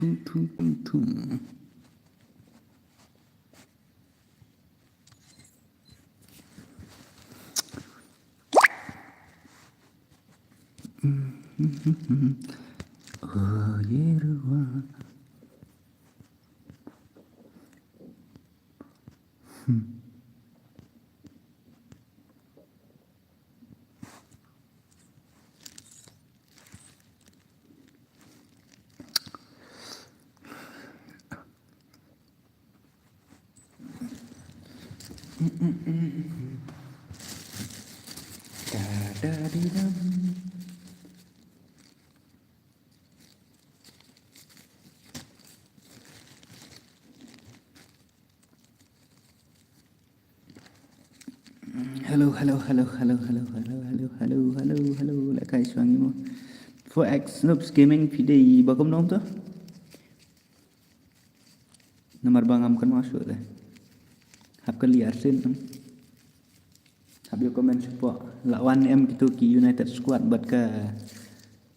Tum, tum, tum. Oh, Yeruwa. Da da di dum. Hello, hello, hello, hello, hello, hello, hello, hello, hello, hello. Lại cái xoang như 4X Snoops Gaming video bagam dong tu. Nomor bangam kan masuk dah. Hap kan liar sin. Hap yo komen support lawan em gitu ki United Squad buat ke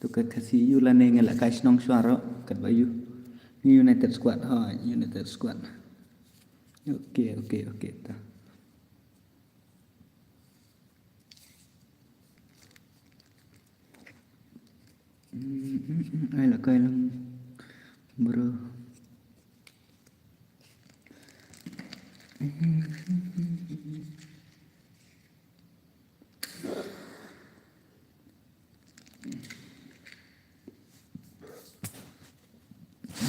tu ke kasih you lah ne ngelak kai snong suara kat bayu. Ni United Squad ha, United Squad. Okey, okey, okey ta. Ai là cây lắm bro.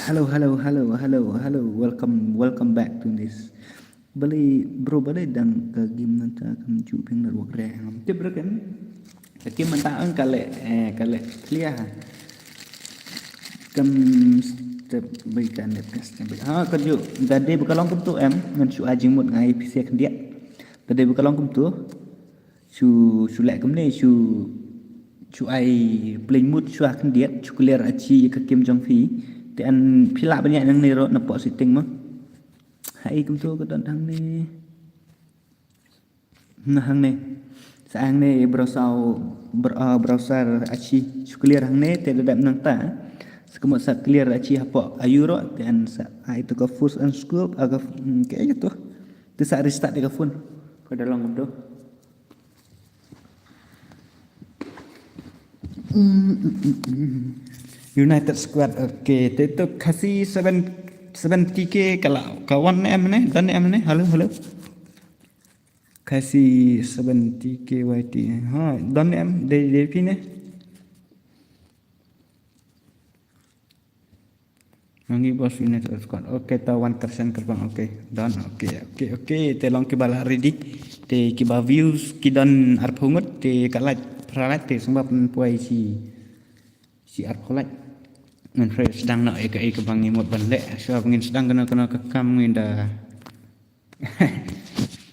Hello, hello, hello, hello, hello. Welcome back to this. Bro balik dan ke game nanti akan cuping nak buat reham. Dia berkan. Game mentah kale clear. Kem step berikan test. Ha kerja. Tadi berkalong kem tu em ngan su ajing mut ngai PC kan dia. Tadi berkalong kem tu su lek kem ni su ai playing mood su akan dia su clear aci ke game jong fi. Dan pila banyak nang ni ro napok setting mah. Hai kem tu ke tang ni. Nah hang ni. Saang ni browser aci su clear hang ni tidak ada nang ta. Sekemut sa clear aci apa ayu ro dan sa itu ke full and scope aga kayak gitu. Tu sa restart dekat phone. Pada long tu. United Squad okey. Itu kasih 70k kalau kawan em ni dan em ni. Halo. Kasih 70k YT. Ha, dan em dari ni. Mangi bos United Squad. Okey, ta 1% kerbang. Okey, done. Okey. Te long ke bala ready. Te kiba views kidan arpungut te kalat pralat te sebab puai si arpulat. Ngan fresh sedang nak ke bangi mut balik. So pengin sedang kena kekam ngin dah.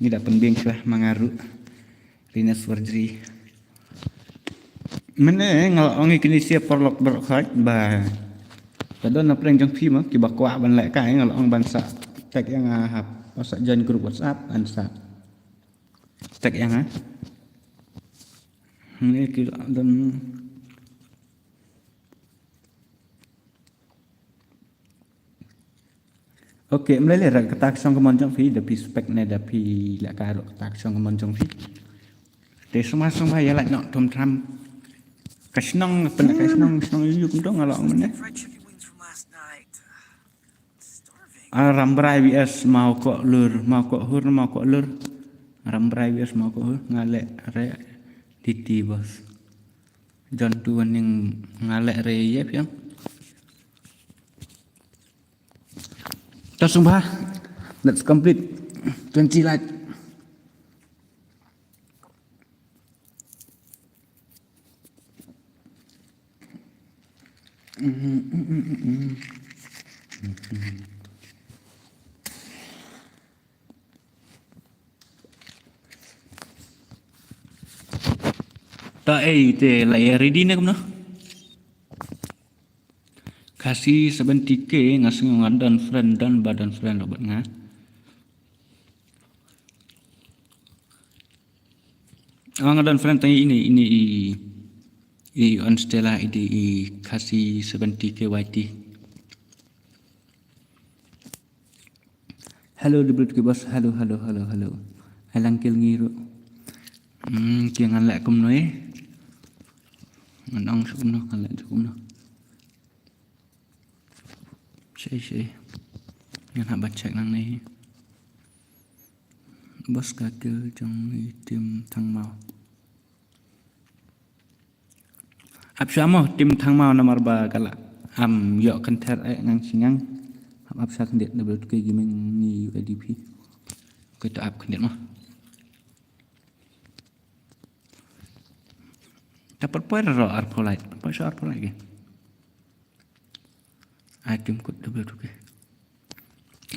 Ni dah penbing suah mangaru. Rina surgery. Mana ngal ongi kini siap perlok berkhaj ba. Padahal nak prank jong film ki bakwa ban lek kai ngal ong bansa tag yang hap pasal join grup WhatsApp ansa. Tag yang ni ki dan okey, mulai rak ketak song kemon jong fi dapi spek ne dapi lek karok ketak song kemon jong fi. Te semua song bahaya lek nak tom tram. Kasnong penak kasnong yu kum ngal ong meneh. Rambrai VS mau kok lur. Rambrai VS mau kok hur ngalek re titi bos. John tuan yang ngalek re yep yang. Tersumpah. Let's complete 20 like. Tak te lai ready na kumno. Kasih 70k ngasih ngadan friend dan badan friend robot nga. Ngadan friend tanya ini on Stella ini kasih 70k YT. Halo double ke bos. Halo. Alang kil ngiru. Kiangan lek kum noi. Ngang sukum no kan lek sukum no. Syai. Yang nak baca nang ni. Bos kakil trong tim thang mau. Ap syamo tim thang mau nomor ba kala. Yok kanter ngang singang. Ap syak ndet double ke gimeng ni UIDP. Kita ap kandet mah. Dapat poin ro arpolite. Apa syak arpolite ke? Item kod double ke.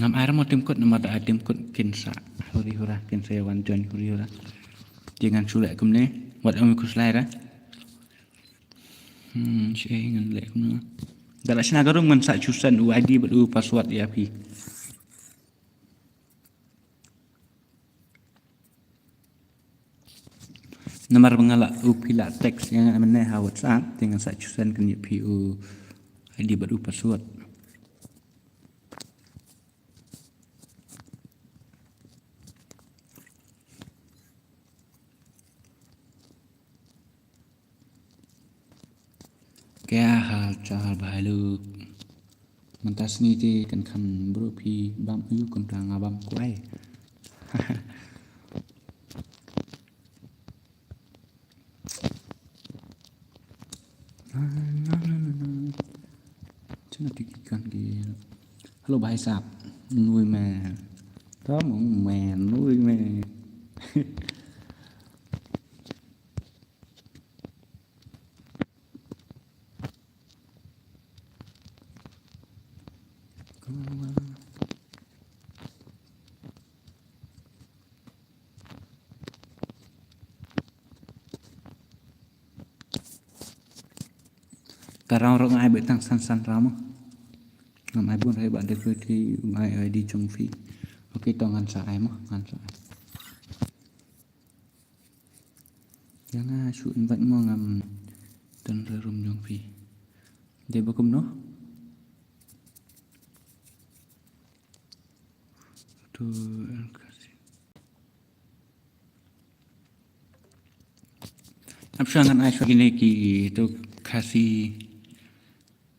Ngam air mau tim kod nomor da tim kod kinsa. Huri-hura kinsa yawan join huri-hura. Jangan sulek kum ni. Wat am ku slide ah. Syai ngan lek kum. Dalam senaga rum ngan sak chusan UID beru password ya pi. Nomor mengalak upila teks yang amne ha WhatsApp dengan sak chusan kan ya pi ID beru password. Kaya hal cahal bahaluk. Mentas ni ti kan bro pi bam uyu kan tang abam kuai. Cuma dikikan gitu. Halo bahai sap. Nuôi mà. Đó mong mè nuôi mè. Tarang orang ai betang san rama. Ngam ai pun ai bạn được thì ai đi trong phi. Ok to ngan sa ai mah ngan sa. Jangan su invite mo ngam dan rum trong phi. Dia bakum no. Tu Apsangan ai gini ki tu kasih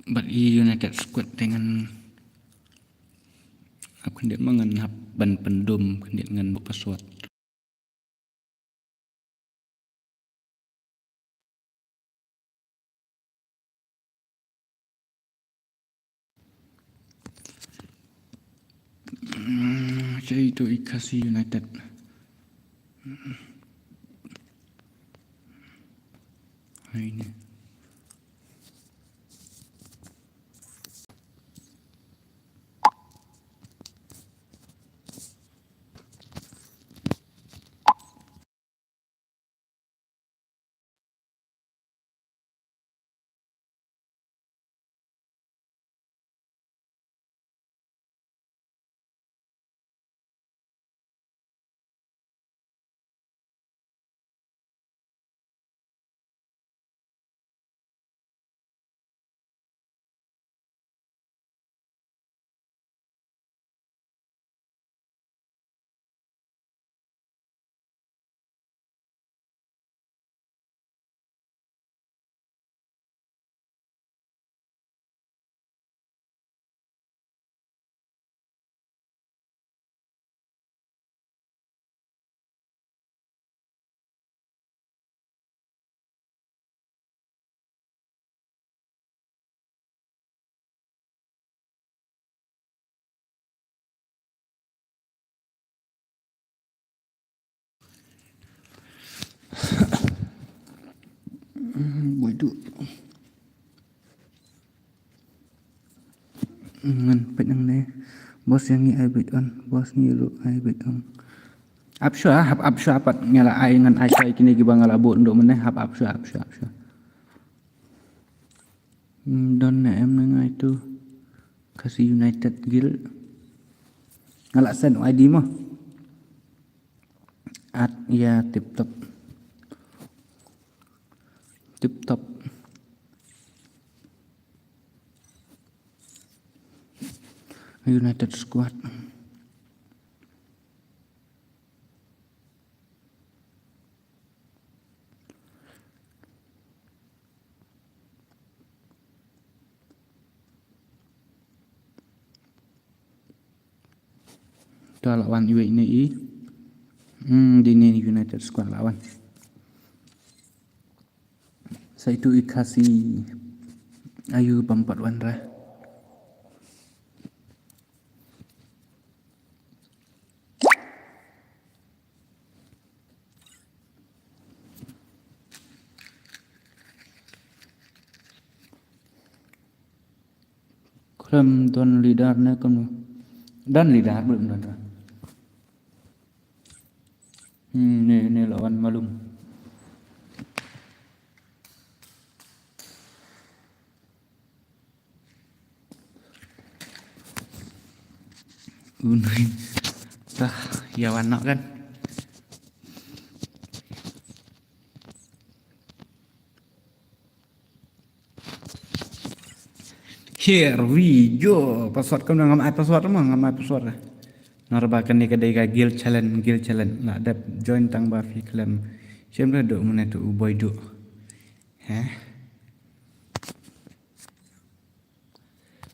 bagi United Squad dengan apa dia mengenap ban pendum dengan password. Jadi itu kasih United. Ini. Waduh. Ngan penang ni. Bos yang ni ai bit on. Bos ni lu ai bit on. Apsya pat ngala ai ngan ai sai kini giba ngala bu nduk meneh apsya. Don na em ngai tu kasih United Guild. Ngala send ID mah. Ya tip top. United Squad. Kita lawan UAE. Ini United Squad lawan. Saya itu kasih ayu pempat wandra. Krem don lidarnya kamu. Dan lidar belum dan. Ini lawan malum. Unin. Ya wanak kan. Here we go. Password kamu ngamai password mah ngamai password lah. Narbakan ni kedai ka guild challenge. Nak ada join tang ba fi kelam. Siapa duk mana tu boy duk.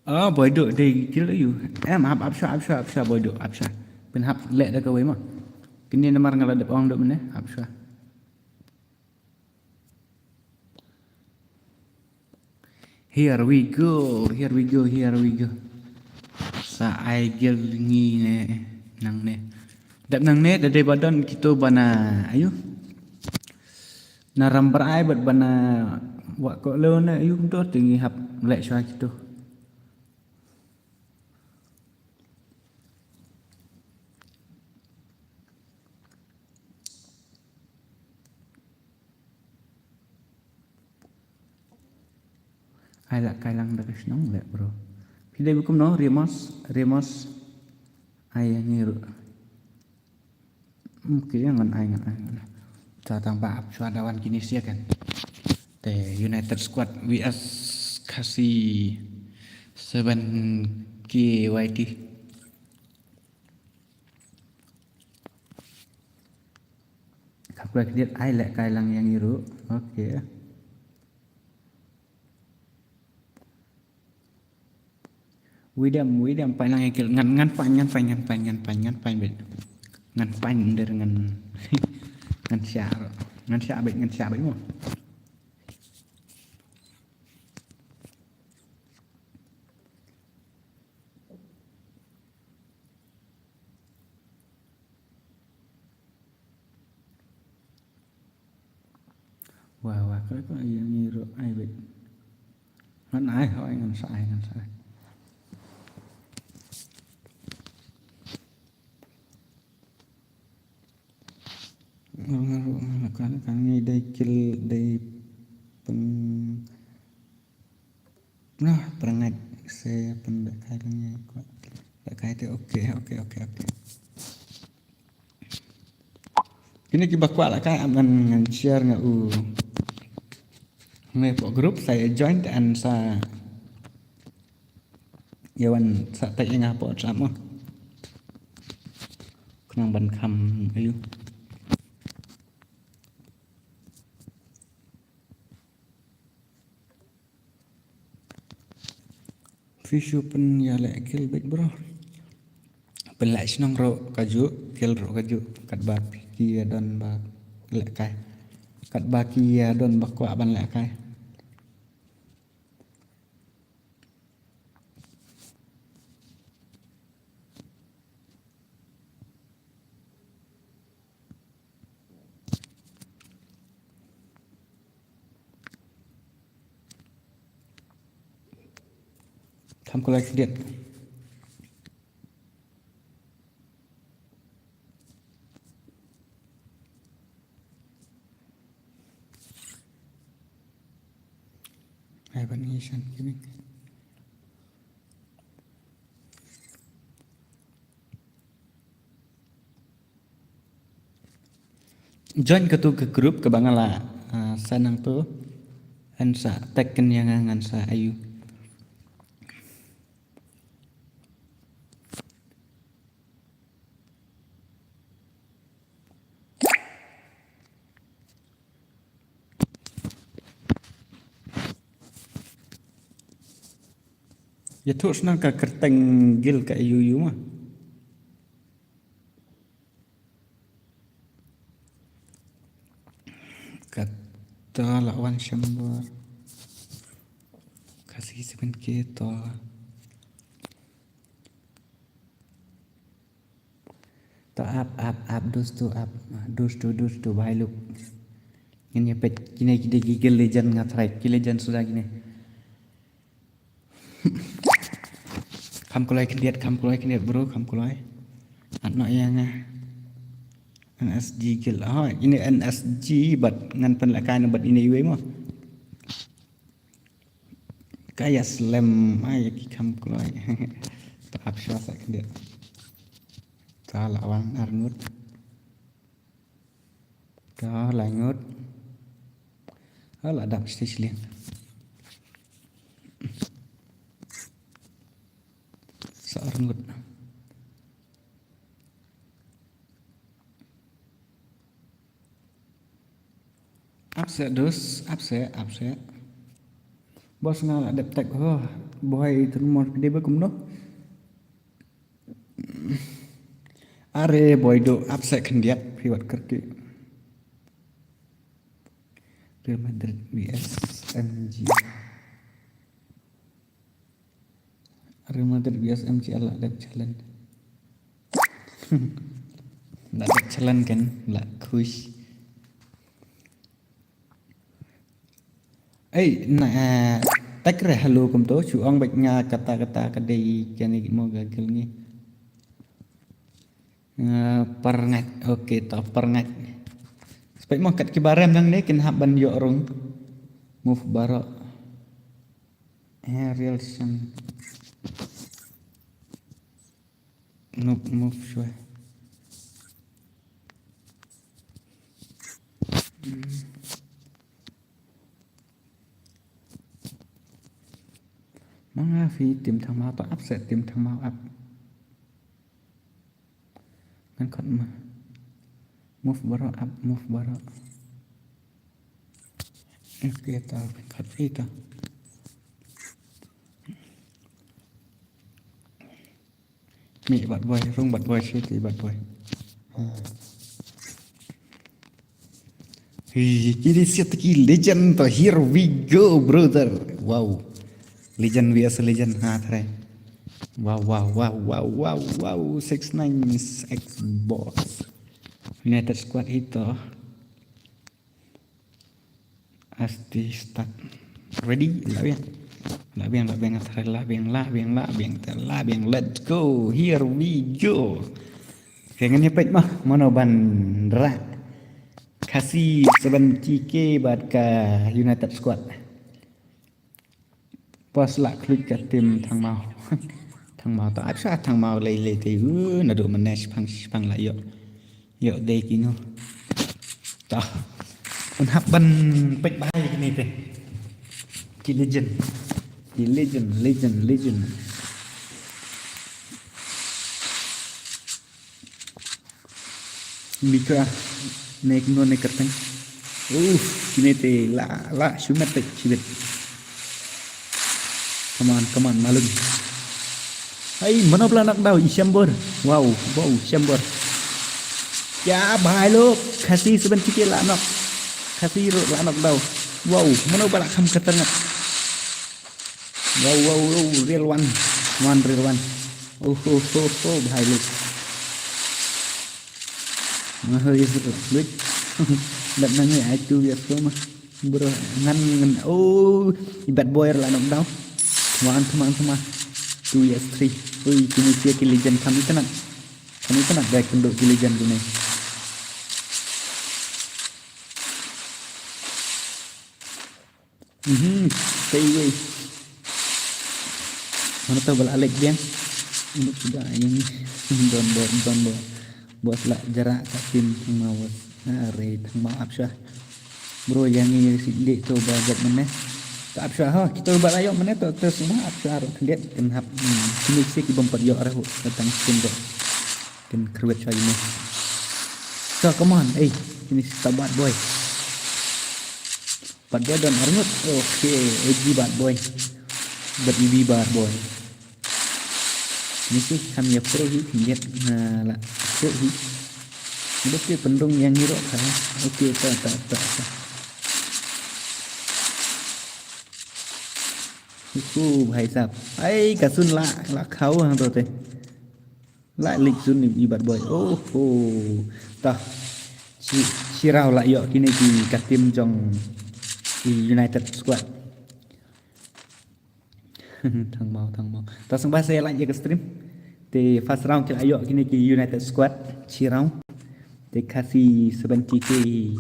Boy duk dari guild you. Maaf absha boy duk absha. Pen hap lek dah kau mah. Kini namar ngaladap orang duk mana absha. Here we go. Sa ai gel ngi ne nang ne. Dap nang ne dari badan kita bana ayu. Naram berai bat bana wak kok lo na ayu tu tinggi hap lek syah kita. Ai lak kailang dah kesnong lek bro. Pidai bukum no Remos ai ngiru. Ngan ai. Catang baap suadawan kini sia kan. The United Squad vs kasih 7 KYT. Kapra lihat ai lek kailang yang ngiru. Okey. William panang ekil ngan pan bet ngan pan der ngan sya bet mo wah kau yang ngiru ai bet ngan ai hoi ngan sai kan ngi dai kil dai perangai saya pendekainya kok dekai tu okey kini kita kuat lah kan aman share ngau ngai grup saya join dan sa yawan sa tai ngapo sama kenang ban kam ayu Fishu pen ya lek kill bet bro. Pen lek senang ro kaju kill ro kaju kat baki ya don bak lek kai. Kat baki ya don bak kwa ban lek kai. Tham ko like lihat. Hibernation gini. Join ke grup ke bangala sanang tu ansa tekken yang ngan sa ayu. Ya tu senang ka kerteng gil ka ayu mah. to lawan Shambor kasih 7k to up dos to bahai look ini pet kini gigil legend ngatrai legend sudah gini kam kulai kendiat bro kam kulai anak yang NSG gil ini NSG but ngan penlakan but ini iwe mah kayak slam ki kam kulai tak syasa kendiat ta lawan Arngut ta langut ala dak stage lien Arngut upset bos ngal ada tag boy termor gede bakum no are boy do upset kendiat priwat kerti Real Madrid vs MG Real Madrid vs MG ala ada challenge ada challenge kan la kuis tak re halo kum to chuang bạch nga kata kadai kani mo gagal ni perngat okey to perngat spek mo kat kibaram nang ni kin hab ban yo rung move barok real san move shwe Manga phi tìm thằng mau to upset tìm thằng mau up ngăn khẩn mà move baro okay ta khẩn phi ta mị bật vơi rung bật vơi thì bật vơi Ini siatki legend to here we go brother wow legend vs legend thare wow 69 Xbox United Squad itu asti start ready lah biang let's go here we go kayaknya pet mah mono bandra kasih 7k buat ke United Squad pas lah klik ke tim thằng mau to áp sát thằng mau lầy thì nó được mình next phăng lại yo đây kino to mình hấp ban bách bay cái này thế chị legend Mika naik kertang kini teh la sumatek cibet come on malum hey mana pula nak tahu Shambor wow Shambor ya bahai lo kasih sebentar lah nak kasih ro lah nak tahu wow mana pula kamu ketengah wow real one bahai lo mahal itu duit đặt nang ai tu việc số mà bro ngăn bad boy lah nak tahu teman 2 years 3 kini dia ke legend kami tenang baik untuk ke legend ini stay away mana tahu bal Alex biang untuk sudah ini don bos lah jarak tim mau thằng mau áp sát bro yang ini sidik tu bagat mana tak áp sát kita buat ayam mana tu semua áp sát lihat kenapa ini sih kita bumper yo arah datang tim tu kan kruat saya ini so come on ini bad boy dan Arngut okay bad boy bad boy ini sih kami pro lihat lah pro Oke pendung yang hero kan. Oke tak. भाई साहब आई कसून ला खाओ हाँ तो ते ला लिख सुन ibat boy tah sirau la yo kini ki katim jong di United squad thằng mau tao sang ba xe lại về cái stream thì first round kita ayo kini ki United squad sirau thì kasih 70k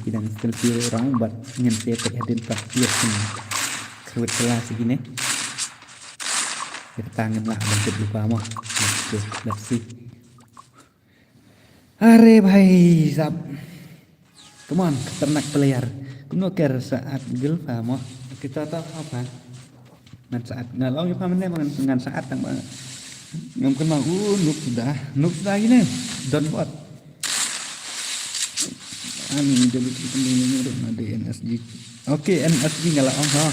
kidang skill round buat nyen saya hadin tak lihat sini kerut kelas segini kita tangan lah bentuk lupa mah let's see are bhai sab come on ternak player kuno ker saat gel mah kita tahu apa ngan saat ngalau ya pamen ngan saat tang banget ngam kenal nuk sudah ini don't what ani jadi ini ada NSG oke NSG ngalau ha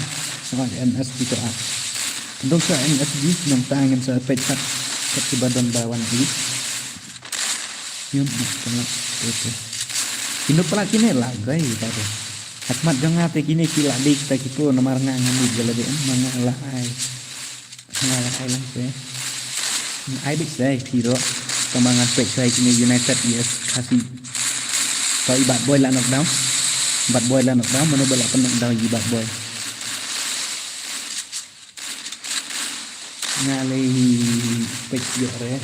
NSG itu untuk sa NSG nang tangan sa pecat ke badan bawan ini yun tengah itu ini pala kini lah guys tadi Ahmad jangan ate kini kila dik tak itu nomor ngangan di jalan mengalah ai lang saya ai biết đây thì đó kembangan pek saya kini United yes kasih kau bad boy lah knockdown mana bola knockdown bad boy ngalih pek yo re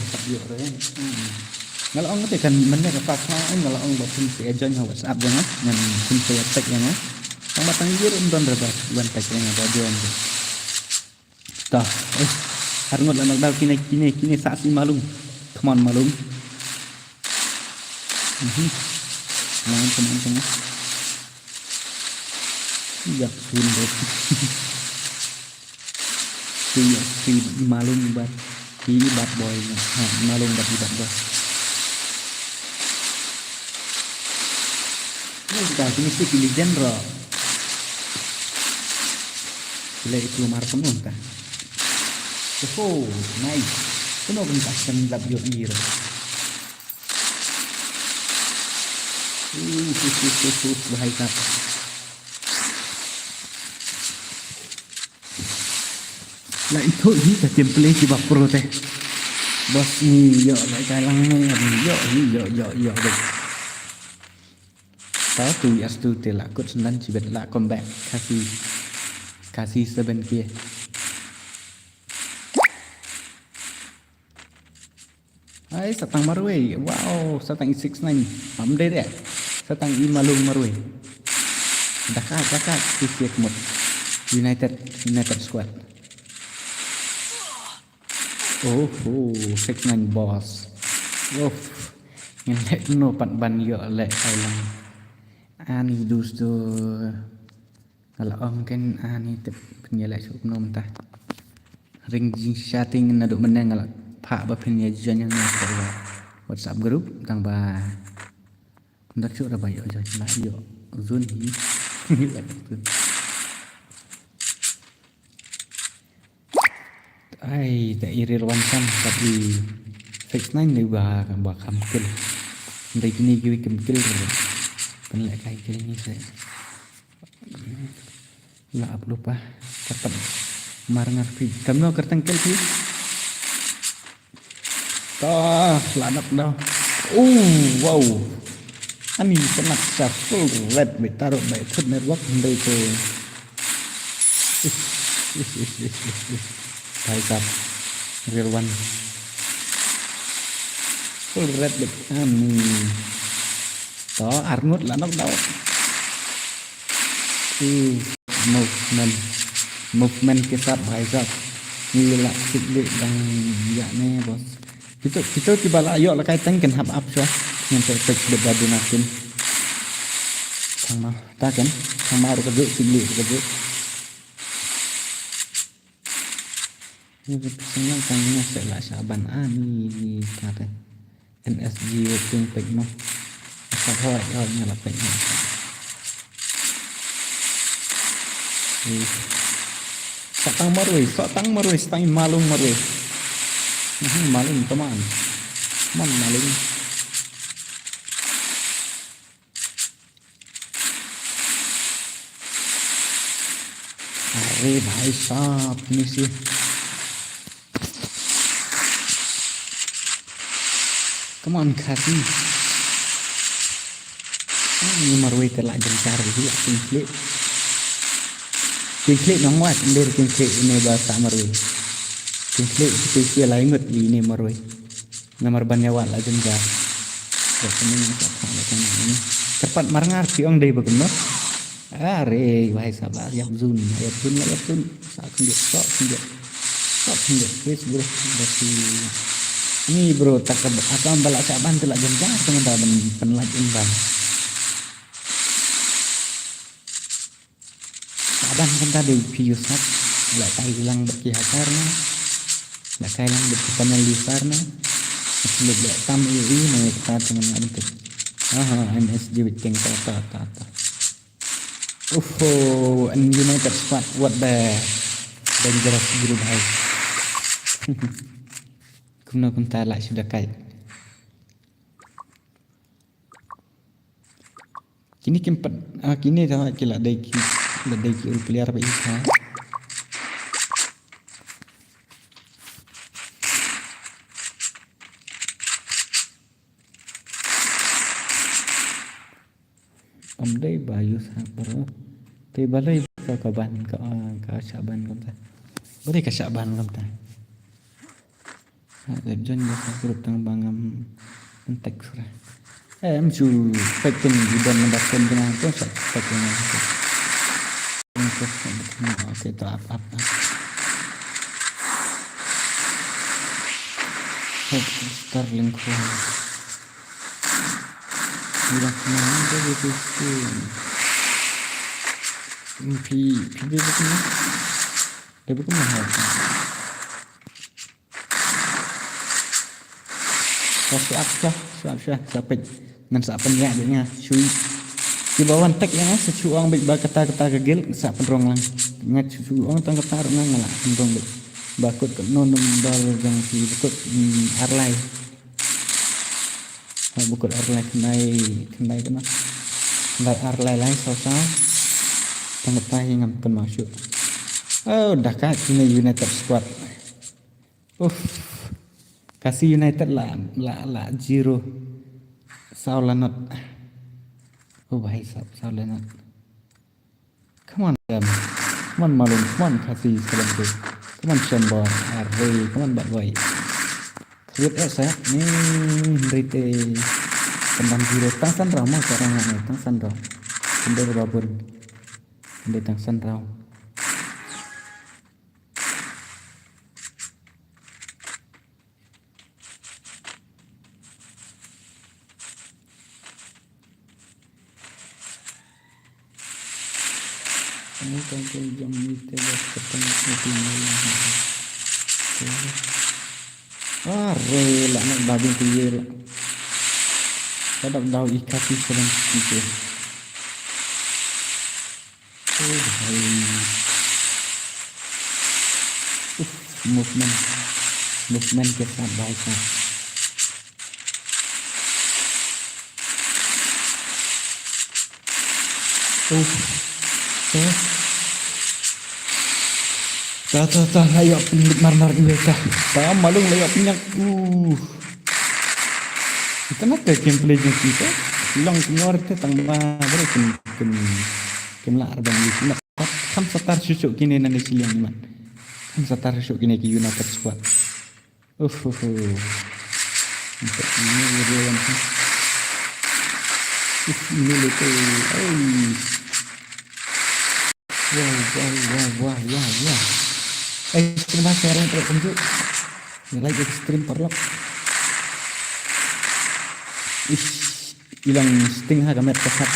kalau orang itu kan mana ke pas kalau orang buat pun saya join WhatsApp jangan dengan pun saya tag jangan orang batang jir undan berapa bukan tag yang ada join tu tah harus nak dah kini saksi malum come on malum teman ya sundut si malum buat bad boy malum buat bad boy sudah ini sih pilih general pilih itu marpun entah nice itu mau bentakan lab yuk ngir bahaya lah itu kita template di bapur teh bos ni yo lại kalang yo tahu tu ya tu telak kot sendan cibet lah comeback kasih seben kia ai satang marwe wow satang 69 amde deh satang i malung marwe dakat sisiak mut United squad 69 boss ngelek no pat ban yo lek ailang ani dus tu kalau orang kan ani penyelak cukup nom tah ring chatting na duk menang kalau pak bapenya jan yang nak WhatsApp group tang ba ndak cu ra bayo jo na yo zun hi ai tak irir wansan tapi 69 ni ba kam kil ndai kini kiwi kam kil penlek kai kil ni saya la lupa cepat marangar fi kamno kertang kil fi tah lanak dah wow ani penak sa full red betaruh baik food network ndai tu baik real one full red bet ani to Arnold là nó đâu movement के साथ भाई साहब ये ला sikle dang ya ne bos kita tiba la yo la kai tang kan hab up so yang tek berbadu nakin sama ta kan sama ru kerja sikle kerja ini senang tangnya saya saban ani kata NSG working pek mah thôi nhà lập bệnh satang marui setang malung teman malung are अरे भाई साहब ini sih come on kasih ini marwai telak gencar juga tingklik nomor sendiri tingklik ini bahasa marwai tingklik spesial lain ini marwai nomor banyawan lah gencar cepat marangar piong deh bagaimana are bahai sabar yap zun sak sendiri please bro berarti ini bro tak akan balak saban telak gencar teman-teman penelajin ban saban kan tadi piusat lah tai hilang berkihakarna lah kai lang berpanalisarna lebih tam ini mereka teman-teman tuh MSG bikin tata and United Squad what the dangerous group hai kumna kunta lại sudah kai kini kempat kini dah kila dai ki clear ba isa đây bayu sabar te balai ka kaban ka Syaban kam ta boleh ka Syaban kam ta ada jon ya grup tang bangam entek sura em chu pekin dan mendapatkan dengan tu pekin oke to apa Starling Crown udah kemana dia itu dia bukan mahal siap sampai ngan sak penyak dia cui di bawah tek ya secuang baik kata kegel sak penrong lang ngat cuang tang ketar nang lah penrong baik bakut nonom dal yang si bakut arlai bukut arlai kenai kena ngai arlai lain sosal tanggapai ngam pen masuk dah kat ini United Squad kasih United lah zero Saulanot bahai Saulanot come on malum come on kasih salam tu come on Shambor array come on bagai lihat saya ni rite tentang zero tangsan ramah sekarang ni tangsan ram sendiri babun sendiri tangsan ram ini kan jam ni telah ketemu rela nak babi clear kadang daw ikati sedang gitu movement ke saat baik Tata layak penyakit mar mereka. Tak malu layak penyak. Kita nak gameplay kita. Long keluar tu tambah berapa kemla arbang ni. Kam satar susuk kini nani siliang iman. Kam satar susuk kini ki United Squad. Untuk ini video yang ini lepas. Wah. Terima kasih yang telah tunjuk. Nilai ekstrim perlok. Hilang setengah kamera kesat.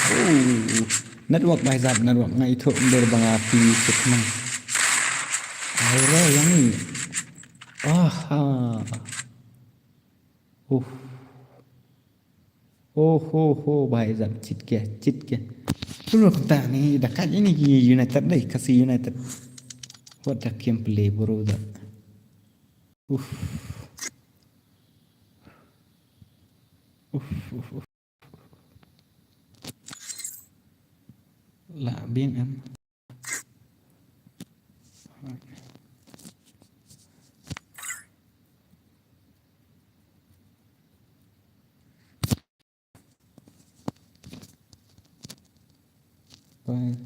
Network bahasa network ngai itu berbang api sekemang. Akhirnya yang ini. Bahasa cit ke. Tunggu kita ni dekat ini United deh kasih United. What a gameplay bro that. Lạ biếng em.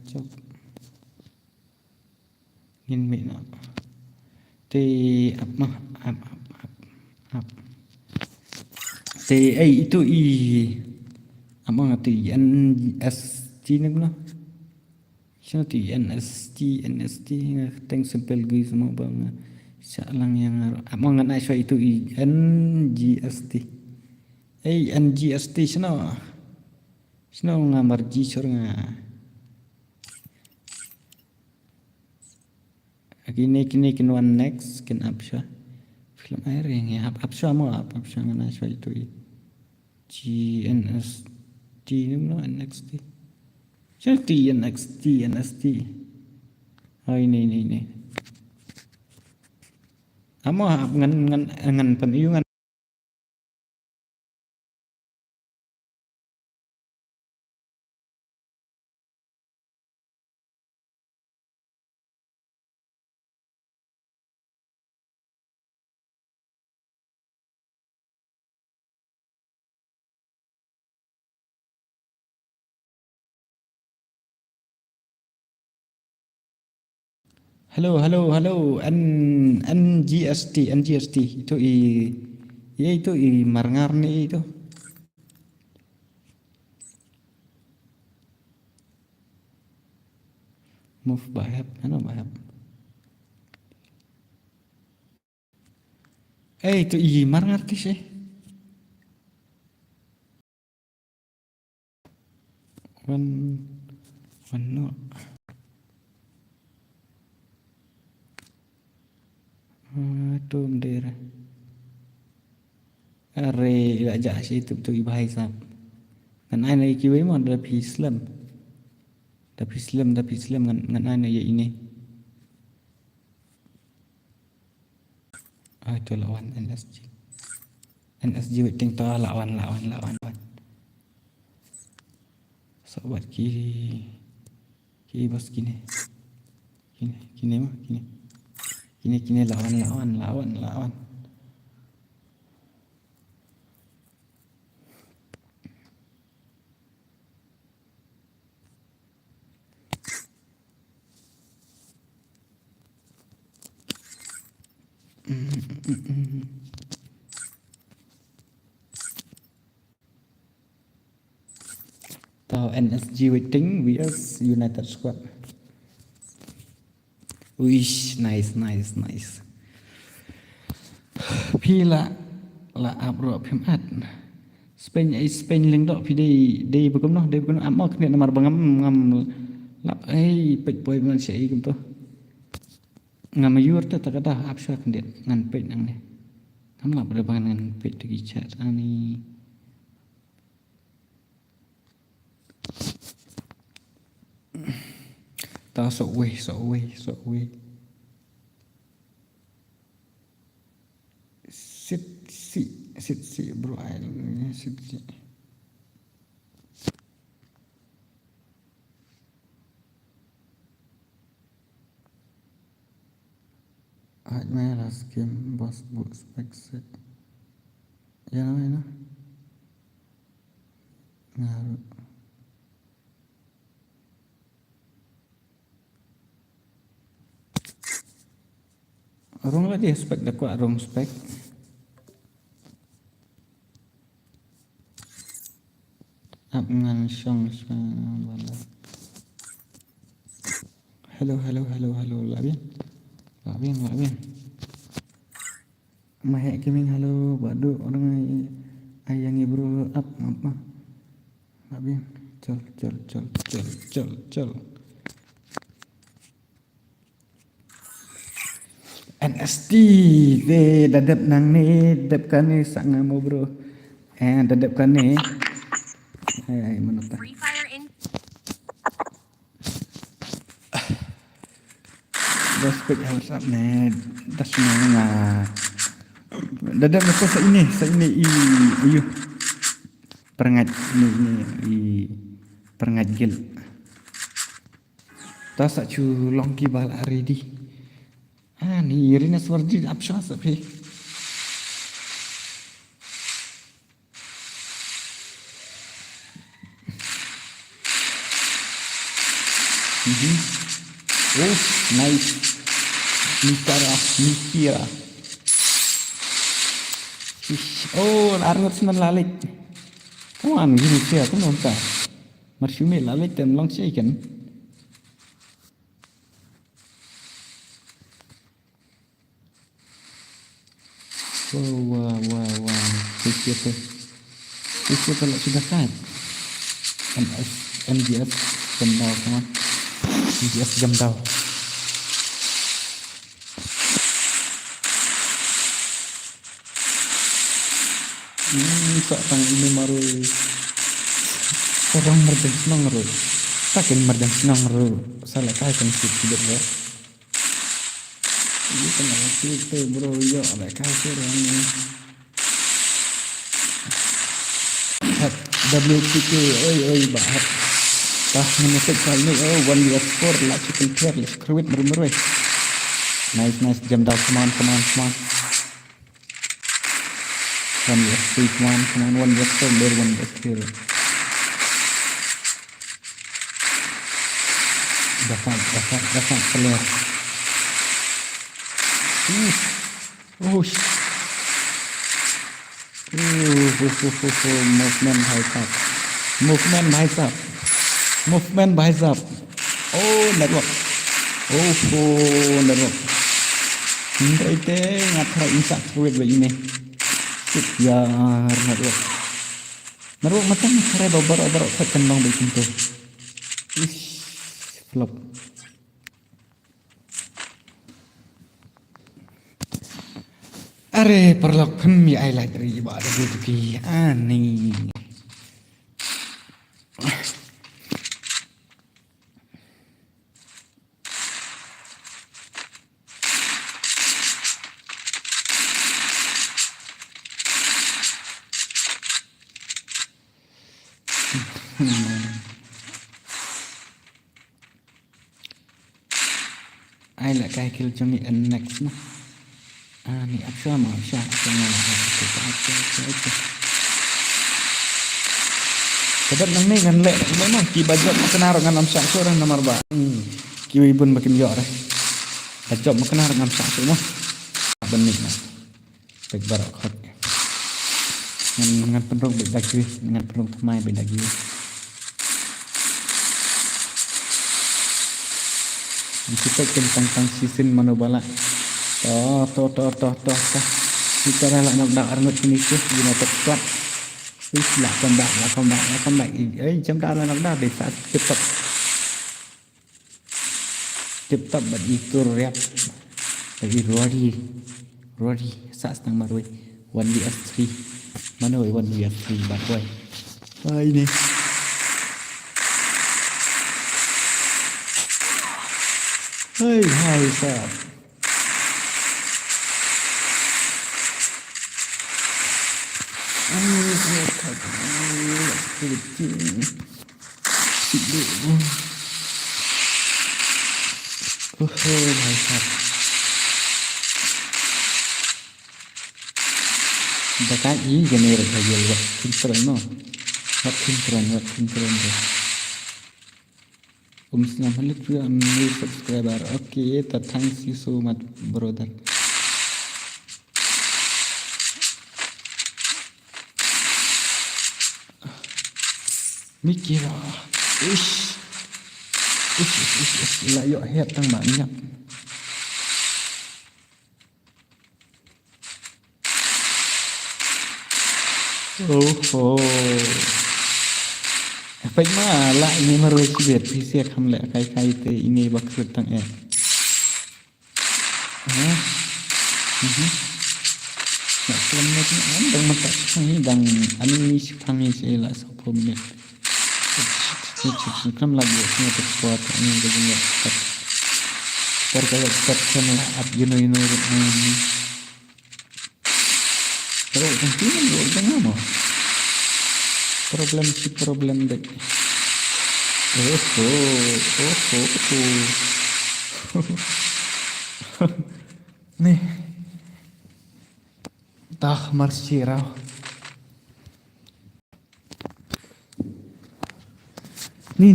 chop ngin mi na te up mah up te itu apa ngati NST nang na siapa tu NST teng sempel gue semua bang salang yang apa ngan aisyah itu NGST NGST sino ngambar G sorga kini one next kin apsha film air yang ya apsha mau apsha ngan aisyah itu GNST no NXT siapa NXT oh ini amo ngan pemiyungan halo NGST itu itu marngar nih itu move bahap itu marngar tis one no itu mendera are aja sih itu bahaya sap kan ana ikiwe mo tapi Islam ngan ana ya ini itu lawan NSG waiting to lawan sobat kiri bos kini lawan Tau NSG waiting vs United Squad. Wish nice. Pila la abro phimat. Spain leng dok phi dei bukum amok ni namar bangam ngam lap pek boy man sei kum to. Ngam yur ta takata apsha kendet ngan pek nang ni. Ngam lap bangan ngan pek tegi chat ani. Tao sợ quê sit si bro sit si hãy mẹ là skim boss book spec set ya nó ngaruh Rong lah dia spek dah kuat rong spek. Up ngan song bala. Hello labin. Mahek gaming halo badu orang ayang bro up apa. Labin. Col. NST de dadap nang ni dadapkan ni sak ngamo bro dadapkan ni menapa respect WhatsApp ni dah semua dadap apa sa ini perangat ni perangat gel ta sak chu longki bal ready ni Irina Swardi apsha sabi Oh, nice. Mikira. Oh, Arnold Smith lalik. Come on, gini sih, come on ta. Marsumi lalik tem long chicken. Wow. Itu kalau sudah kan. MGS jam dao, come on. MGS jam dao. Sok tang ini maru orang merdeng senang ru takin merdeng senang ru salah kaya kan sih tidak ya ini kenapa sih itu bro yo ada kaya sih orang ini WTK oi bahas tah menyebut kali ini one US score lah chicken clear let's create merumur nice jam down come on 1 US 3 come on 1 US 4 there 1 US 3 dapat clear movement high up oh network network hindi ite ngatra insak kuwit ba ini ya network macam kare babar second long bikin tuh flop are perlok kami highlight dari ibadah rezeki aneh ai lại cài kill cho mình ấn next mà ini Aksha kadang nang ni ngan lek memang ki bajot makenar ngan am sak orang nomor ba ki ibun makin yo re bajot makenar ngam sak semua benih nah baik barak khot ngan penrong beda ki ngan penrong pemai beda ki kita tentang season manobala toh kita lah nak dak arnut finish United Squad wis lah comeback jam dah nak dah bisa cepat bagi tur rap bagi Rory sak setengah marui 1vs3 mana 1vs3 bad boy ini hai sab Dekat ini jenis saja waktu terano, waktu terano. Selamat juga new subscriber. Okay, thanks you so much, brother. Mikir ish lah yuk head tang banyak efek malah ini meruai sibet PC akan lek kai te ini baksud tang nak selamat ni andang mata sangi dang animi sangi sela 10 minit kan lagi ni kuat ni begini terkait channel up you know ini terus mungkin jangan mau problem dek nih tah marsirau nih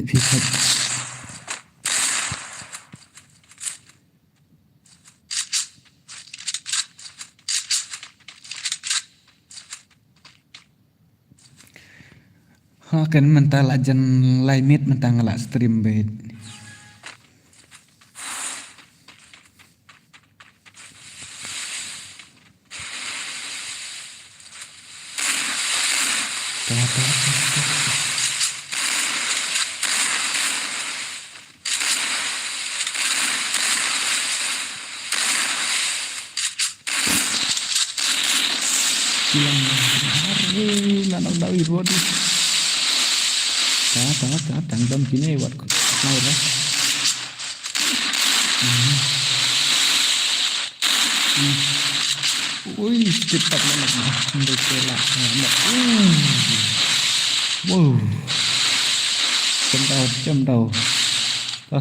Bisa. Kan mentah lajan limit mentah ngelak stream bait. Bilang hari nanang dawi rodi. Tang dam kini wat naik lah. Wih, cepat banget nah. Ndekela. Wow. Jam tahu.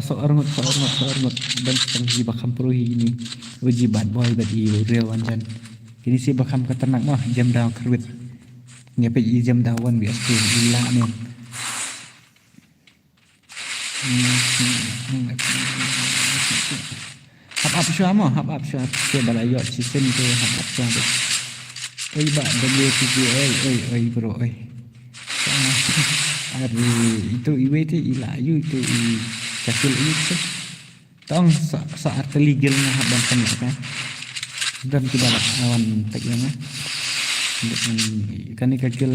Seorang dan sedang bakam peruhi ini uji bad boy badi real wanjan. Ini si bakam ketenak mah jam daw kerwit. Nyepe jam dawan biasa gila nih. Hap syua ke balayot season tu hap syua tu. Oi ba WTG bro oi. Ari itu iwe tu ilayu itu kecil itu. Tong saat legal nya hap dan kan. Dan tidak lawan teknya. Kan kecil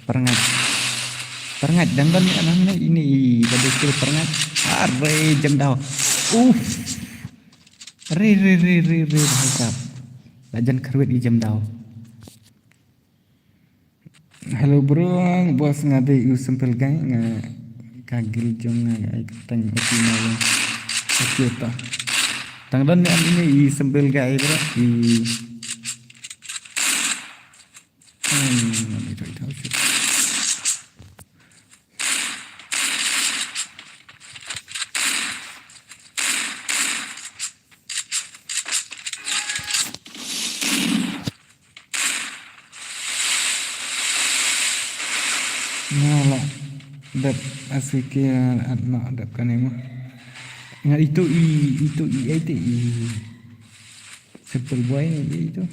perengat dan anaknya ini pada skill perengat are jam daw re bahasa lajan kerwit di jam daw. Halo bro bos ngade u sempel gai kagil jong ngai ketang opina yang oke tangdan ini i sempel gai bro i itu Nala dap asiknya anak dap kan emang nggak itu simple boy ini itu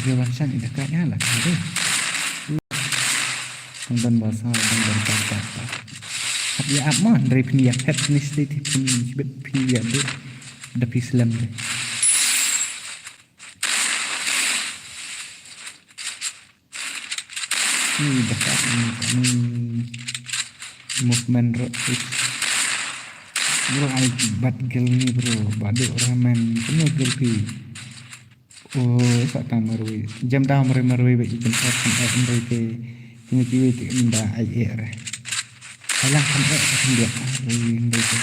rewansan itu kayaknya lah ada dan bahasa dan berkata ya apa dari peniak etnisity peniak deh dari Islam deh. Ini dekat ini movement bro I bad girl ni bro badu orang main semua girl pi sak tamarui jam dah marui be jam sak sampai ke ini kiwi ke minda ai er alah sampai dia ini tu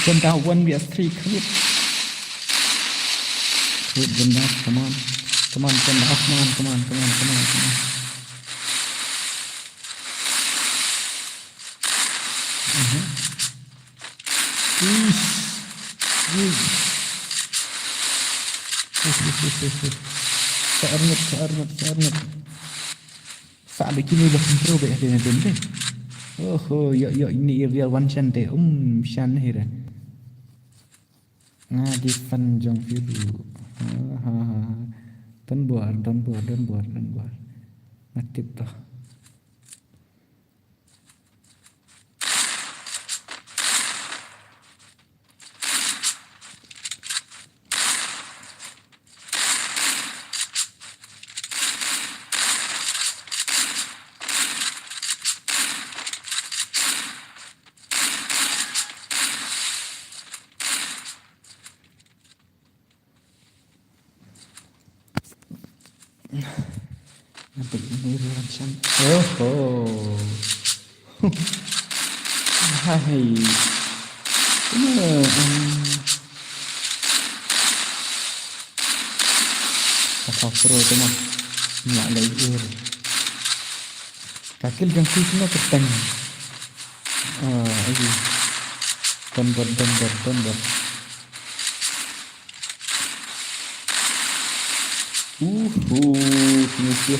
jam dah 1 vs 3 kewit jam dah come on jam dah come on Searnut saat ini dah intro be ada deh. Oh yo ini real one shot deh shan hira ngadi fan jong firu don't buar ngatip toh. Nampak ini rancang. Hai. Apa pro tu mah? Nak lagi. Kakil jang tu semua ketang. Ini. Ton. Sini sih.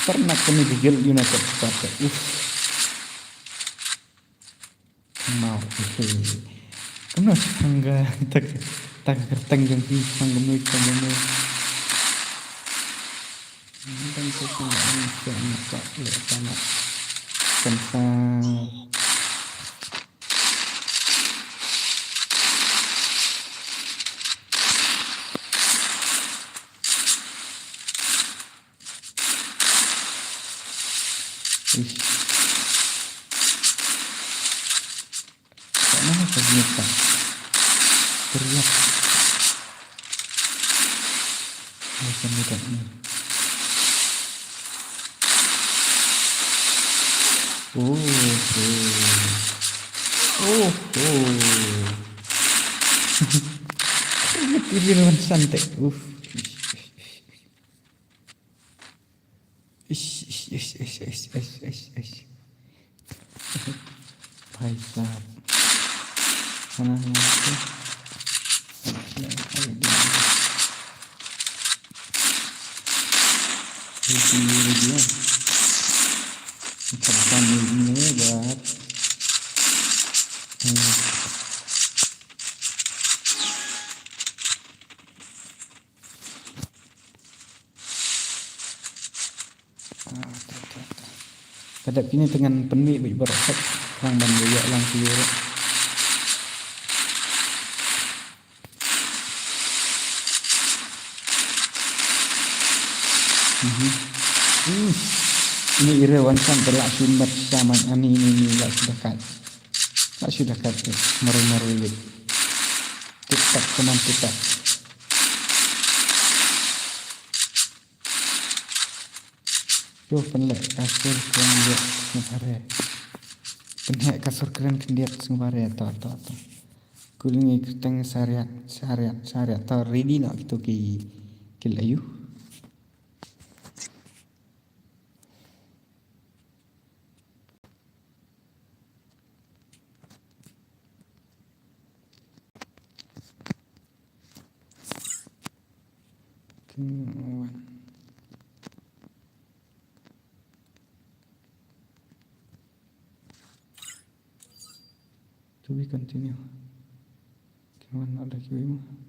Pernah kami gigil United Sparta. Mau. Kamu sangga tak kertang yang sangga mu sangga mu. Dan kita ini nak le sama. Tentang mana ternyata teriak macam ni. Ini santai. Baiklah. Mana lagi? Video. Ucapkan ini buat kadap ini dengan penuh berosot lang banyak lang siyo. Ini irawan sampai lah sumber zaman ini lah sudah kat maru TikTok teman kita. Yo penlek kasur keren dia ngare. Penlek kasur keren dia ngare to. Kulingi keteng syariat to ready nak gitu ki layu. To be continue. Gimana ada kiwimu?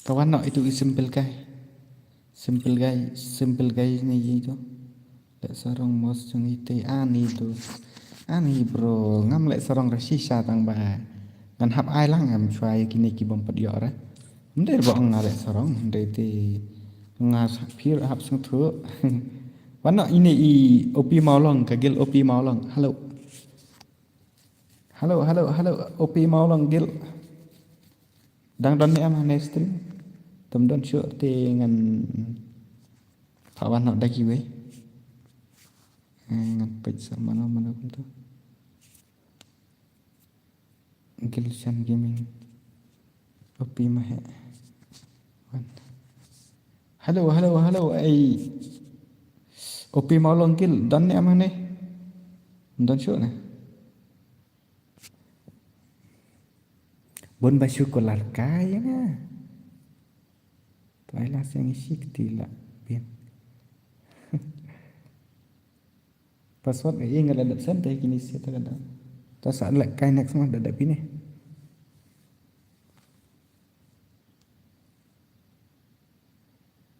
Kawan nak itu simple guys ni itu. Lek sarong mos jeng ite ani bro ngam lek sarong rasisa tang ba ngan hap ai lang ngam chuai kini ki bom padior ra ndai bo ngalek sarong ndai te ngas phir hap sung thu wan nak ini opi maulong kagil opi maulong halo Halo, halo, halo, Opi mau longgil. Đang đón em này stream. Tầm đón sửa thì ngân Pak Wan nak daki we. Ngan pizza mana pun tu. Gilshan Gaming. Opi mah. Wan. Halo, halo, halo, ai. Opi mau longgil dan em này. Đón sửa này. Bon basu kolar kaya nga. Tuailah yang isi ketila. Bien. Password ini nggak ada santai kini sih tak ada. Tak saat lek kai next mah ada pini.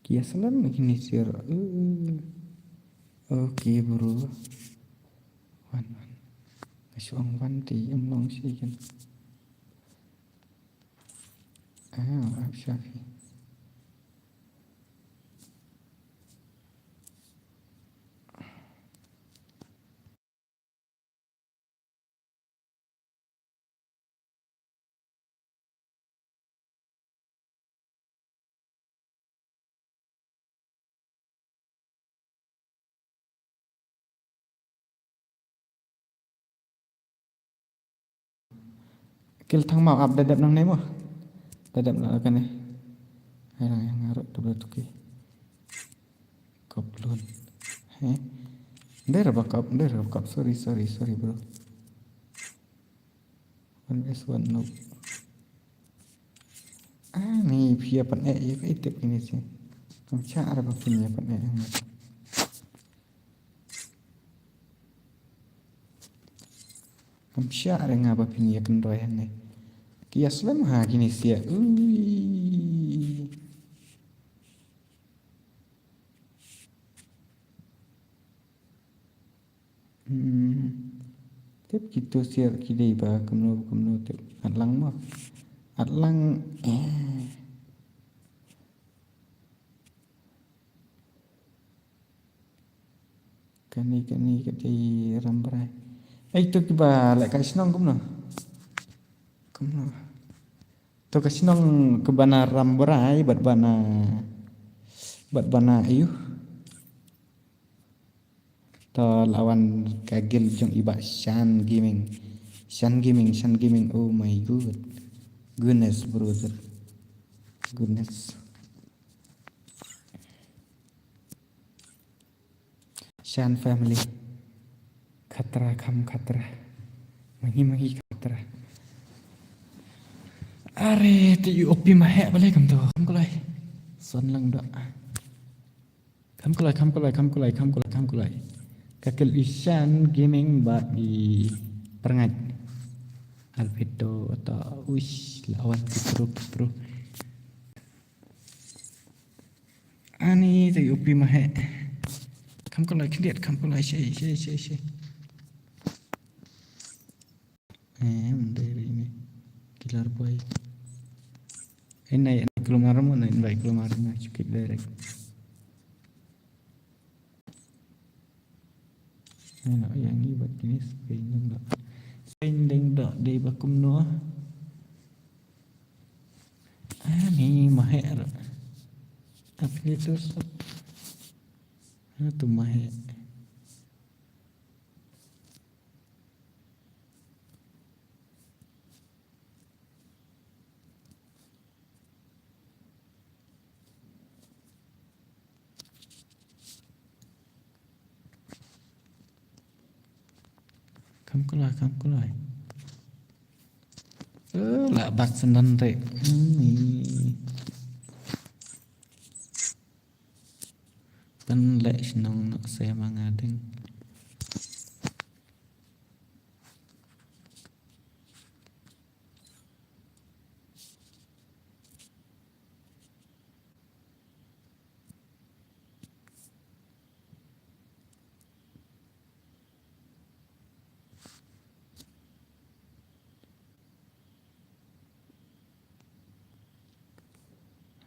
Kia salam kini sih. Okay bro. Wan. Asuang wan ti long sih kan. Syafi. Kil thang mau up dadap nang nemo. Dadap nak kan ni. Hai nang yang ngarut tu betul ke. Koplon. Der bakap. Sorry bro. 1S1 no. Ni via pan ya ke itip ini sih. Kamu cara apa punya pan yang Kamu cara ngapa punya kendoyan ni. Kias lem ha gini sih. Tiếp gitu sih kidai ba kemno tip atlang mah. Atlang kani kati rambrai. Itu kiba lek kasih nong kemno. To kasih nong kebana rambrai bat bana ayuh. To lawan kagil jong iba Shan Gaming. Oh my goodness brother. Goodness. Shan family. Khatra kham khatra. Mahi khatra. Are ti opi mahe balik kam tu. Kam kulai. Son lang dak. Kam kulai. Kakil Shan Gaming bagi perangat Albedo atau wish lawan pro ani tu upi mahe kam ko like lihat kam ko like shay dari ini killer boy ini keluar mo na invite keluar na cukik direct. Yang ni buat ini spending dak di bakum no. Ni maher. Apa itu? Tu maher. Kam kulai. Lah bak sendan te. Pen lek senang nak saya mangadeng.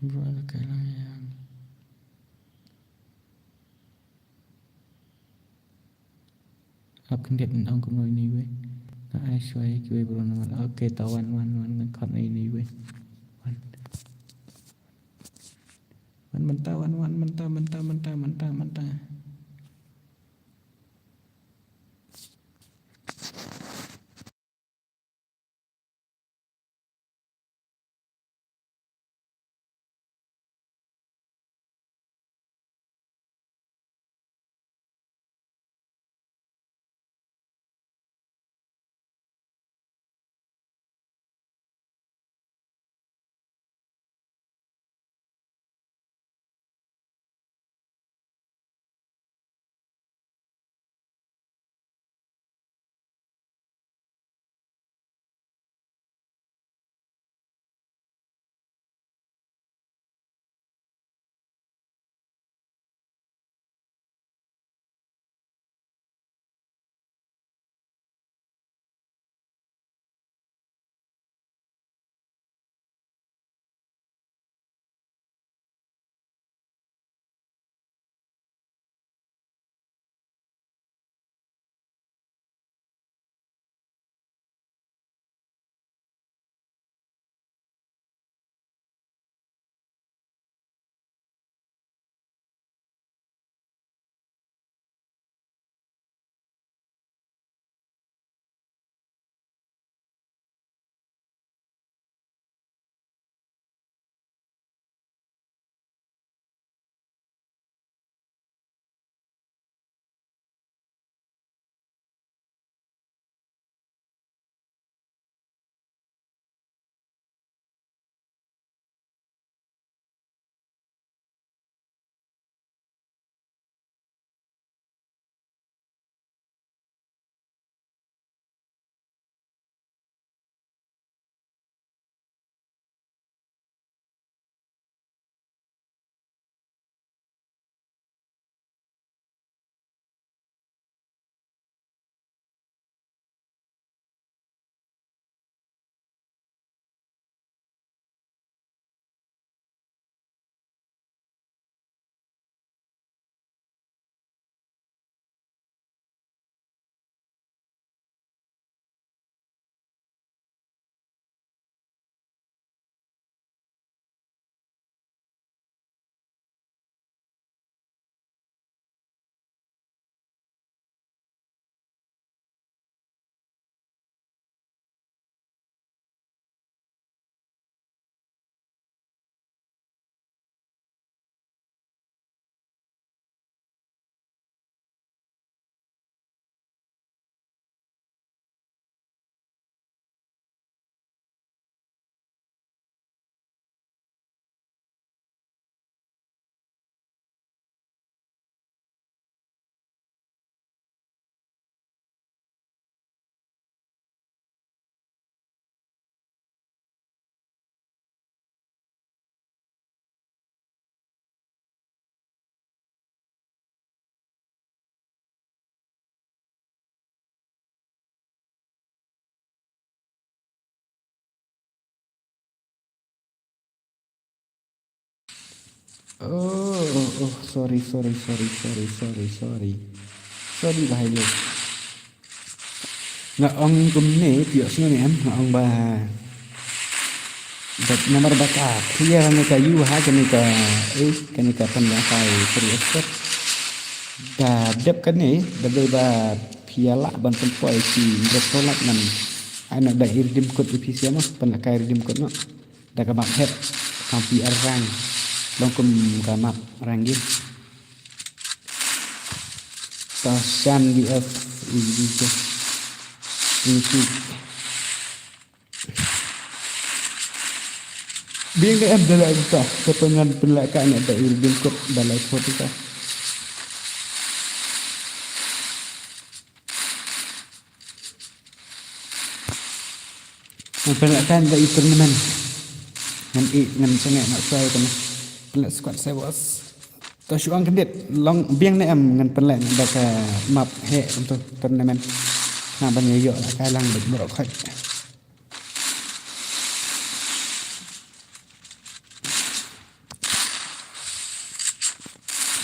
Buat kailangan. Akan dia tentang kumno ini we. ai xoayជួយប្រណអូខេតវ៉ាន់នឹងខត់នេះវិញមិនតវ៉ាន់មិនតអូ sorry bahaya nggak ong gumne tiok sini ni am ong ba dat nomor baka clear ni ka yu ha kan ka kan ka pendakai period da dep kan ni da ba piala ban tempoi si bertolak nan anak da irdim kod ipisia mah pendakai irdim kod no da ka mak het kampi arang longkum ka mak ranggin tasan di f ini biang em dalam kita kepengan belakang ada ilmu kok dalam foto kita belakang dari turnamen ngan sangat nak saya kan belak squad saya was tersyuang kedit long biang em ngan pelak ada ke map he untuk turnamen nah banyak yo lah kalang berokok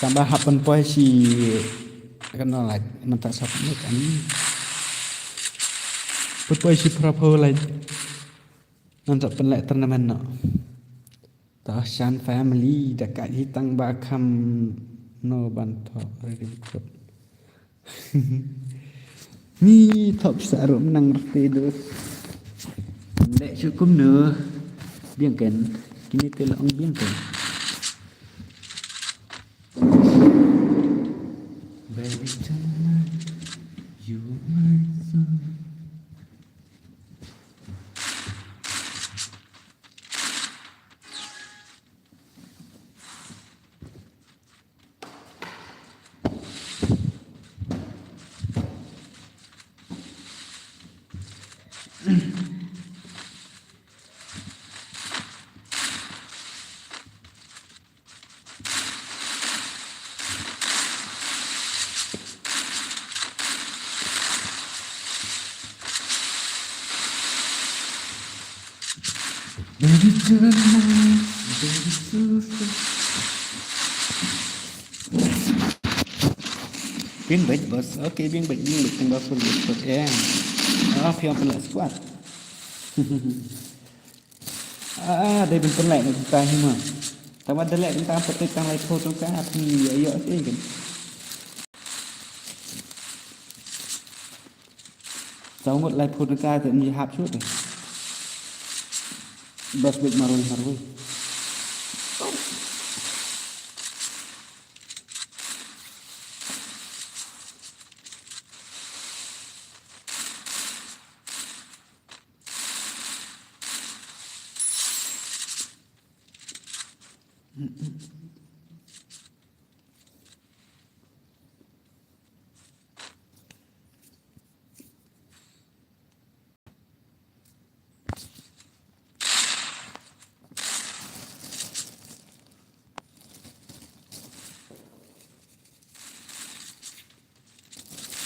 tambah happen poe si kenal lagi mentak satu ni kan Berpoisi proper lain. Untuk penlek turnamen no. Tashan family dekat hitang bakam no bantu ready good. Ni top sarum menang reti tu. Dek cukup nữa. Biarkan kini telah biarkan. Baby tonight you are my sun. Baby tonight, baby tonight. Biên bạch bos, ok biên bạch từng bao full bos em. Phiêu penlek squad. Đây bên penlek ni kita hima. Tapi ada lek kita petik tang lai photo ka api ayo sih kan. Tahu một lai photo ka tự nhiên hạp chút rồi. Bos big marui.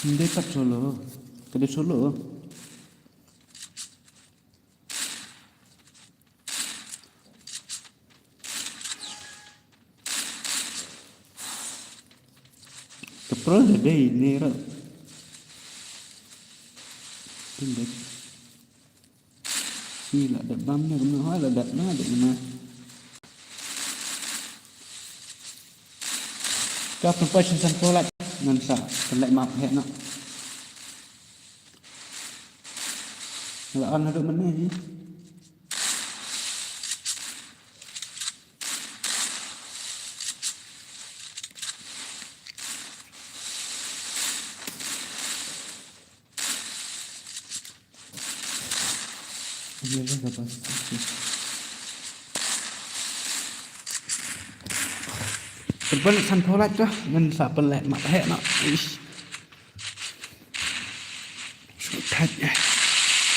Hindi tak solo. Kada solo. Kepro ada ini ro. Tindak. Sila ada bamnya kena hal ada mana. Kau perempuan san polat ngan sa pelak map hek nak. Kalau on hidup mana ni? Dia dah dapat. Perempuan san polat tu ngan sa pelak map hek nak. Ish. Sudah ya.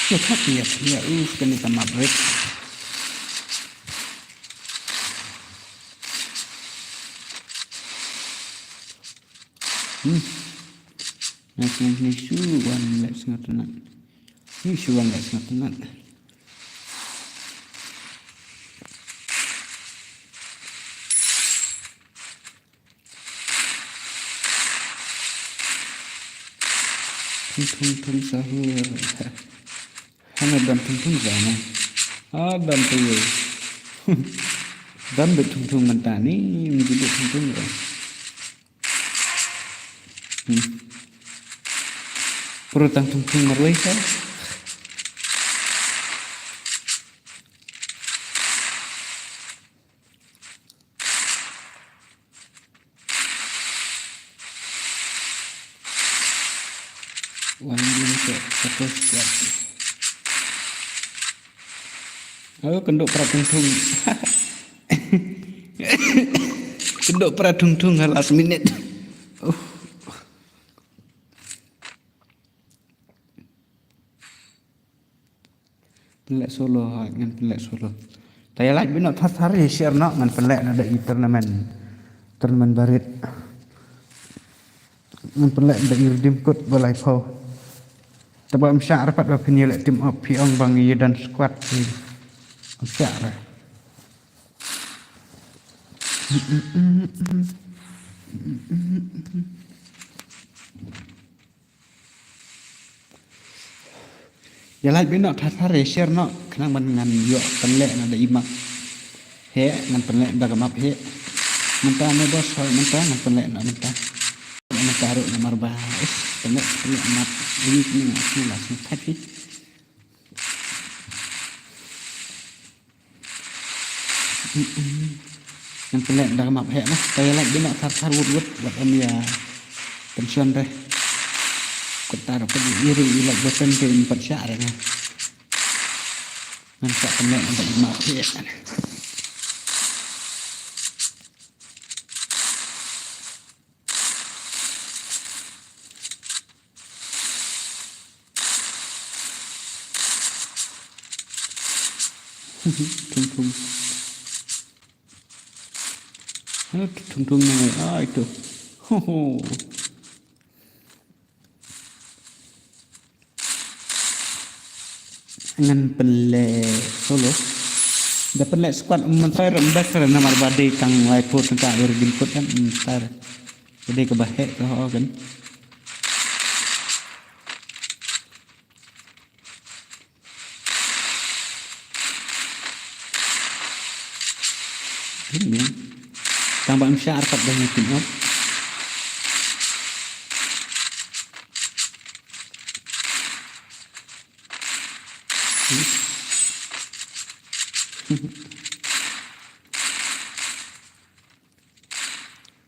Sudah ya. Kena sama break. Ni suan lek sangat tenat. Ni suan lek sangat tenat. Tung sahur. Hanya dan tung sana. Dan tu. Dan betul mentah ni menjadi tung ya. Perutang tung Malaysia. Wan Indonesia satu squad. Kenduk peratung. Kenduk peratung last minute. Pelak Solo dengan pelak Solo. Saya like bina hari share nak dengan pelak ada di turnamen barit. Dengan pelak ada di redeem code balai pau. Tapi amsyak rapat bapini lek tim up piong bang iya dan squad ni. Amsyak lah. ya lai bin no thar share no kena man ngan yo penlek na da imak he ngan penlek da gamap he mentah ne bos mentah ngan penlek na mentah taruh nomor bahas penlek map ini ni langsung tadi yang penlek da gamap he nah kaya lai bin no thar wut buat ya pensiun deh taruh pergi iri ilak bosan ke 4 syak dah nampak penat untuk mak dia tung tung itu ngan pelek solo da pelek squad mentar mbak karena nomor badi kang iPhone tengah berjemput kan mentar jadi kebahek ke ho kan ini tambah syar kat banyak tim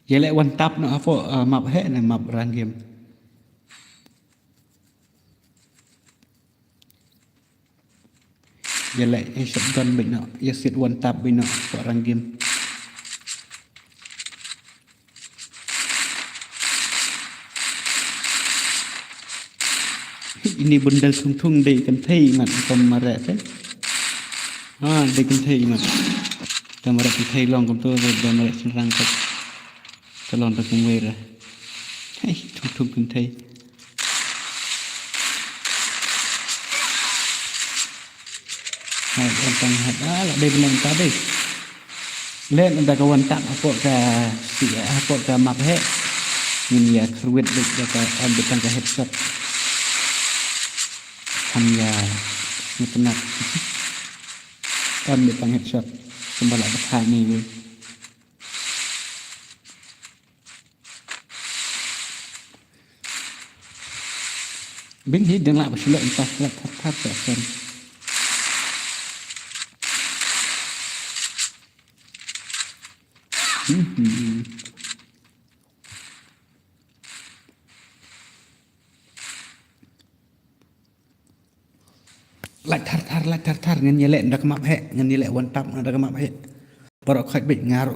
vậy lại one tap nữa phụ map hệ này map run game vậy lại shotgun bình nọ yes it one tap bình nọ phụ run game ini bundel thung đi cần thi mà còn mà rẻ thế đi cần thi mà cần mà rẻ thi lòng con tôi rồi mà rẻ trên răng thật kalau untuk merah, tung kentai. Hai tentang ada lah dia bilang tadi. Lihat ada kawan tak apa ke apa ke map he. Ini ya kerwit dia ke ambil ke headshot. Hanya ni penat. Ambil ke headshot sembala bertahan ni. Bên hi đừng lại một số lượng ta là thắt trở phần lại thắt ngân như lệ đặc map hệ ngân như lệ quan tâm đặc map hệ và đó khách bị ngã rồi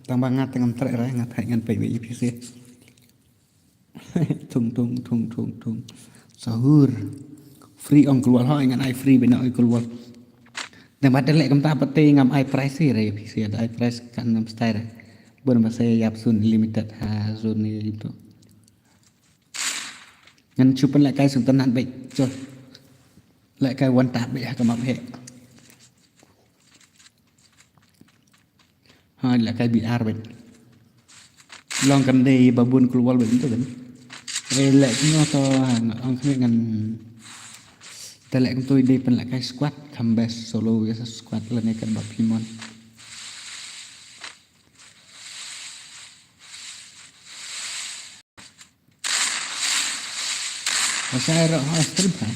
tăng ba ngã tăng tệ ra ngã thành ngân phải bị PC thùng sahur free on keluar ho dengan i free bena oi keluar dan badan lek kamta pete ngam i price re PC ada i price kan ngam style bon masa yap sun limited ha zone itu ngan chupan lek kai sun tanan baik cho lek kai one tap baik ka map he ha lek kai BR baik long kan dei babun keluar baik itu kan lek nó to ông không biết ngànhแต่lek tôi đi pen lại cái squad comeback solo cái squad lên này cần bật Pimon saya roh stream ha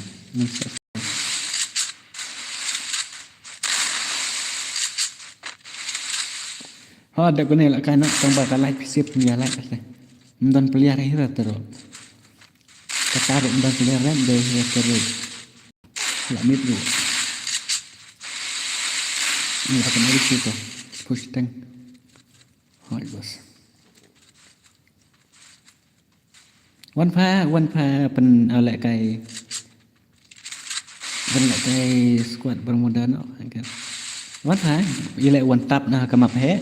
ada ko nila kana tang ba like sip niya like dan pelihara hira terus ketaruh dan pelihara dari terus lamit dulu ini akan ada situ push tank hai bosวันพาเป็นเอาแหละไก่เป็นแหละไก่สควอตบนโมเดิร์นเนาะกันวันพาอีแหละวันตับนะกระมับแฮะ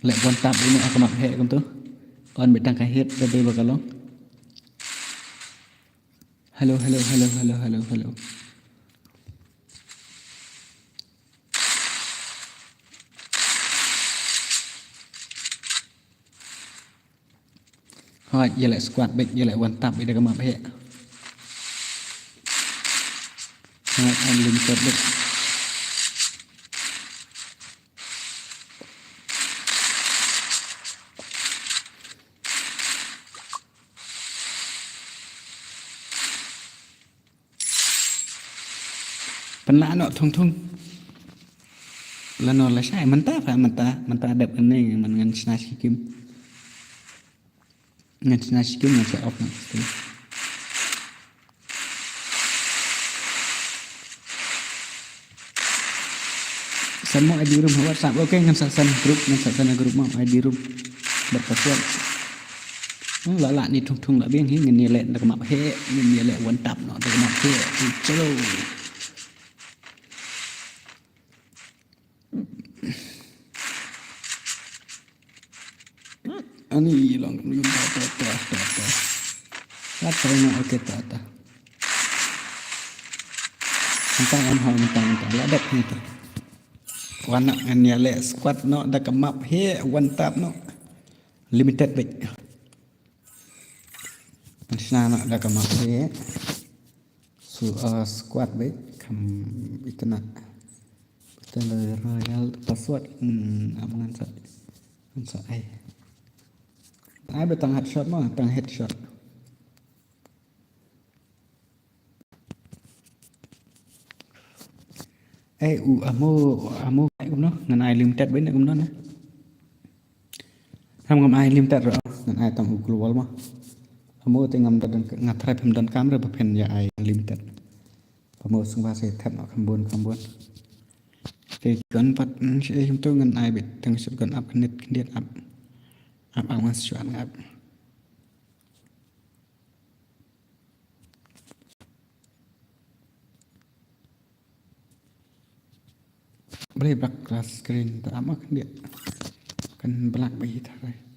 แหละวันตับiniกระมับแฮะกันตัวon betang kahit dari bakalong halo Thôi, giờ lại squat bệnh, giờ lại one tap bây giờ các bạn biết. unlimited bet. Penla nó thung thung là nó là sai mình ta đẹp anh này mình ngân snatch kim ngân snatch kim mình sẽ off nó sân mau ID room WhatsApp ok ngân sân group mau ID room bật password lỡ lại đi thung thung lại biết ngân nhiều lệ là map hệ nhiều lệ quan tập nó từ map hệ chalo ani long yum ta lát sau nó ok ta tentang em hỏi tentang lá đẹp như thế quan anh nhà lệ squat nó đã cầm map he one tap nó limited bit anh nó đã cầm map he so squat bit cầm itu nak kita royal password amangan sa ai ai betang headshot mah tang headshot amo ai cũng nó ngân ai limited bên này cũng nó nè ngam ai limited rồi ngân ai tang global mah amo te ngam dan ngat try phim dan kam rồi pen ya ai limited amo sung va se thap nó khambon thì gần bắt sẽ chúng tôi ngân ai bị từng sự gần áp knit áp ang soạn áp boleh black glass screen tak amak dia kan black bayi tarai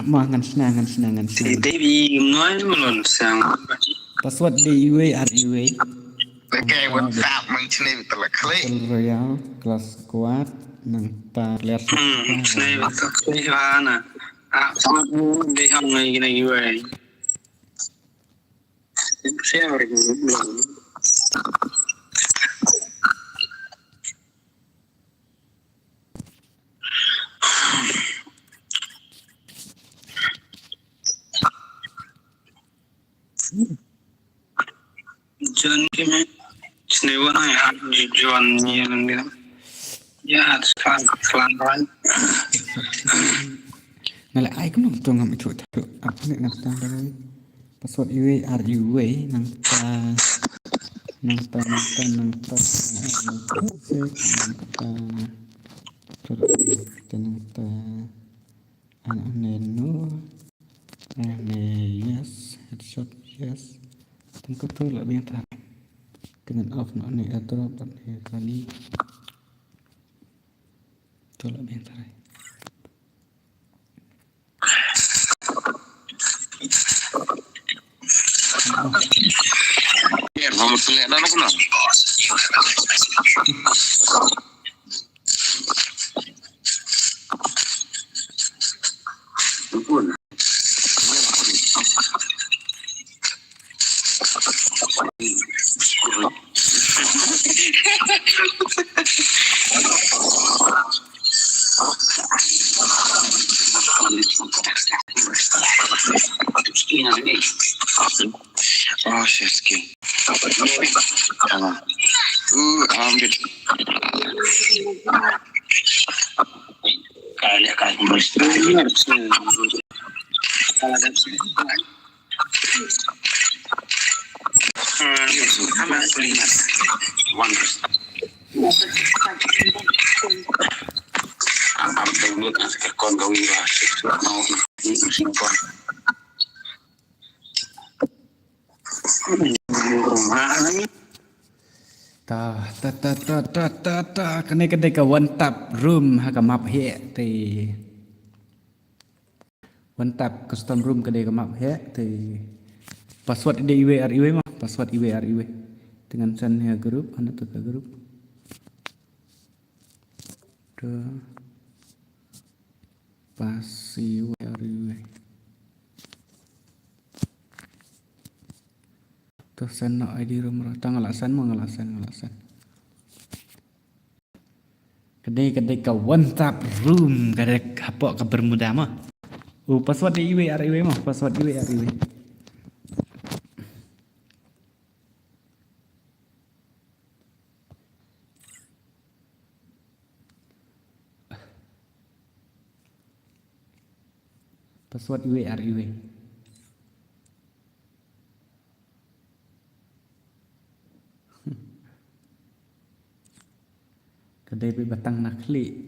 mà ngân senang Devi nói luôn sang password DUA RUA cái vấn phạm mình cho nên là click Royal class squad nang ta lihat này là click vào nè xong đi học này cái này vậy xem rồi John cái mấy này vẫn hay John nhiều lần nữa ya fan right này là ai cũng nằm trong ngầm chuột thật apa nih nang ta đây password UA RUA nang ta yes headshot yes tunggu tu lah biar tak dengan off nak ni atau apa ni kali tu lah biar tak ya mau lihat dah nak pun oh shit skill ambil kali sama kuliah one am dulu kan ke kon gawi wa rumah lagi. Ta kene kedai ka one tap room ha ka map he ti one tap custom room kedai ka map he ti password ide iwe mah password iwe dengan san he grup anu tu ka grup tu pasi iwe tu san no ID room ra ngalasan kedai ka one tap room kedai apa ka bermuda mah password iwe mah password iwe password iwe kedai be batang nakli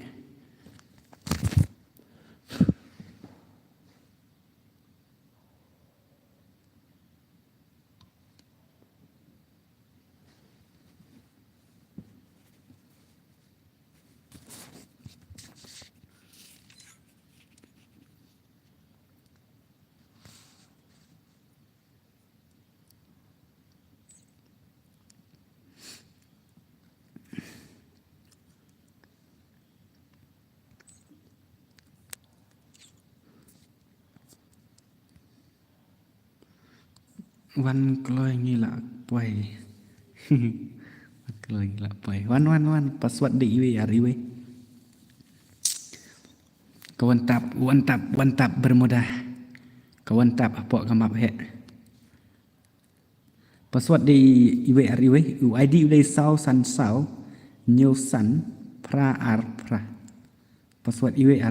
wan kloi ngila pai kloi ngila pai wan password di iwe kawan tap bermudah kawan tap apa ka map he password di iwe ID udah san new san pra password iwe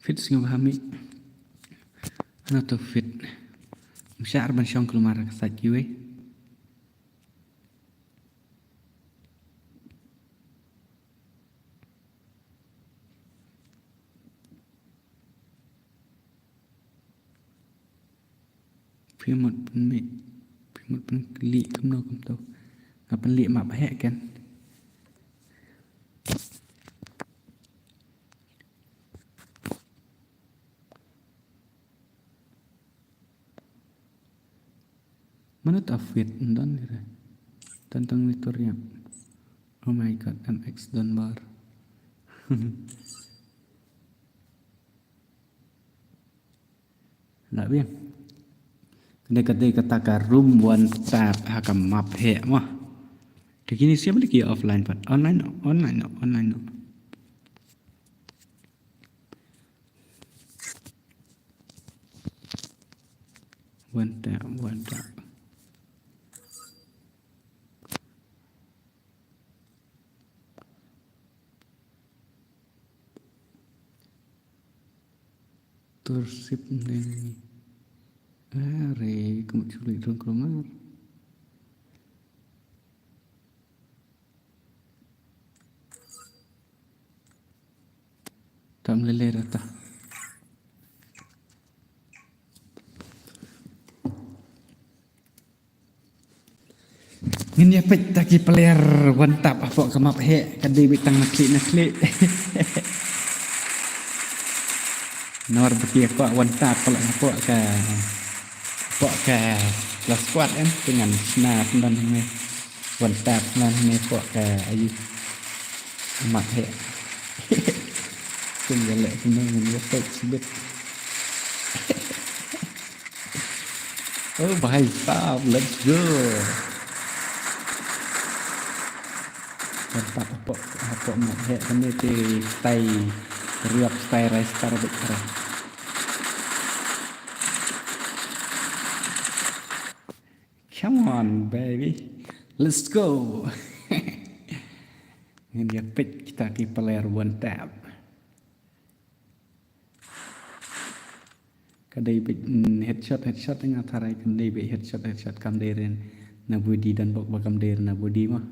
fit ngapahami anu tu fit syar ban syong keluar kasat iwe phimot pun li kam tu ngapan li map he kan mana tafid dan dire tentang liturnya oh my god MX Dunbar nak bien kedai kata room one tap hakam map he mah kini siapa lagi offline pat online no one tap tursip ni are kamu culik dong keluar tak meleleh rata ini apa taki player wantap apa kemap he kadai bitang nakli nawar beki apa wantap kalau apa ke kelas kuat kan dengan snap dan ini wantap dan ini apa ke ayu mak he tinggal lek kena efek sebut oh bahai stop let's go wantap apa mak he kena ti stay riap stay restart betul on baby, let's go. Ini dia pick kita ke player one tap. Kadai pick headshot tengah tarai kadai pick headshot kam deren na body dan bok bakam der na body mah.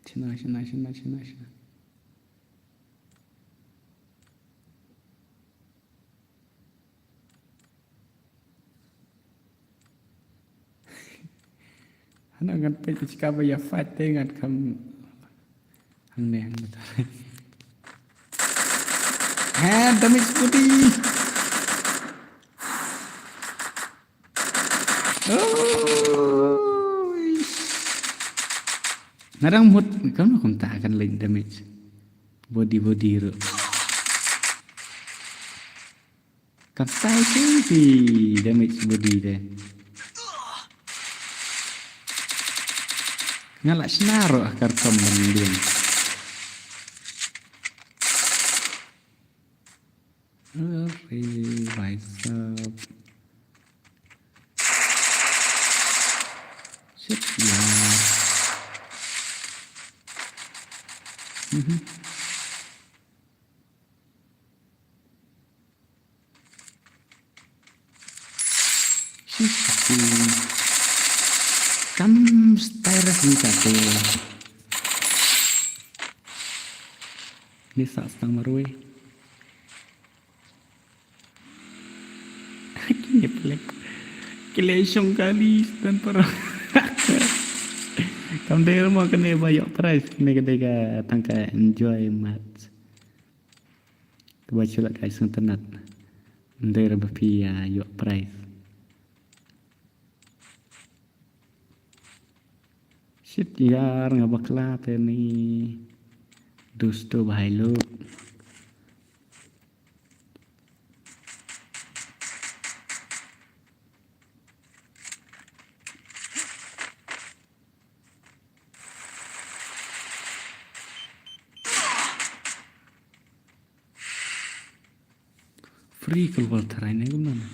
Cina. Anak kan pergi cakap ya fight dengan kamu hang neng betul. Damage body. Oh. Narang mood kamu kau tak akan lain damage body ro. Kan saya sih damage body deh. Ngalak senaro akar temen dia. Rise up. Shit ya. Kamu style kita tu. Ni sak setang marui. Kini pelak. Kilesong kali dan perang. Kamu dah mau kena bayar price. Kena ketika tangka enjoy match. Kebaca lah guys internet. Dah berpia yuk price. Shit यार nggak bakla ni dusto bahai lu. Free keluar terainya gimana?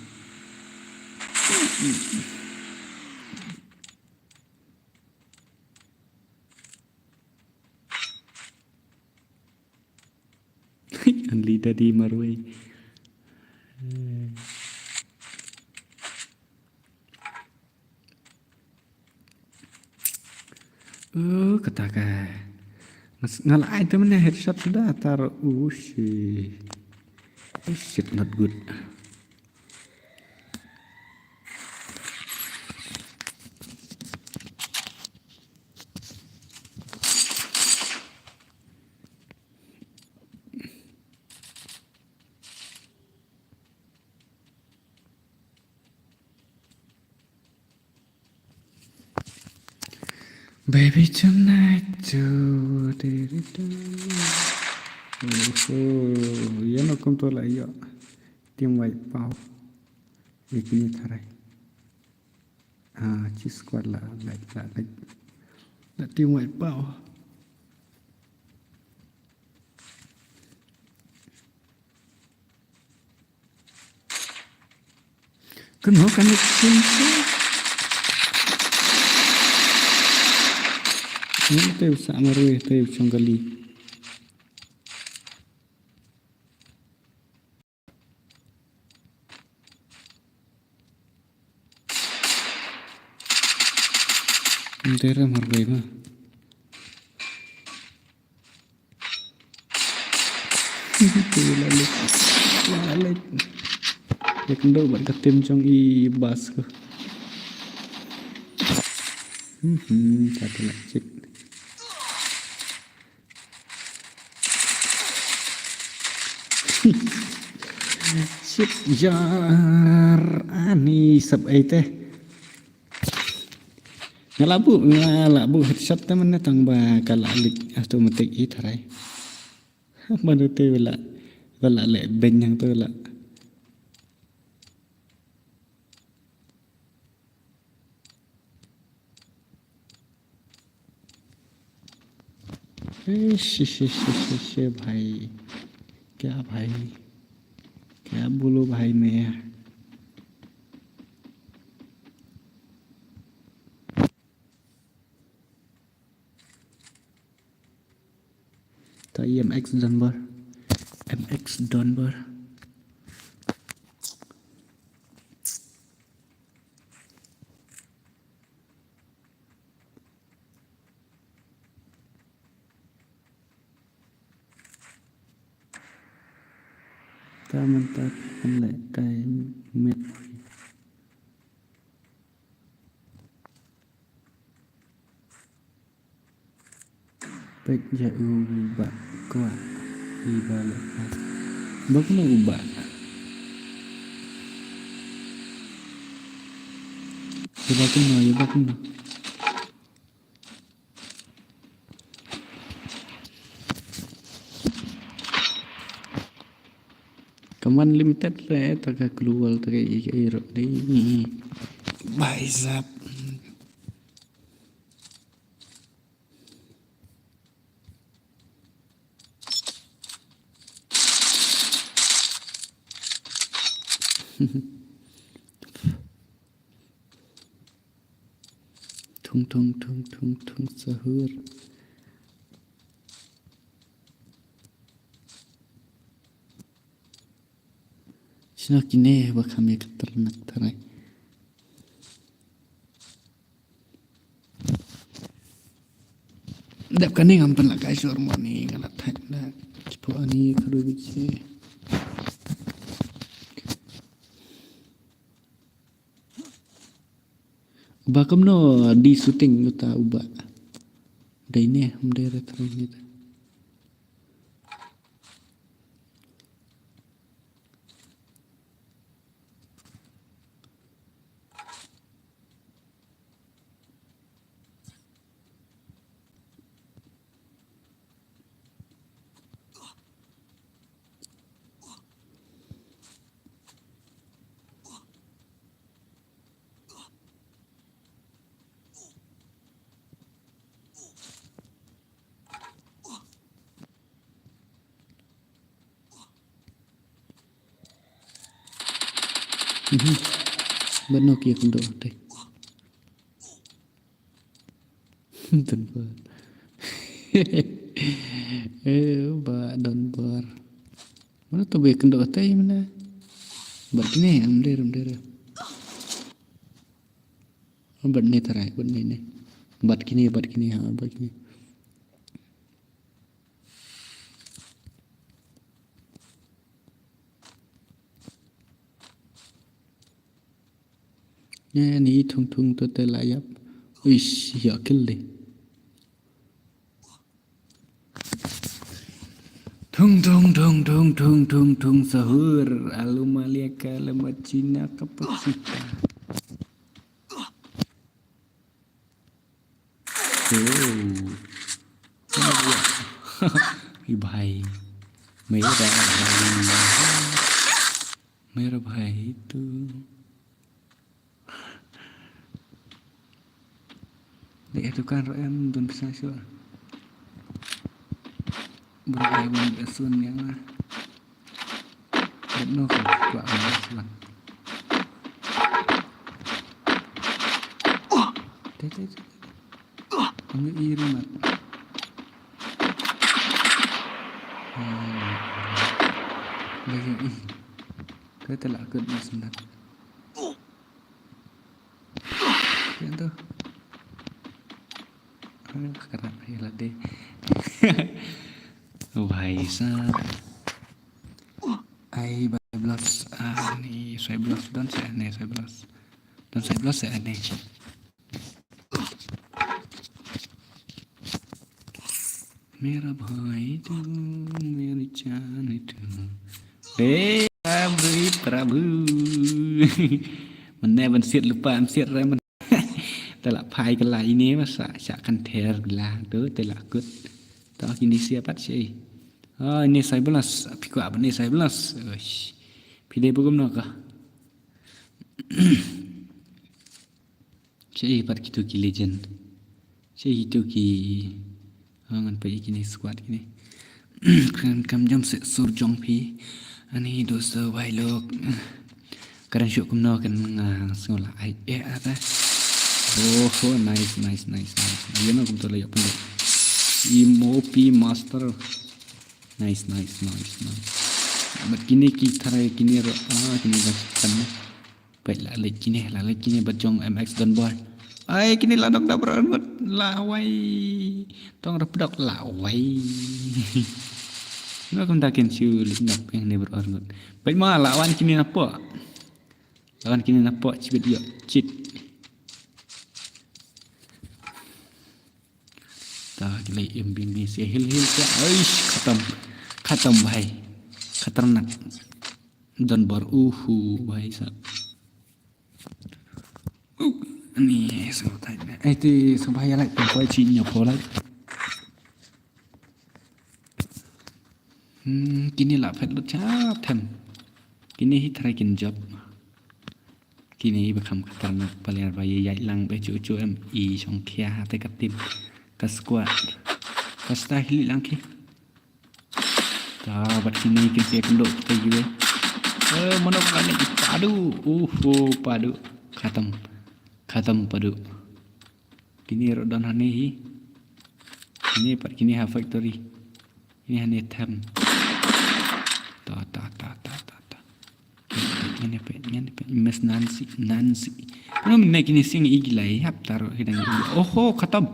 Lidah di marwai. Katakan ngalai tu mana headshot sudah taruh. Shit not good. Baby tonight too. Ya no kom tu lah ya. Tim white power. Begini tarai. Cheese squad lah like. Tim white power. Kenapa kan itu? Ini tu sama ruih tu conggali. Intera marbai mah. Itu lalu. Ya kendo buat ketim cong i bas ko. Satu lagi. Shit jar ani sab ai teh ngalabu headshot temen tang ba kala lik automatic i tharai manu te wala le ben yang tu la भाई क्या भाई bulu bahai meh. Ta MX Dunbar. MX Dunbar. Ta mantap lại cái mệt. Baik ja ubah kuat ibalik. Bagus na ubah. Iba ko na. Kaman limited lah taga keluar taga iro ni. Baizap. Tung sahur. Sino kini ba kami keternak tarai. Dap kani ngampan lah kai sormo ni ngalat thak na. Cipo ani kadu bici. Bakam no di syuting uta uba. Dai ne humde retro ni. Bano kia kendo deh. Dunbar. Ba Dunbar. Mana tu be kendo teh mana? Bat ni amder. Bat ni tarai, bat ni. Bat kini ha bat kini. Ya ni tung tu telayap. Uish, ya kille. Tung sahur. Alumalia kala Cina kapasita. Ibahai. Merah bahai itu. Dek itu kan roem don bisa sih. Berai wan besun yang lah. Beno kan buat besun. Tete. Ambil iri mat. Lagi ih. Kau telah ikut senang. Yang tu. Karena hilang deh. Waisa. Ai belas ni saya belas dan saya belas. Dan saya belas saya ni. Merah bahai itu, merah can itu. Prabu. Mana siat lupa siat rem. Telah pai ke lain ni masa akan ter lah tu telah kut. Tak kini siapa sih? Oh ini saya belas. Pikir apa ni saya belas? Pilih bukan nak? Cik part kita ki legend. Cik itu ki angan pergi kini squad kini. Kan kam jam surjong pi. Ani dosto vai lok. Kadang syuk kumno kan sengol ai ada. Oh, nice. Ayun kum to layak pun. Imopi master. Nice. But kini kita kini kini kan. Baik la kini bajong MX dan boy. Ai kini ladok dah beranut lawai. Tong repdok lawai. Nó không ta kiên trì lịch nạp yang này beranut. Baik mah lawan kini apa? Lawan kini apa? Cibit yo cheat. Ta gilai embing ni se hil se. Aish khatam bhai. Khatarnak. Dan bar bhai sab. Ni sebab itu supaya like perempuan Cina pola. Kini lah pet lu cap tem. Kini hit kin job. Kini become khatarnak paling bayi yai lang be cucu MI song kia hati katim ka squad. Ka style lang ki. Ta bat kini kin sia kendo kita juga. Mana kali padu. Khatam padu. Kini rodan hani. Kini ha factory. Ini hani tham. Ta. Ini pe Miss Nancy. Nó mình này kini sing igi lai hap taruh hidang. Oh, khatam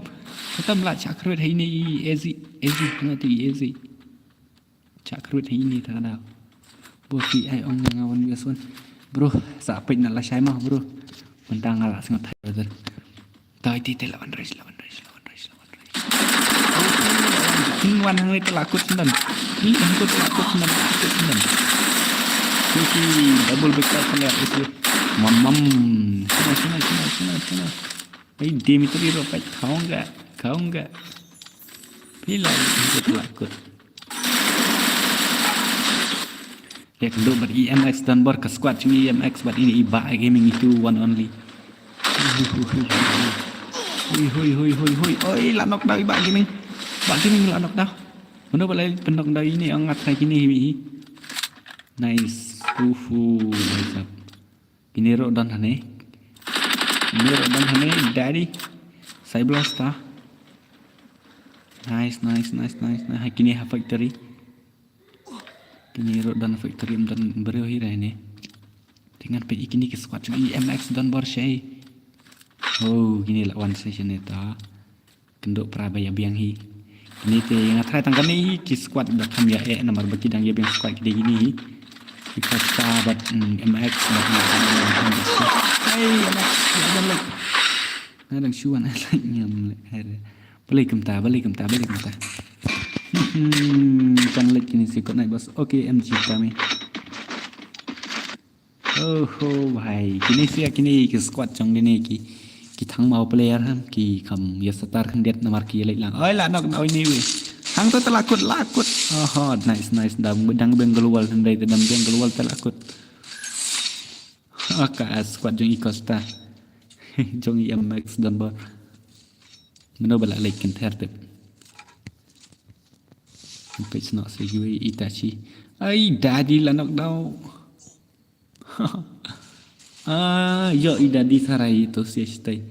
lah cakrut hari ni easy nanti easy. Cakrut hari ni tak ada. Boti ai ong ngawan biason. Bro, sapit nak lah syai mah bro. Mentang ala sangat thai betul. Tai ti lawan race. Wan hang itu lakut sendan. Ni angkut lakut sendan. Ki double back player itu. Mam. Sana. Ai Dimitri ropat kau enggak. Bila angkut lakut. Ya kendo ber EMX dan ber ke squad cumi EMX ber ini iba gaming itu one only. Hui. Oi lanok dah iba gaming. Bak gaming lanok dah. Mana balai pendok dah ini angat kayak gini. Nice. Nice. Ini ro dan hane. Daddy. Saya blasta. Nice. Kini ha factory. Kini road dan factory dan beri ini. Dengan pe kini ke squad EMX dan Borshay. Oh, gini lawan session eta. Kenduk Prabaya biang hi. Ini te yang atrai tangkan ni ki squad dah kami ya nomor bagi dang ya biang squad kita gini. Kita sahabat MX dan hey MX dan lek. Nadang syuan lek nyam lek. Balik kemta. Kan lek ini sih kok naik bos. Oke MG kami. Oh bhai. Kini ki squad trong ini ki thang mau player ham ki kam ya star khang det namar ki lek lang. Oi la nok oi ni we. Hang tu telakut. Oh nice. Dang bengelual sendai dam bengelual telakut. Aka squad jong Costa. Jong MX dan bar. Meno bala lek kan tertib. Page not say you Itachi. Ai daddy la nok dau. Yo idadi sarai itu siestai.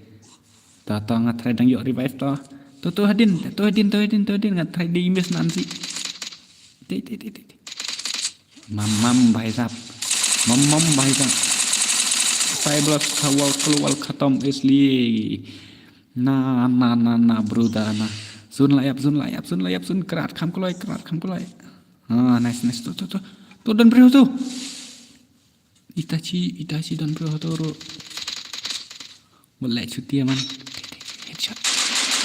Ta ngat try dang yo revive ta. Tu hadin ngat try di Miss Nancy. Ti. Mamam bhai sab. Saya blok keluar khatam isli. Na brudana. Sun layap kerat kam koloi. Nice tu dan bro tu. Itachi dan bro tu. Boleh cuti aman. Headshot.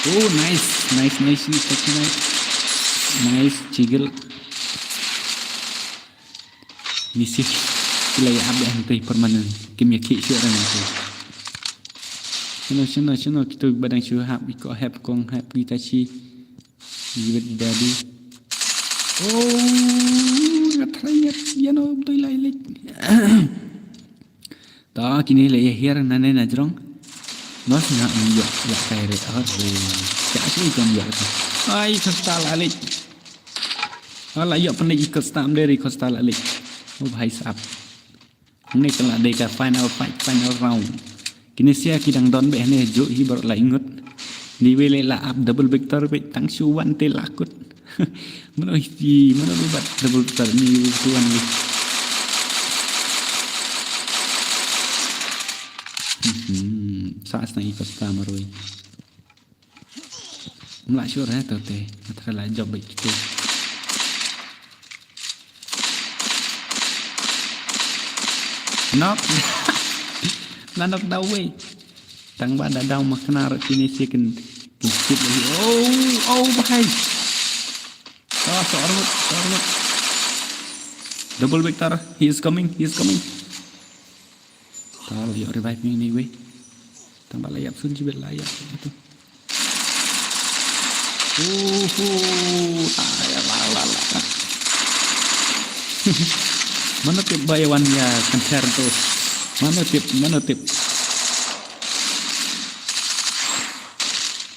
Oh nice Itachi nice cigel. Misi kilai abah hantai permanen kimia ki syuran itu. Sino kita badang syuhab iko hab kong hab Itachi. Givet daddy. Oh, ngatlayat yano betul lailik. Ta kini lay here nane najrong. Nos na iyo ya kaire Cakap ikon ya. Ai kasta lalik. Ala iyo pandai ikut stam dari kasta lalik. Bahai sap. Ini kalau ada ke final fight, final round. Kini sia kidang don be ne jo hi baru la ingut. Di wele la up double victor be tang suwan te lakut. Mana hi mana buat double victor ni suwan ni. Saat nang ikut sama Roy. Mula sure tu teh, terlalu job baik itu. Knock, knock dah way. Tang bada dah makna ini sih kan skip lagi. Oh bahai. Seorang. Double victor, he is coming. Tahu ya revive ni way. Tambah layap sun cibet layap itu. La. Mana tip bayawannya konser tuh? Mana tip?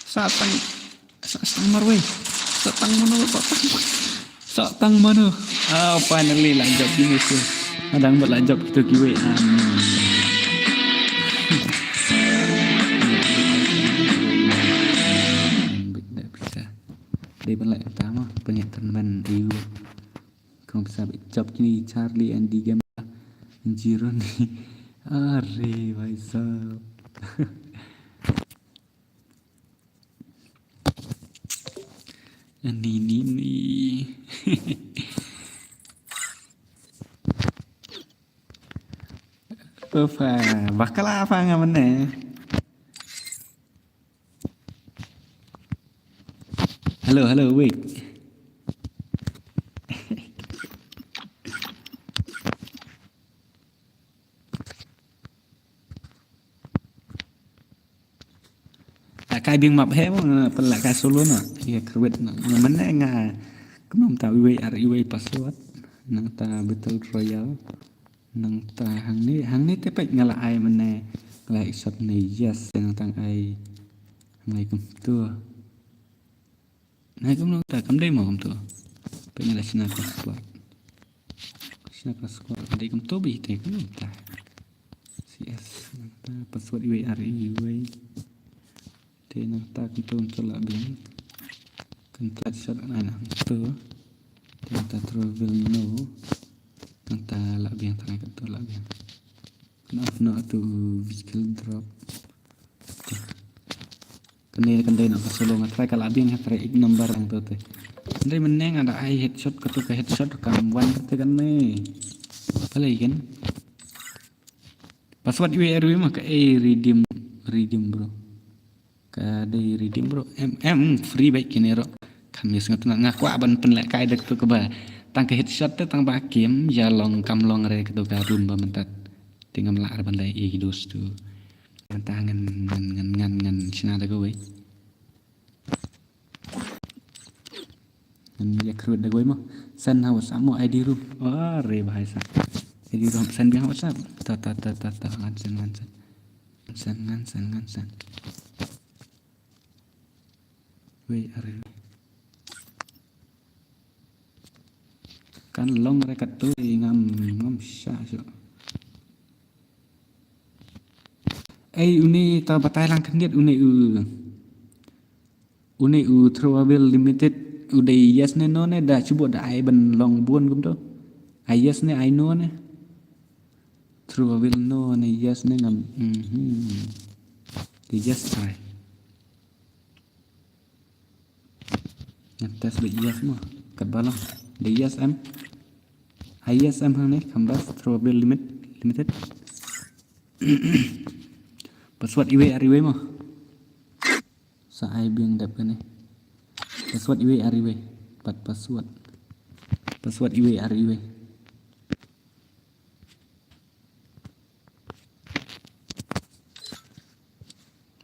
Satang marway. Satang mana? Finally lah job ini sih. Kadang buat lah job itu kiwe. Đây bên lại ta mà bên nhật thần mình yêu không sao bị chọc như Charlie and the game Gironi are भाई साहब ini bakal apa nggak mana Hello, wait. Cái biên mập hết phần lại cái solo nè, thì create mình này ngà cũng nằm tạo UA password, nang ta battle royale, nang ta hàng này tiếp ngà là ai mình này lại shot này yes nang tăng ai ngày cũng tua. Nah, kamu tak kamu demo kamu tuh. Pengen lah Snapchat squad. Ada kamu tuh bih kamu tak. CS nanti password UA. Dia nanti kita untuk lah biang. Kita shot anak tuh. Kita travel no. Nanti lah biang tangan kita lah biang. Kenapa tu physical drop. Kendai nak solo ngatrai kalau abang ngatrai number yang tu teh. Kendai meneng ada ai headshot ketuka headshot kam one tu kan ni. Palai kan. Password URL mah ke redeem bro. Ke day redeem bro. Free baik kini ro. Kami sangat ngaku aban penlek kai dek tu ke ba. Tang ke headshot tu tang ba game ya long kam long re ketuka room ba mentat. Tinggal melak aban lai dos tu. Ngan Cina dah gue. Ngan ya kerut dah gue mah. Send WhatsApp mo ID room. Wah, re bahasa. ID room send biang WhatsApp. Ta ngan send. Wei are. Kan long rekat tu ngam syah. Uni ta batai lang kendiat uni travel limited udah yes ne no ne dah cuba dah ai ban long buon gum to ai yes ne ai no ne travel no ne yes ne ngam di yes ai ngetes di yes mah kat balang di yes am ai yes am hang ne kambas travel limited password IW mah saai biang dap ni password IW password IW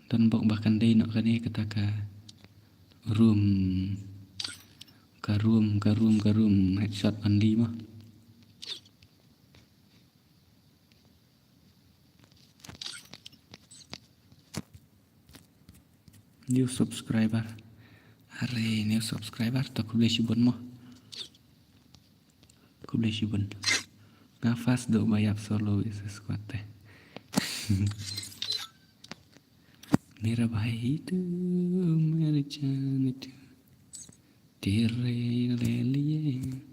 dan bahkan day nak kani kata ka room headshot only mah new subscriber tak boleh subon mah Nafas do bayap solo is sesuatu. Mera bhai tu mere jaan tu tere liye.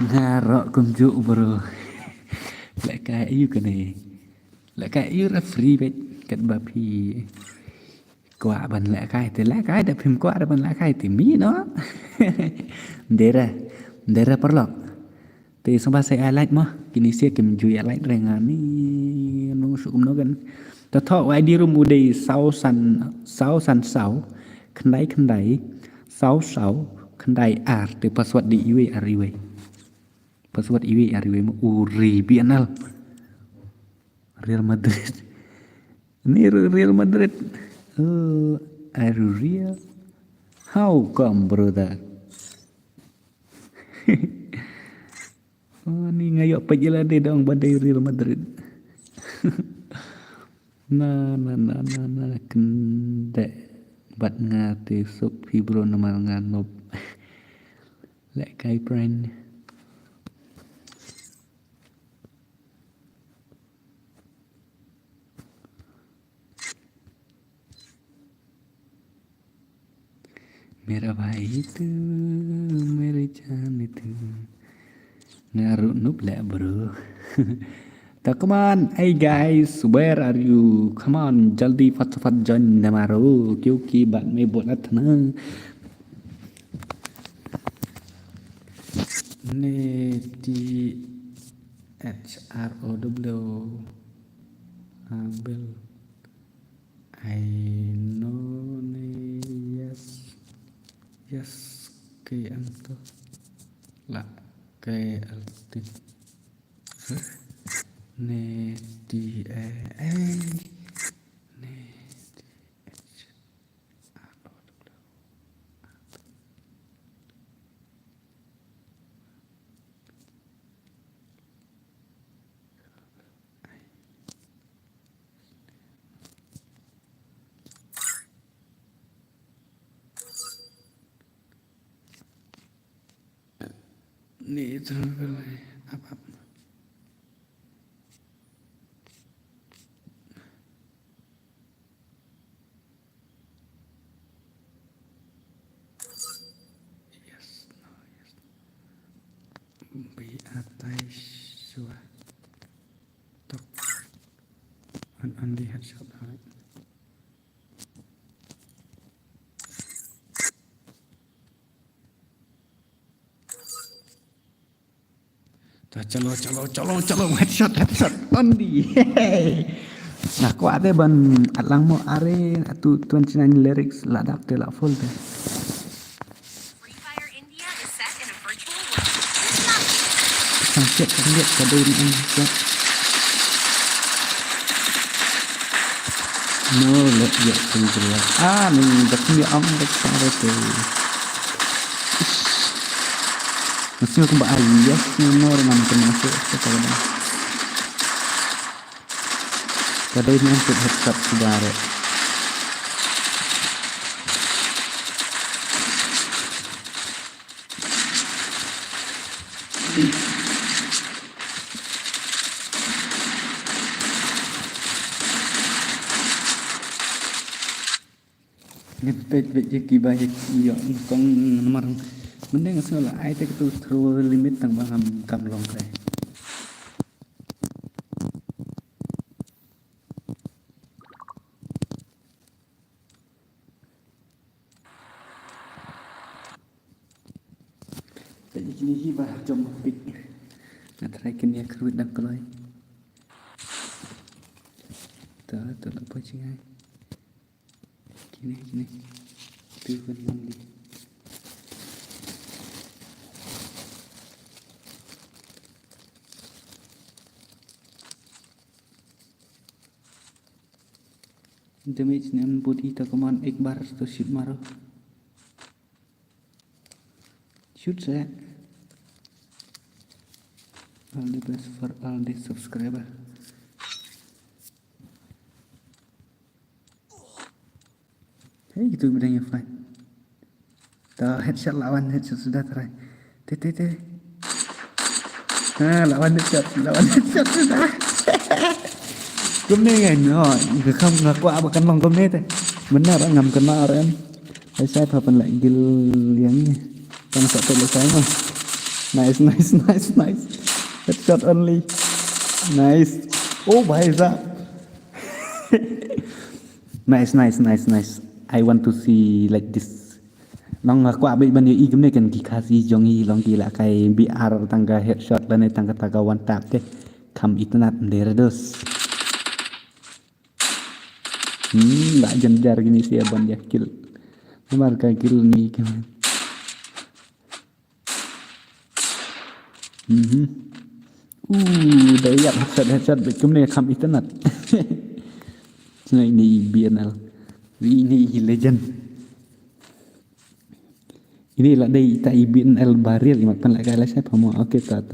Ngarok kumjuk bro. Lek kayak you kene. Lek kayak you referee bet kat bapi. Qua ban lek kai da phim qua da ban lek kai ti mi no. Dera perlok. Ti sampai saya like mah kini sia kem ju ya like rengan ni nung sukum no kan. Ta thọ wai di rum udai sau san sau kendai sau kendai ar ti password di iwe ariwe. Password iwe ariwe mu uri bienal. Real Madrid. Ini Real Madrid. Oh, are you real? How come, brother? Oh, ni ngayok pejalan dia dong badai Real Madrid. Nah, kendek bat ngati sup fibro namal nganop. Lek kai friend. Mera bhai tu mere jaan itu ngaruh noob lah bro. Tak come on, hey guys, where are you? Come on, jaldi fat join हमारो क्योंकि बाद में बोला था ना ने THROW Abel I know ne yes ke anto la ke alti ne di ne ni itu apa yes be atai sua tok on the headshot right. Chalo headshot on the nah ko ate ban atlang mo are atu 29 lyrics ladak te la full te Free Fire India is set in a virtual world. This is not sang lihat kado ni no let ya jelas ni dak ni dak sare te mesti aku mbak alias nomor nonton masuk sekarang kado ini untuk headshot saudara ngepet baik iyo kong nomor mending asal ai te tu throw limit tang bang kam long kai Ini bah jom pik. Nak try kini kerut dan keloi. Tak apa cengai. Kini. Tu kan mandi. Damage name body ta command एक बार तो shoot मारो. Shoot saya. All the best for all the subscriber. Hey, gitu bedanya fine. Tahu headshot sudah try. Tete. Lawan headshot sudah. Gom ni kan, không qua bukan long gom ni teh. Benar ngam kena orang. Saya papan lagi gil yang ni. Kan satu selesai mah. Nice. Headshot only. Nice. Oh, bahaya. Nice. I want to see like this. Nong aku abis bani igam ni kan dikasih jongi long gila kai BR tangga headshot dan tangga one tap teh. Kam internet deredos. Tak jenjar gini sih abang dia kill. Marka kill ni kan. Dayak headshot becum ni kam internet. Ini BNL. Ini legend. Ini lah dari tai BNL baril makan lagi lah saya paham. Okey tak.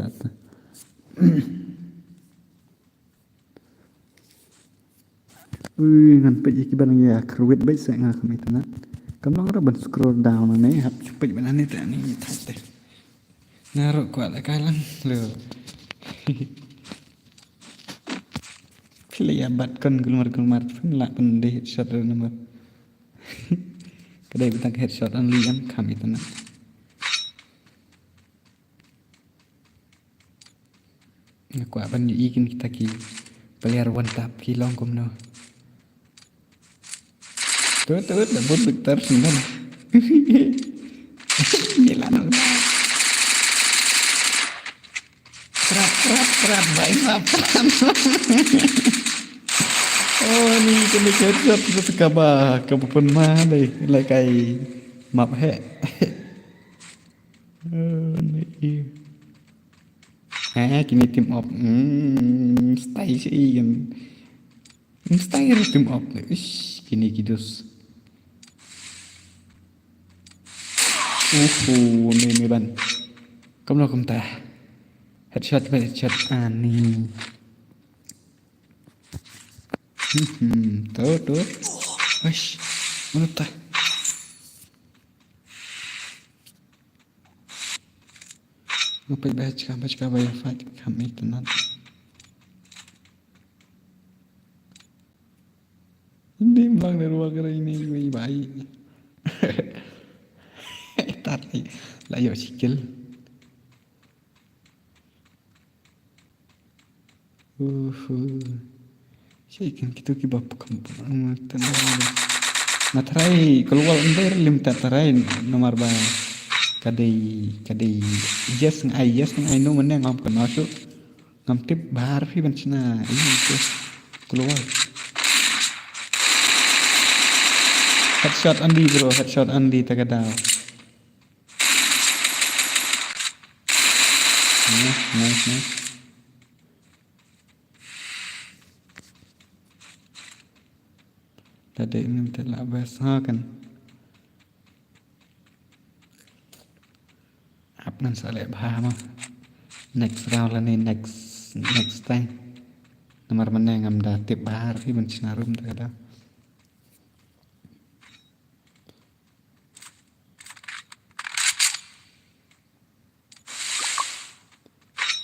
Ngan pergi ke barang ya kerwit baik saya ngah kami internet. Kamu orang scroll down ni, hap cepat mana ni tak ni tak. Naruh kuat lah kalang lo. Pilih abad kon gulmar pun lah pun deh headshot nama. Kedai betang headshot only kan kami tu nak. Aku akan diikin kita ki pelihara wantap ki long kom no. Tuh dapat Victor sembilan. Gila no. Kerat baik lapran. Oh ni kena headshot terus kabah kabupun mah deh lakai map he. Ni. Kini team up. Stay sih kan. Stay team up. Ish, kini kidus. Ni ban. Kamu tah. Headshot ani. Tuh. Wish, mana tah? Apa baca bayar fight kami tenang. Ini malang dari ruang ini gue baik. Tadi layo sikil. Saya kan kita ki bapak kampung tenang. Matrai keluar under lim tatarai nomor ba. Kadai yes ngai no mana ngam kan masuk. Ngam tip bahar fi bencana ini tu keluar. Headshot Andi bro, headshot Andi tagadao. Nice. Tadi ini minta labas kan. Apnan saleh bahama. Next round lah ni next time. Nomor mana ngam dah tip bahar fi bencana room tagadao.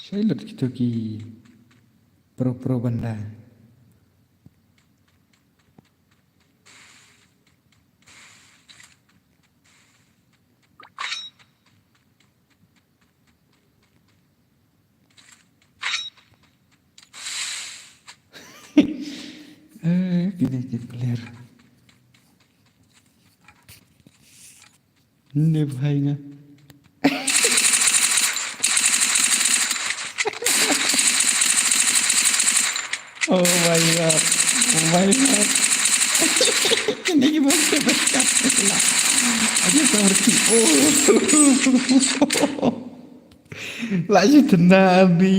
Saya lihat kita ki pro benda. Gini player. Ini bahaya. Ini gimana berkat lah. Aja seperti lagi tenang di.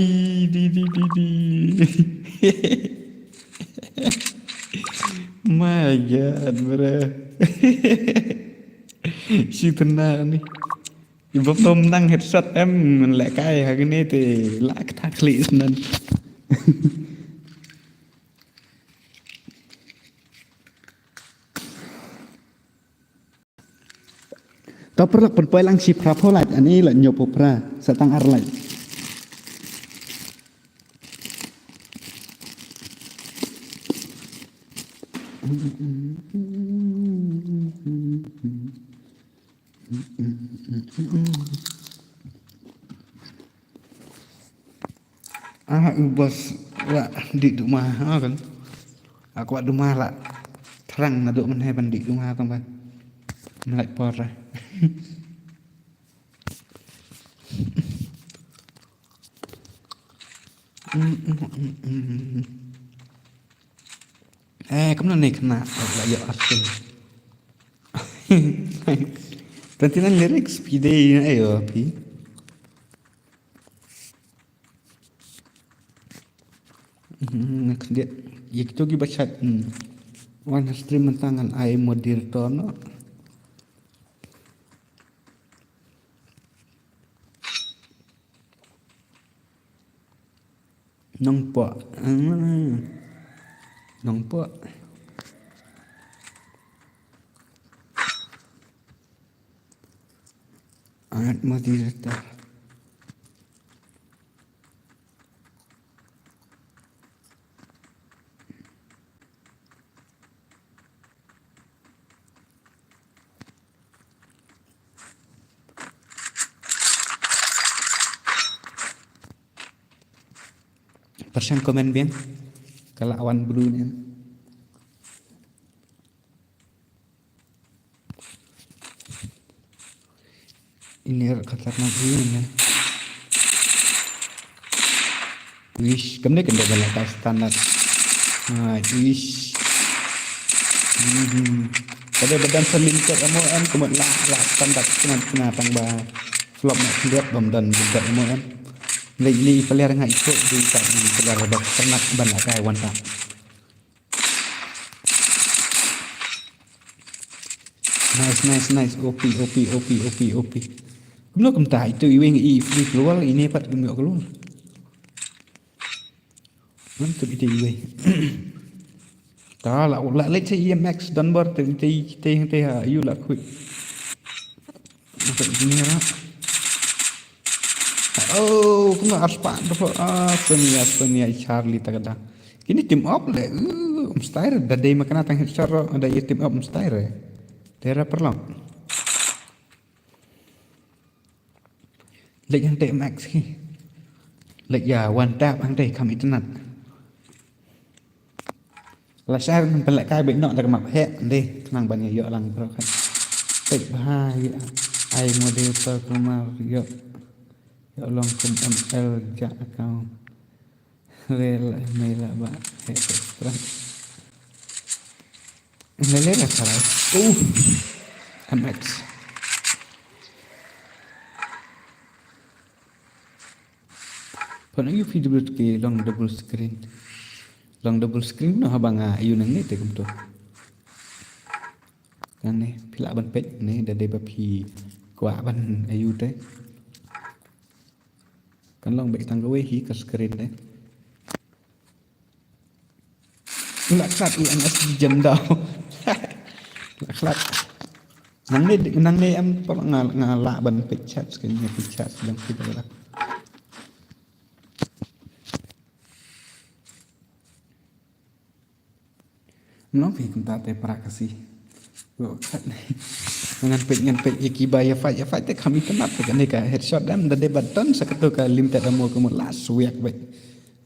My God, bro. Si tenang nih. Ibu tom nang headset em mình lại cái cái này thì lại cái thác lị nên tao perlu penpoy lang si prapolat ani lah nyopo pra setang arlai bos lah di rumah kan aku ada rumah lah terang naduk menheban di rumah kan bang melek porra kamu nih kena lah ya asin berarti nang lirik speed ayo api dia ya kita lagi baca warna stream mentangan ai moderator no nongpo art moderator persen komen bien kalau awan blue nya ini kata nabinya wish kemana kena balakas standar wish pada badan selingkar amoan kemudian lah standar kena tambah flop nak lihat bamdan juga amoan Lately, pelir ngai ikut di kat di pelir dah ternak banyak kai wan tak. Nice. OP. Belum kemta itu iwing free keluar ini pat kemuk keluar. Mantap itu iwing. Tak lah, let's say EMX dan bar kita you lah quick. Mantap ini lah. Oh, kung aspa dapat Sonia Charlie tagada. Kini team up le, mustahil. Dadai makan atang hitchar, ada team up mustahil. Daerah perlang. Lek yang teh max ki. Lek ya one tap ang teh kami tenat. Lah saya pelak kai baik nak dak mak he deh, tenang banyak yo lang pro kan. Tek bahaya. Ai model per rumah yo. Ya Allah kum ML jak kau rela mela ba ekstra mele la salah MX pernah you video ke long double screen no habanga you nang ni te kum tu kan ni pila ban pet ni da de ba pi kwa ban ayu te kan long baik tangga wehi ke screen deh. Laklat UNS di jendau. Laklat. Nang ni em per ngalak ban pichat sekali pichat sedang kita lah. Menapa kita te prakasi. Ngan pet ikiba ya fight te kami kenap kan ni ka headshot dan the button saketu ka limited ammo ko last week baik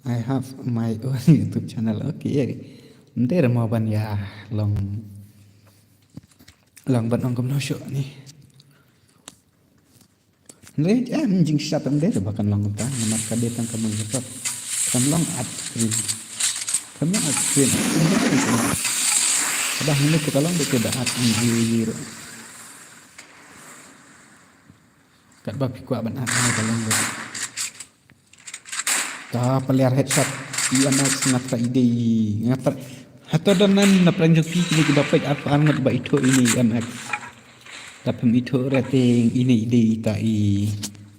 I have my own YouTube channel okay nter mau ban ya long ban ong kom no show ni le jing shot am bahkan long ta namar ka detang ka mengkap kan long at screen screen dah ini kita long ke daat ni kat bapi kuat banat ni kalau ta peliar headshot ia nak ngata ide ngata hatta danan na pranjoki ni kita dapat apa angat ba itu ini MX tapi itu rating ini ide ta i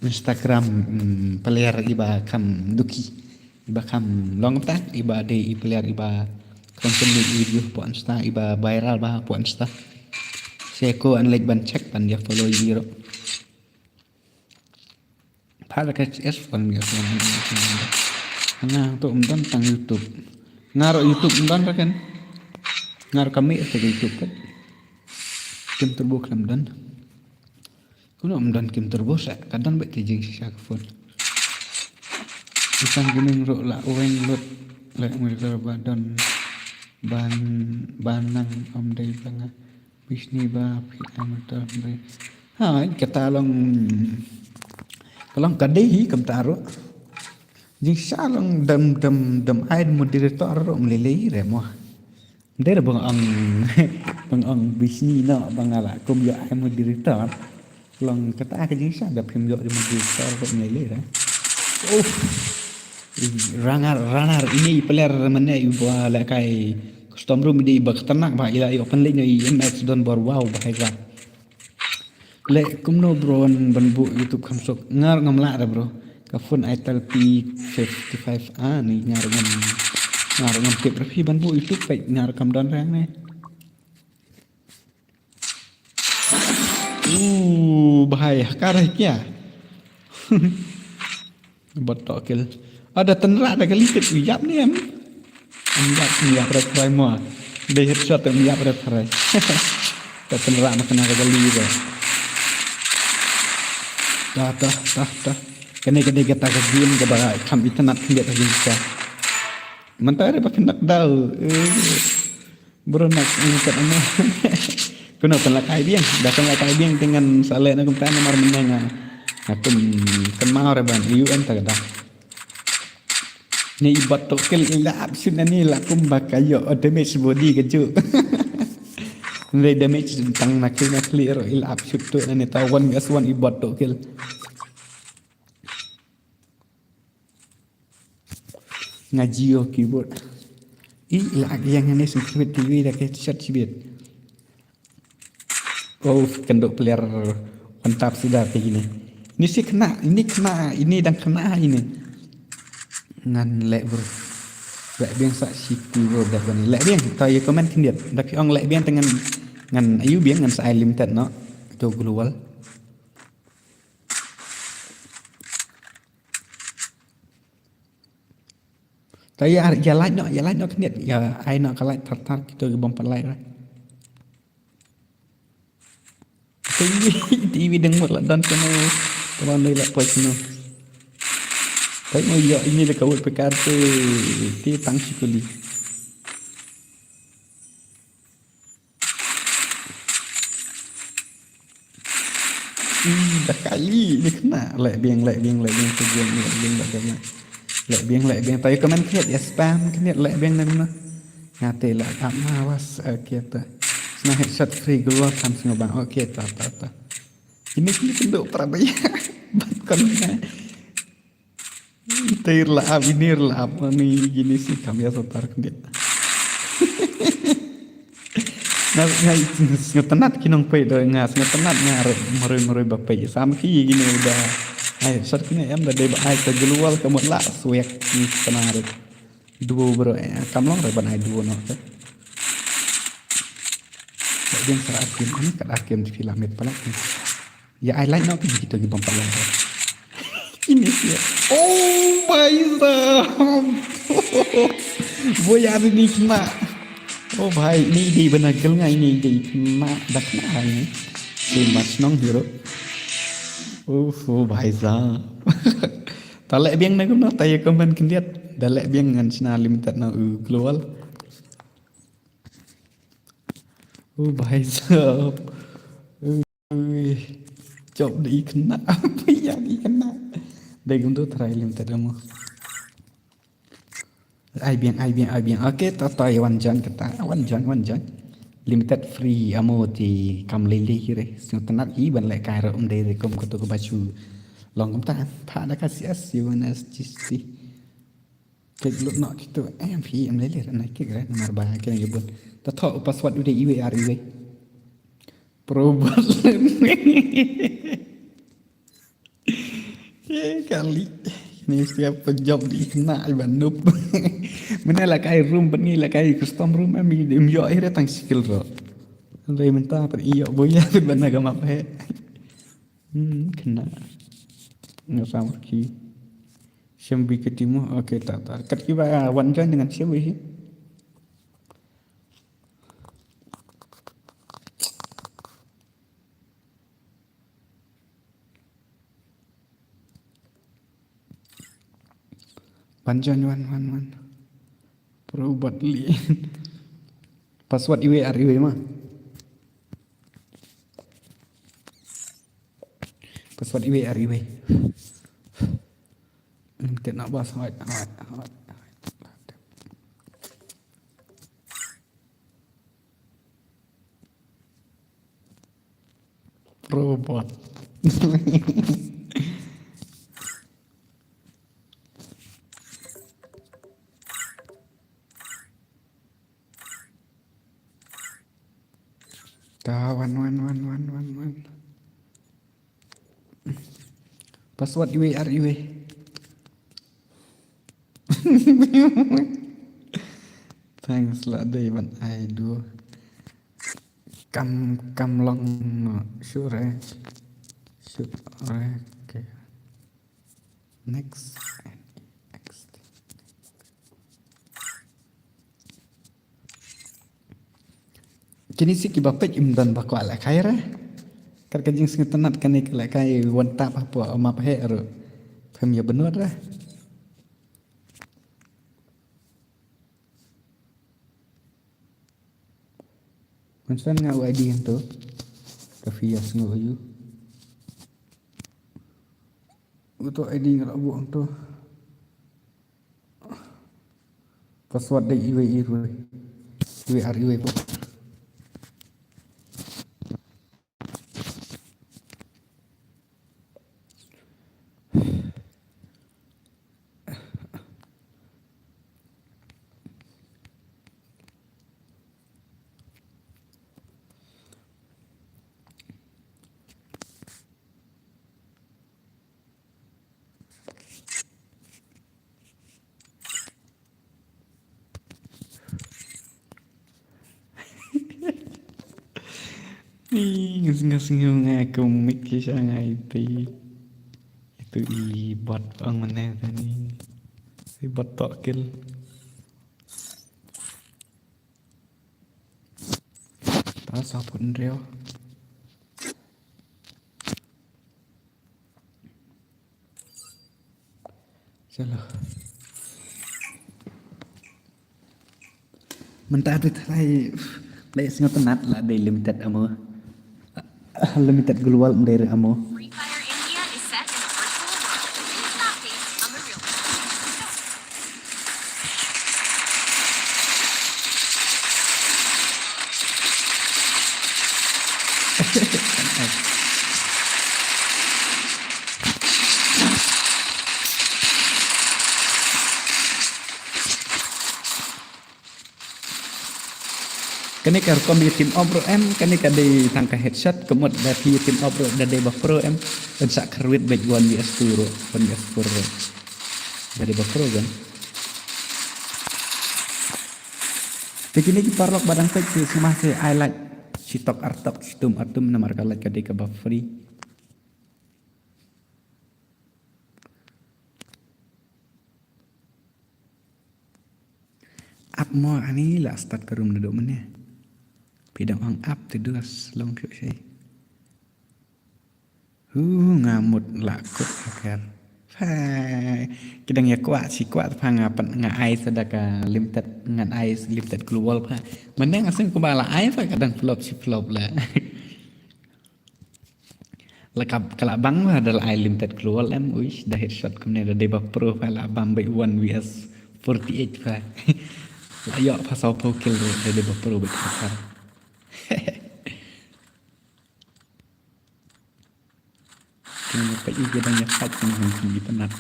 Instagram peliar iba kam duki iba kam long ta iba de i peliar iba konten video po Insta iba viral ba po Insta seko unlike ban check ban dia follow zero pada KCS pun dia nah untuk umdan tang YouTube ngaruh YouTube umdan kan ngaruh kami ke YouTube kan kim turbo kelamdan kuno umdan kim turbo sa kadang baik tijing sisa phone isang gunung ro la wen lot la mereka badan banang om dai banga bisni ba pi amatar dai ha kata long kalau kadai kam taro jing salong dam ai moderator melelei remo der bang ang bisni no bangala kum yo ai moderator long kata ke jing sa da pim yo moderator melelei ra ranar ini player mana ibu la kai custom room di bak tanak ba ila open lane i MX don bor wow bahaya le kumno bro ban bu YouTube kamsok ngar ngamla ra bro ka phone Itel P55a ni ngar ngam ke profi ban bu YouTube pe ngar kam don rang ne bahaya karah kya betul kill ada tenrak ada kali ket yap ni em yap red try mo de headshot em yap red try ta tenrak makan ada kali tu dah kene kata ke game ke bara kam internet dia tak bisa mentare pa nak dau bro nak ingat ana kuno pelakai biang datang lakai biang dengan sale na kumtan mar menanga atum kenmau reban UN tak dah ni ibat tokel ilap sunani lakum bakayo damage body keju ni damage tang nak clear ilap sutu ni tawan gaswan ibat tokel ngajio keyboard lagi yang ini sempit TV dah ke chat sibit kenduk player mantap sudah kayak gini ini sih kena ini dan kena ini ngan lek bro lek biang sak situ bro dah bani lek biang kita ya komen kendiat dak ong lek biang dengan ngan ayu biang ngan sai limited no to global tapi ya like no kendiat ya ai no kalai tar kita ke bom palai lah TV dengan mula dan kena ni lah pos no. Tapi mau ya ini le kau perkara ti tang sikuli. Dah kali ni kena lek biang tujuan lek biang tapi komen kiat ya spam kiat lek biang nama ngate lah awas kita nah headshot free keluar kan semua bang okey tak ini penduk Prabaya bahkan tir lah ini lah apa nih gini sih kami asotar dia nah ngetenat kinong pe do ngas ngetenat ngar meroi bapai sama ki gini udah ai shot kini em dah deba ai keluar kamu lah suek ni tenar dua bro kamlong reban ai dua no yang terakhir ini terakhir di filament pala ya I like nak pergi kita di bom pala ini sih oh my god boya ini kena oh bhai ini di benar kelnya ini di kena dah kena ini mas nong hero oh bhai za talek biang nak kena tanya komen kendiat dalek biang ngan sina limited na keluar bahaya sab job di kena apa yang kena dari untuk trial yang tadi mau ai biang oke toy wan jan kata wan jan limited free amo thì cầm lili kire sing tenat i ban le kai ro de kom ko to baju long kom ta pha da ka cs UNSGC ke lu no gitu em le na ke gra nomor ba ke yang bun ta tho password udah IWR Probat kali ini setiap penjob di kena iban nup mana lah kai room ni lah kai custom room ami dem yo akhirnya tang skill ro lai mentah per iyo boya ben agama pe kena nggak sama ki sembi ketemu oke tak kat kiba wan join dengan siapa sih Panjang wan perubat li password IWR mah password IWR kita nak bahas hot robot wan password IWR thanks lah day ban ai do cầm long sure okay next kini sih kibapet imdan bakwa la khaira kar kajing sing tenat kan ik la kai wanta apa ma phe ro phem ya benur lah konsen ngau ID yang tu kafia ngau yu untuk ID ngau buang tu password dai IWR po ngasing aku mikir sangat itu bot ang mana tadi si bot tokil tak sapun rio salah mentah tu tadi lai singo tenat lah day limited limited global dari amo Free Fire India is set in a virtual world. Please stop dates on the real world. Kani kar kom di tim obro em kani kadi tangka headset kemud dari tim obro dari bapro em dan sak kerwit baik wan di asturo dari bapro kan begini di parlok badang pek di semah ke highlight sitok artok situm atum namar kalat kadi ke free up mo ani lah start ke room duduk mana Pidang ang up tiduas long kyo siya. Ngamut lakot agar. Kidang ya kuat si kuat pa ngapan nga ay sadaka limited ngan ay limited global pa. Mending asing kubala ay pa kadang flop si flop lah. Lekap kalabang adalah ay limited global em uish dah headshot kemudian ada debak pro pa la bambay 1 vs 48 fa. Layak pasal pokil dari bapro betul. Kini pergi kita yang fight dengan tinggi penat.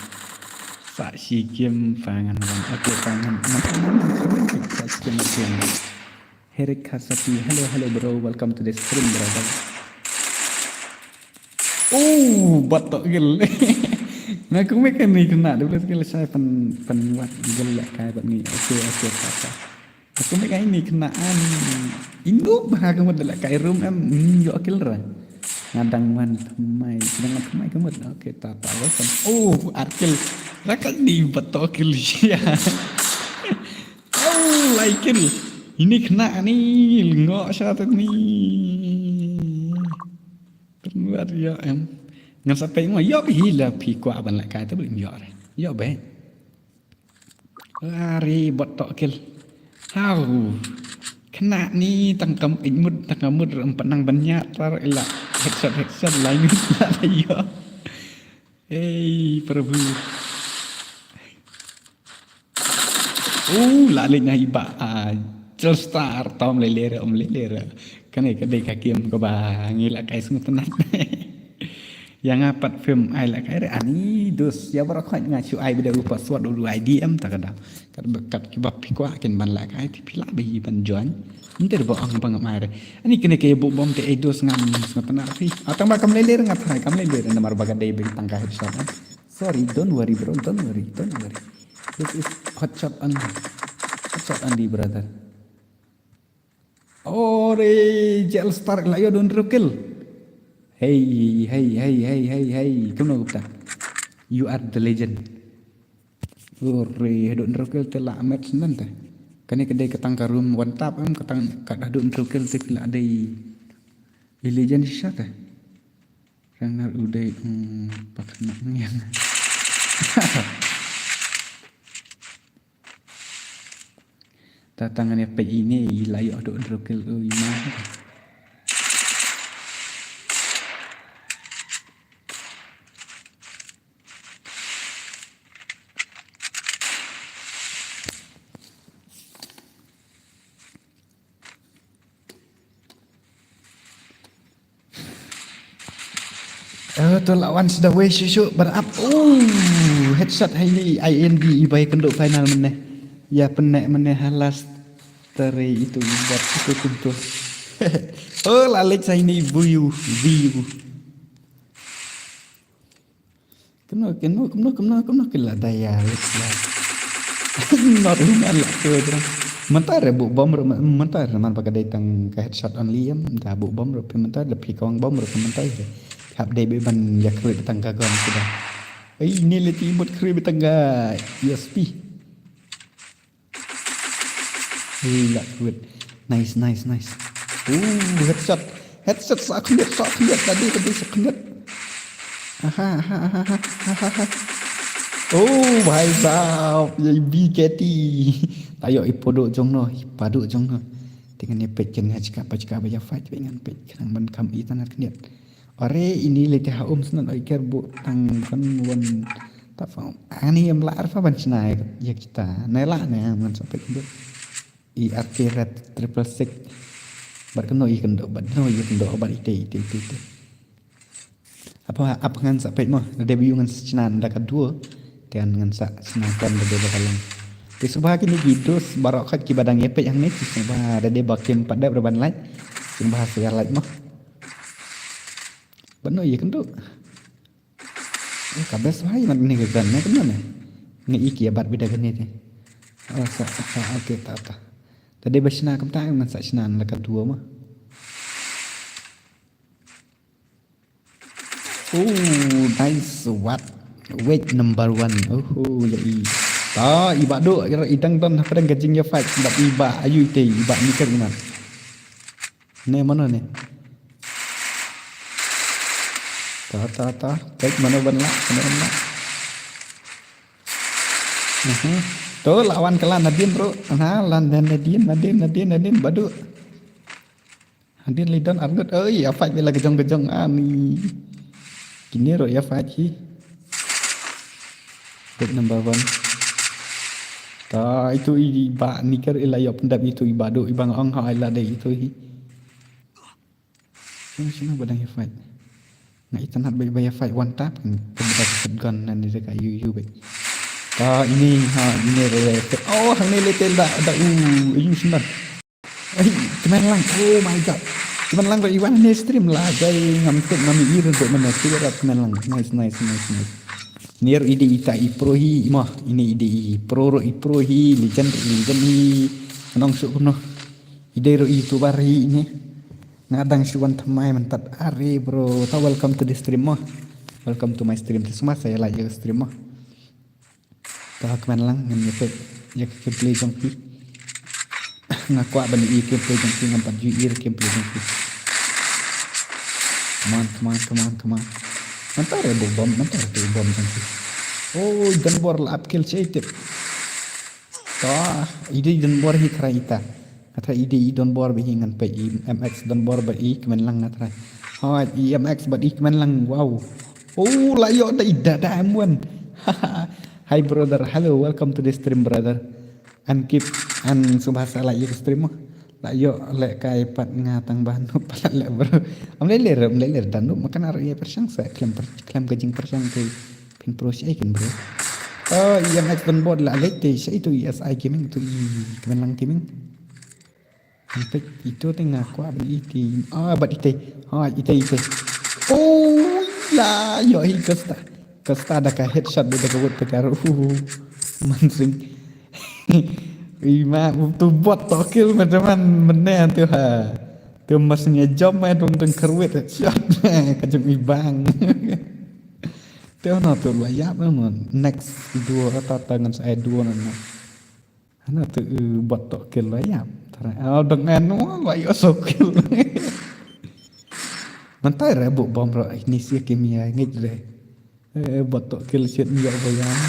Saksi game fangan wan aku fangan. Saksi game. Herik Hasapi, hello bro, welcome to the stream brother. Oh, batok gel. Nah, aku makan ni kena. Dia bilang saya penbuat gelak kayak begini. Okey, apa. Aku makan ini kenaan. Induk bah kamu adalah kayak room yo akil ra. Ngadang man mai, sedang mai kamu. Okey, tak tahu kan. Oh, akil. Rakat di batok akil ya. Oh, akil. Ini kena ni, ngok satu ni. Penbuat ya ngan sampai mo yo hila pi kwa ban la kai ta blim yo re yo be ari bot tok kel hau kena ni tangkam imut tangkamut penang banyak tar ila headset lain la yo prabu la le ngai ba Jel star tom lelera kan kedai kakiem ko ba ngila kai semua tenat yang apat film ai la kai ani dos ya barakhat ngachu ai bida rupa suat dulu IDM tak ada kat bekat kibab pikwa ken ban la kai ti pila bi ban join inte bo ang bang mai ani kene ke bo bom te dos ngam tenat fi atang ba kam leler ngat hai kam leler na mar bagadai bi tangka headshot sorry don't worry bro don't worry this is hot shot Andi brother. Ore Jel Star la yo don rokil. Hey. Kamu gupta. You are the legend. Ore don rokil telah match nanti. Kani kedai ketang karum one tap ketang kada don rokil tekila adai. Legend shot Rangar udah pakai yang. Tatangan apa ini layak dok rokil mah. Tu lawan sudah syuk berap. Headshot hari IND ibai kenduk final meneh. Ya penek meneh halas teri itu buat itu tentu. Lalik saya ini buyu. Kena kela daya lah. Not lumayan lah tu orang. Mentar bu bom mentar man pakai datang ke headshot only dah bu bom rupi mentar lebih kawang bom rupi mentar. Hab day beban ya kru datang ke gom sudah. Ini leti buat kru datang ke USP. Gila good. Nice. Headshot sakit tadi sakit. Bhai sahab, ye BKT. Tayo ipodok jongno, ipaduk jongno. Dengan nepet kena cakap baca fight dengan pet kena ban kam i tanat keniat. Ore ini lete haum senan oiker bu tang kan wan tak faham. Ani yang lar fa ban snai ya kita. Nela ne man sampai tu. I akhirat triple six berkeno ikan dok obat itu apa ngan sampai mah debut ngan senan dekat dua dan ngan senakan beda kalang di subah kini gidos barokat ki badang epek yang ni subah ada bakim pada berban lain yang bahasa yang lain mah benar ikan dok kabes wahai man ni gegan ne kena ne iki abat beda gani ni okey tak tadi bersina kam tak ngan senan dekat dua mah. Nice what? Weight number 1. Ya iba do idang ton padang gajing ya fight sebab iba ayu ite iba ni kan mana. Ne mana ni? Ta. Baik mana ban lah. Tu lawan kelan Nadine bro. Nadine badu. Nadine lidan argut. Ya fight bila gejong-gejong ani. Kini ro ya fight hi. Big number 1. Ta itu iba nikar ila yo pendap itu ibado ibang ang ha ila dai itu hi. Sino badang ya fight. Ngai tanat bay fight one tap kan kebedak shotgun nan dia ka yu bay. Ta ini re. Oh hang ni letel dak yu senat. Cuman lang. Oh my god. Cuman lang iwan ni stream lah gay ngam ngami ir untuk mana surat cuman lang. Nice. Nier ide ita i pro hi mah ini ide i pro hi legend hi nong su kuno ide ro itu bari ini ngadang suwan thamai mentat are bro ta welcome to the stream mah welcome to my stream semua saya lagi stream mah ta keman lang ngam ya ke play jong pi ngakwa bani i ke play jong pi ngam pat ju ir ke play jong pi come on Mantar ya bom jang sih. Oh, dan bor lap kill caitit. Toh, ide dan bor hi kraita. Kata ide dan bor bihingan pe MX dan bor ba i kemen lang natra. Oh, MX ba i kemen lang wow. Oh, layo da ida da amuan. Hi brother, hello, welcome to the stream brother. And keep and subhasa la yuk stream. Layo lek kai pat ngatang banu pala lek bro. Am leler dan makan arya persang sa klem gajing persang ke pin pro si aikin bro. Oh iya next dan board la lek te itu ESI gaming tu kemenlang gaming. Sampai itu tengah aku abdi itu. Bat itu. Itu. Oh la yo hi kasta da ka headshot da ka wot ka mansing. Ima tu buat tokil macam mana tu ha. Tu masnya job mai tong kerwet shot kacang ibang. Tu na tu layap man next dua rata tangan saya dua nana. Ana tu buat tokil layap. Tara dengan layo sokil. Mantai rebuk bom ro ini sia kimia ngit re. Buat tokil shit ni bayang.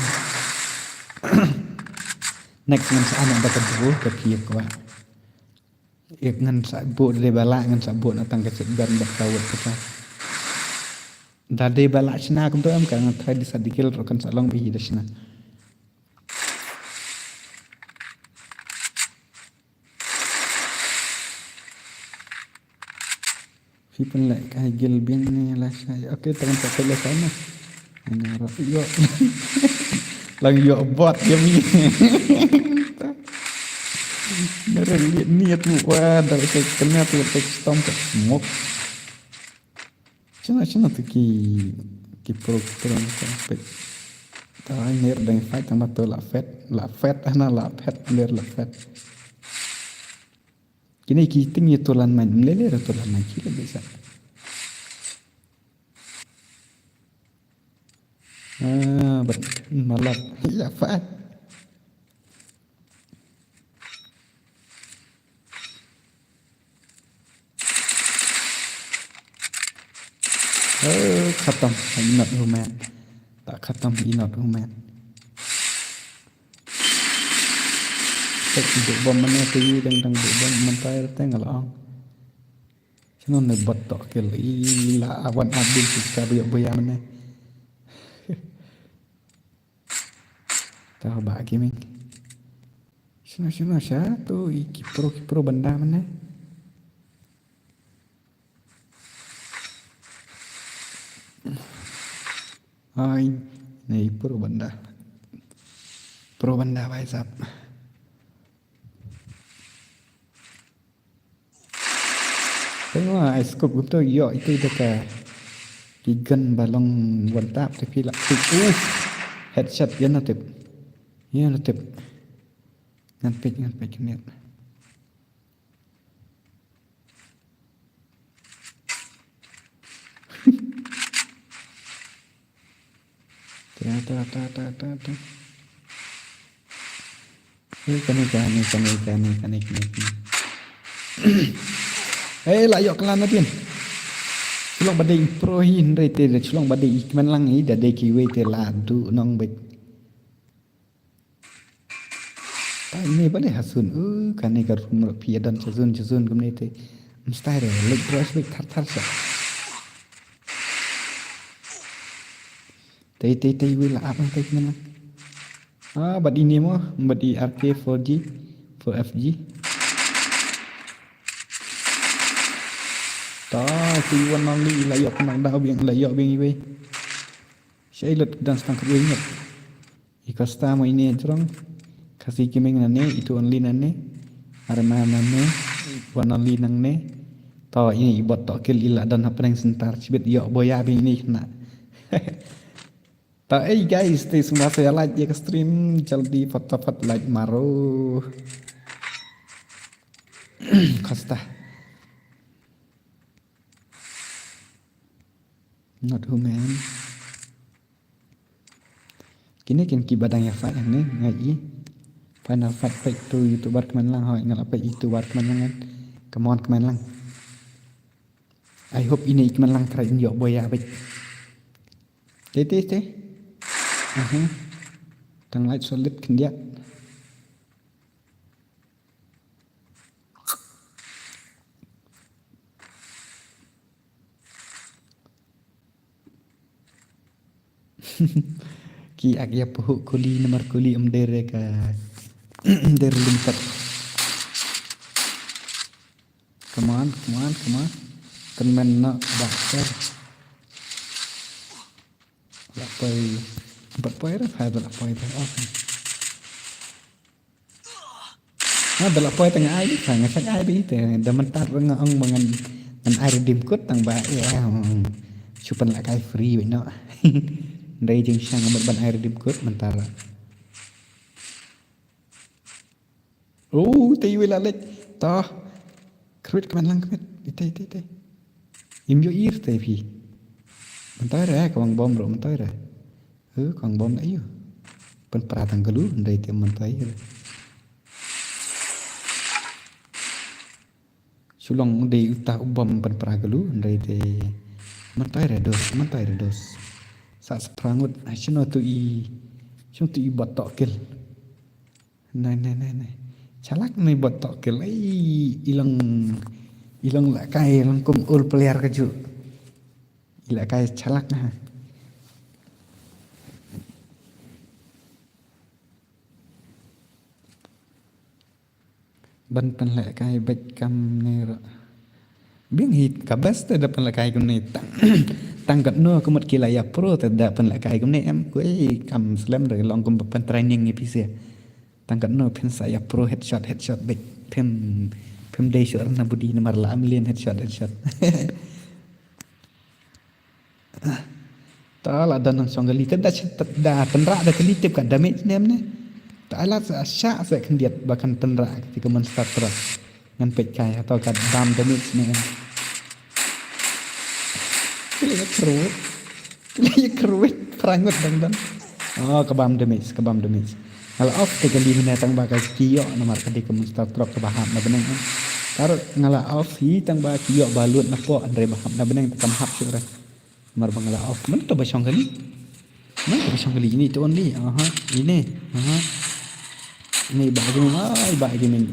Next ngan sa anak dapat dulu ke kia kwa. Ngan sa bu de bala ngan sa bu natang ke gan dak tawat ka. Da de bala sina kum to am kan try di sadikil ro kan sa long bi dasna. Sipan lại cái gil biang ni lah saya. Okey tangan tak boleh sana. Ini ro yo. Lang yo bot yami. Dari niat gua dari kena tu stomp smok. Cina tu ki pro sampai. Tahu ner dengan fight tambah tu la fet ana la fet ner la fet. Kini ki tinggi tulan main lele tulan main kila bisa. Malap ya fat. Khatam not human. Tak khatam not human. Tak duk bom mana tu dang duk bom mentai tengah lang. Cuma nak buat tak kel ila awan abin kita boya mana. Tahu bah gaming. Sino tu kipro benda mana? Ni pro benda WhatsApp. Tengok skop itu yo itu dekat tigan balong WhatsApp tapi lah headshot dia natip. Ya natip. Nganpik niat. Ta. Kanik. Layo kelan natin. Sulong badai prohin rete sulong badai ikman lang i dade kiwe te ladu nong bet. Ta ini badai hasun kane garum pia dan jazun kumne te mstai re leg brush bek thar sa. Tay wila apa tay mana? Bat ini mah bat di RK 4G 4FG ta si wan nali layak nang dah biang layak biang iwe saya lut dan stang kerja ikasta mo ini cerong kasih kimeng nane itu only nane arma nane wan nali nang ne ta ini bot to kill ila dan apa yang sentar cibit yok boya biang ini kena ta guys te semua saya like ya ke stream jaldi fat like maro kasta not human kini ki badang ya fight yang ni ngai final fight fight tu youtuber keman lang hoi ngal apa youtuber keman lang come on keman lang I hope ini keman lang try yok boya baik te tang light solid kan dia ki agya puhu kuli nomor kuli dere ka dere limpat come on kan men nak bakar lapai 4 poin dah 5 poin off dah poin tengah ai ni sangat ai bi te dah mentar ngong mangan an air dim kut tang ba ya chupan la kai free no dari jeng sang ban air dim kut mentara tei wela lek ta krit keman lang krit ite imyo ir te phi mentara kawang bom ro mentara kawang bom ayo pen pratang gelu dari te mentara sulong de uta bom pen pragelu dari te mentara dos sa sprangut asyno tu chung tu bot tokil nai chalak nai bot tokil ilang la kai lang kum ul player kaju ila kai chalak na ban pen la kai bet kam ne biang hit kabas te dapat la kai kum ne tang kat no kumut kila ya pro te dapat la kai kum ne em ku kam slam re long kum pen training ni pisia tang kat no pen saya pro headshot bet pem day shot na budi nomor la million headshot ta la dan nang songgali te da tenra da kelitip kat damage nem ne ta ala sa sya sa kendiat bahkan tenra ketika men start terus ngan pet kai atau kat dam damage ne Kaya keruit perangut dan kebam damage kalau off tiga lima netang bakal kiyo nomor kadi ke monster truck ke baham na beneng taruh ngala off hi tang ba kiyo balut na po andre baham na beneng tekam hap sura nomor bangala off men to basong kali ini tu only ini bagi min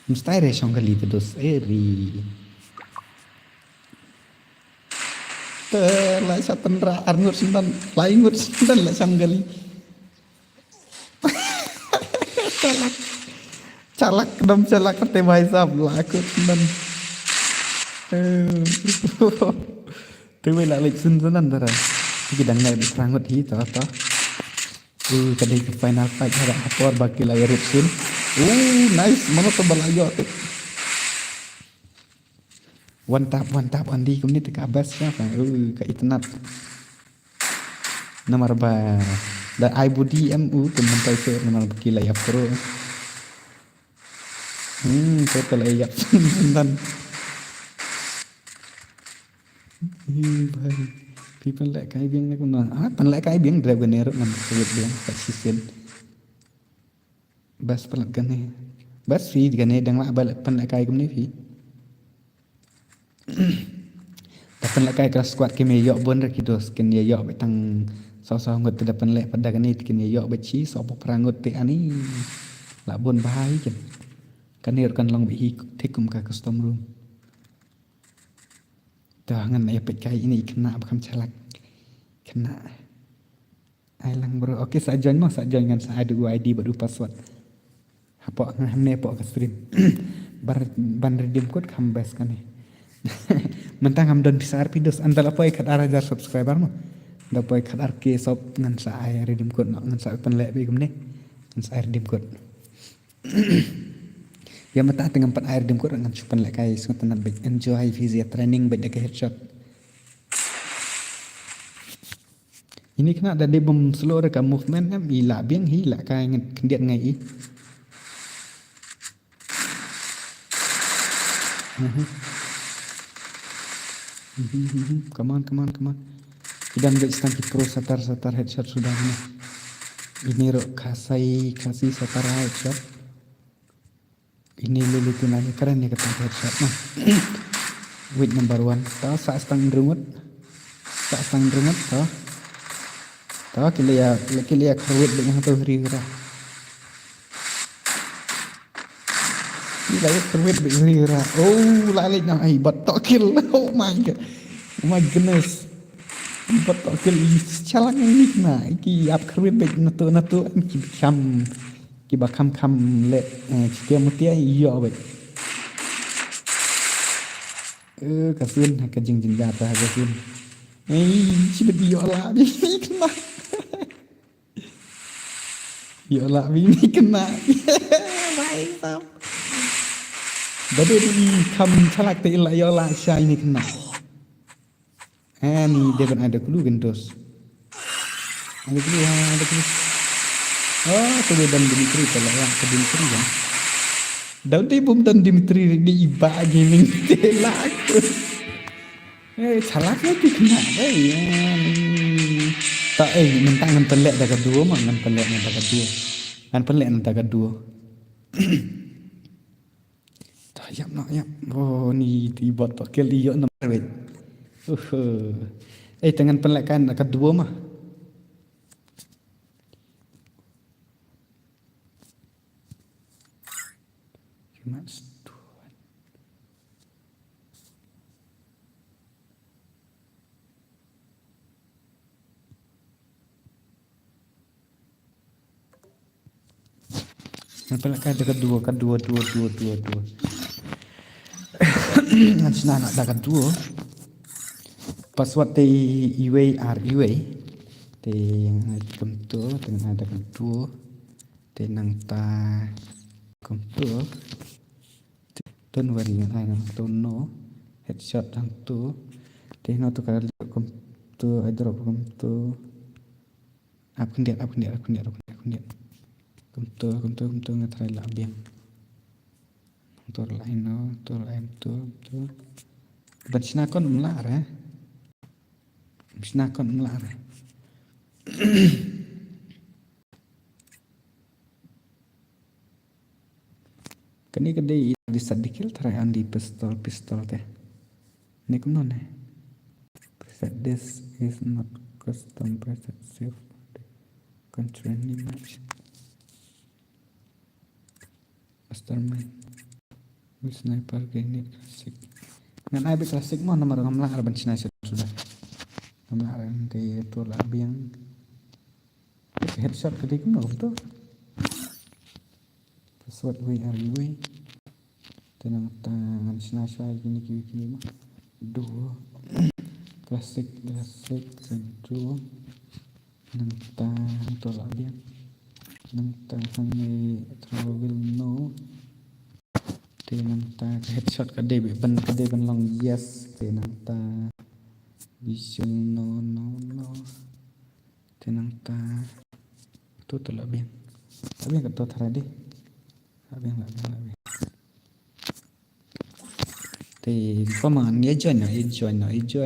mesti resong kali terus eri terlah satendra arnur sendan laingut sendan lah sanggali calak kedam calak kete baisab lah aku sendan tu wela lek sendan tara kidang nai perangut hi ta kadai ke final fight ada apor baki layar rupsin nice mana tu balayo tu one tap andi kumni te kabas siapa ka itnat nomor ba da ibudi mu kementai se nomor kila ya pro total ya dan bhai people like kai biang ne kuna pan like kai biang dragoner nam sebut biang persisten bas pelat gane bas fi gane dang la bal pan like kai kumni fi dapat lakai kelas squad kini yok bon rakidos kini yok betang so ngut dapat lek pada kini kini yok beci so perangut te ani la bon bahai kan kan long bi tikum ka custom room jangan ya pekai ini kena bakam calak kena lang bro. Okey, saya join dengan saya ada ID baru password. Apa hamne apa ke stream. Ban redeem code kambas kan ni. Mentang ham don pisar pidos antara apa ikat arajar subscriber mo. Dapat ikat arke sop ngan saya redeem code ngan saya penlek begum ni. Ngan saya redeem code. Ya mata dengan 4 air redeem code ngan chupan lek guys ngotan baik enjoy physio training baik dekat headshot. Ini kena ada dia bom slow dekat movement kan hila biang hila kai kendiat ngai. Come on. Idan baik stangki pro satar headshot sudah ni. Ini rok kasih satar headshot. Ini lilitin lagi keren ni kata headshot nah. Wait number 1. Tahu saat stang rungut. Tahu kilia kerwit dengan tu hiri-hira. Kilia kerwit dengan hiri-hira. Oh, lalik nak batok kill. Oh my goodness. Batok kill calang ini kena. Ki ap kerwit natu ki bakam le dia mutia iya baik. Kasihan kajing jata kasihan. Cibet biola bini kena. Biola bini kena. Baik sam. Badai ni kam calak te ila yola sya ini kena. Ni dia kan ada kulu gendos. Ada kulu. Oh, tu dan Dimitri kalau yang ke Dimitri kan. Daun dia bom dan Dimitri di iba gaming telak. Salahnya tu kena. Tak mentang ngan pelek dah kedua mah ngan pelek ngan kedua. Ngan pelek ngan kedua. Tak yap. Oh ni tiba tak keli yo nombor wait. Dengan pelek kan kedua mah. Mas Tuhan. Nampak ada kedua. Nanti nak ada kedua. Password te iwe te yang kemtu dengan ada kedua. Te nang ta kemtu. Don't worry I don't know headshot hang tu tehno tu kali kom tu I drop kom tu aku ndiat kom tu ngatrai la biang tu lain tu ban sinakon melar Kani kadai di sadikil try andi pistol teh. Ni kum non preset this is not custom preset save constraint image. Mastermind with sniper grenade classic. Ngan ai classic mo nomor ngamlah ban Cina sudah. Ngamlah ke tu lah biang headshot kadai kum non tu. Password we tenang tangan sinaswa gini mah dua klasik kedua nang tolak dia nang hangi travel no tenang headshot kade ban long yes tenang vision no tenang tu tolak bien tapi kata tadi Abang. Thì có mà nhớ join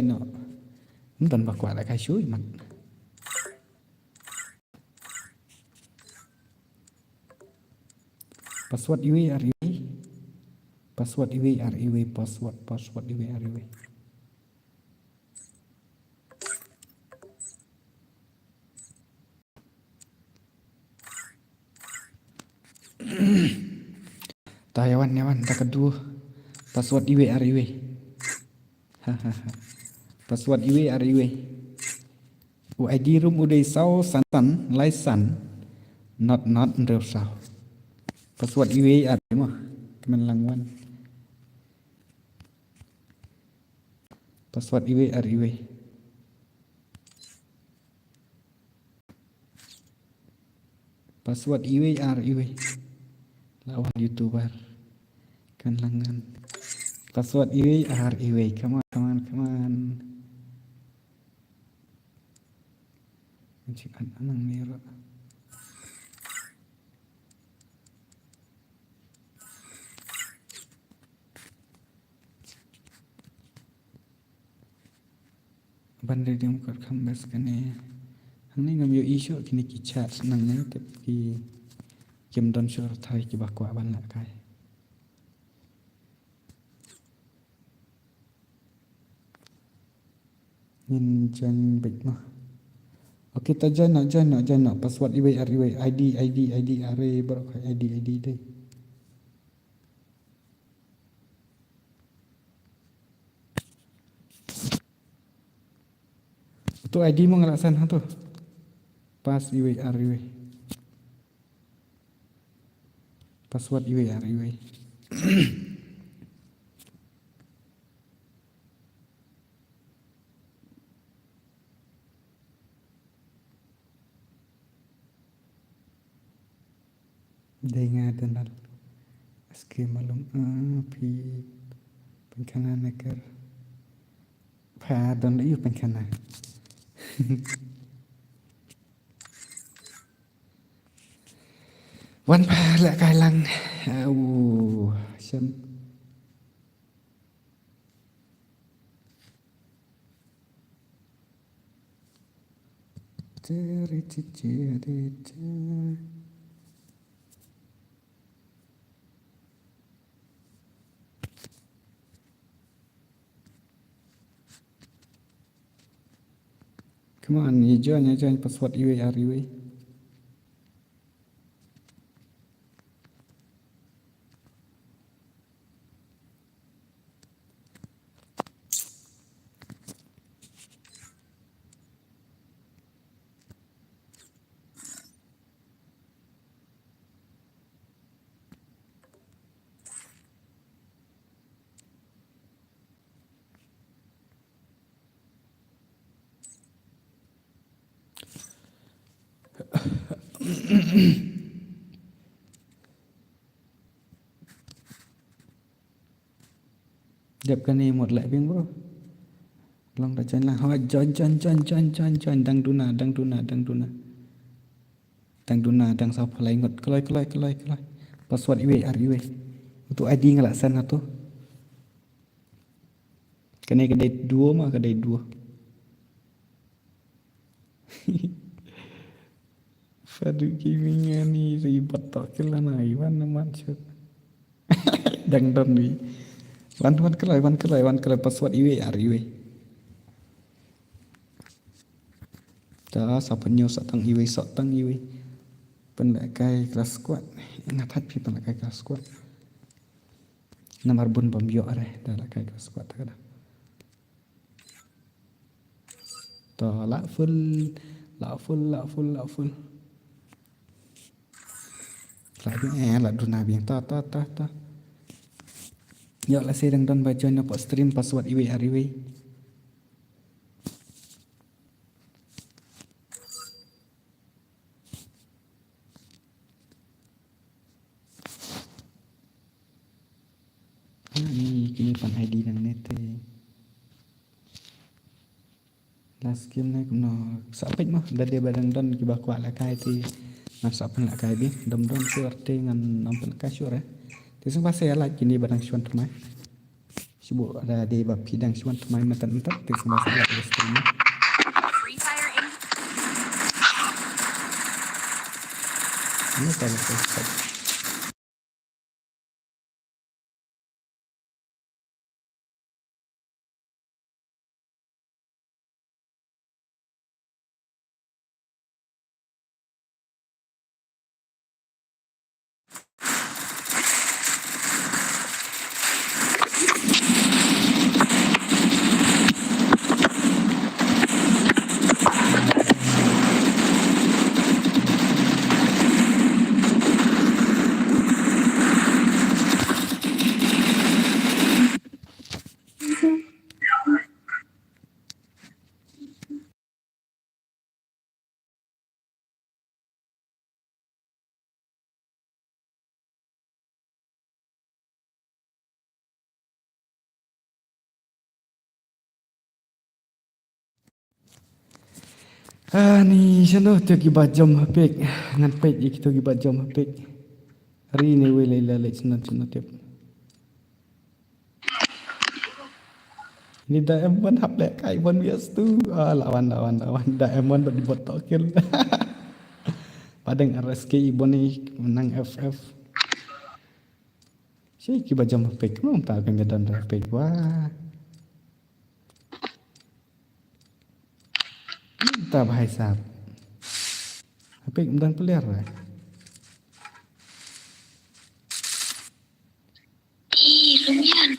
nó. Chúng ta bật qua lại cái suối mà. Password UAREW. Password UAREW. Password UAREW. Yawan tak kedua password IWRIW password IWRIW ID room udah sau san license not real sau password UA ada mah teman langwan password UA password UA lawan youtuber kan langan password UA come on Cikan anang mira. Bandai dia muka kambas kene. Hang ni ngam yo isu kini kichat nang ne tep ki kem don sur thai ki bakwa ban la kai. Nhìn chân bịch mà. Okay, ta join nak password ID array baru ID deh. Tu ID mo ngalasan ha tu. Pass password Dengar dan skim malum api penkana nakar dan iu penkana wan la kai lang xem Come on, you join password UA. Đẹp cái này một lại biếng bro. Long đã join là họ join dang sau play ngot kelai password UA untuk ID ngalak sana tu kena kedai dua Fadu gaming ni ribet tak kela na iwan naman shot dang ni wan kelai password UA ta sa penyo satang UA penlakai kelas squad ingat hati penlakai kelas squad nomor bun bambio are dah lakai kelas squad tak ada ta la full lagi la duna biang ta yo la sedang don baca nak stream password UA ni kini pan ID nang net last game ni kuno sapit mah dah dia badang don ki bakwa la kai ti nak sapan la kai bi dom don sur te ngan nampan ka sur ti sung pas saya like kini badang suan temai sibu ada de bab pidang suan temai matan entak ti sung pas la stream Free Fire India. ni tak Ni sana tu gibat jom hapik ngan pek ik tu gibat jom hapik. Hari ni we leila lek sana tiap. Ni dah M1 hap lek kai bon bias tu. Lawan dah M1 dah dibuat tokil. Padang RSK bon ni menang FF. Syai gibat jom hapik. Mau tak akan medan hapik. Wah. Tak bahai sahab. Hapik medan pelir lah. Lumayan.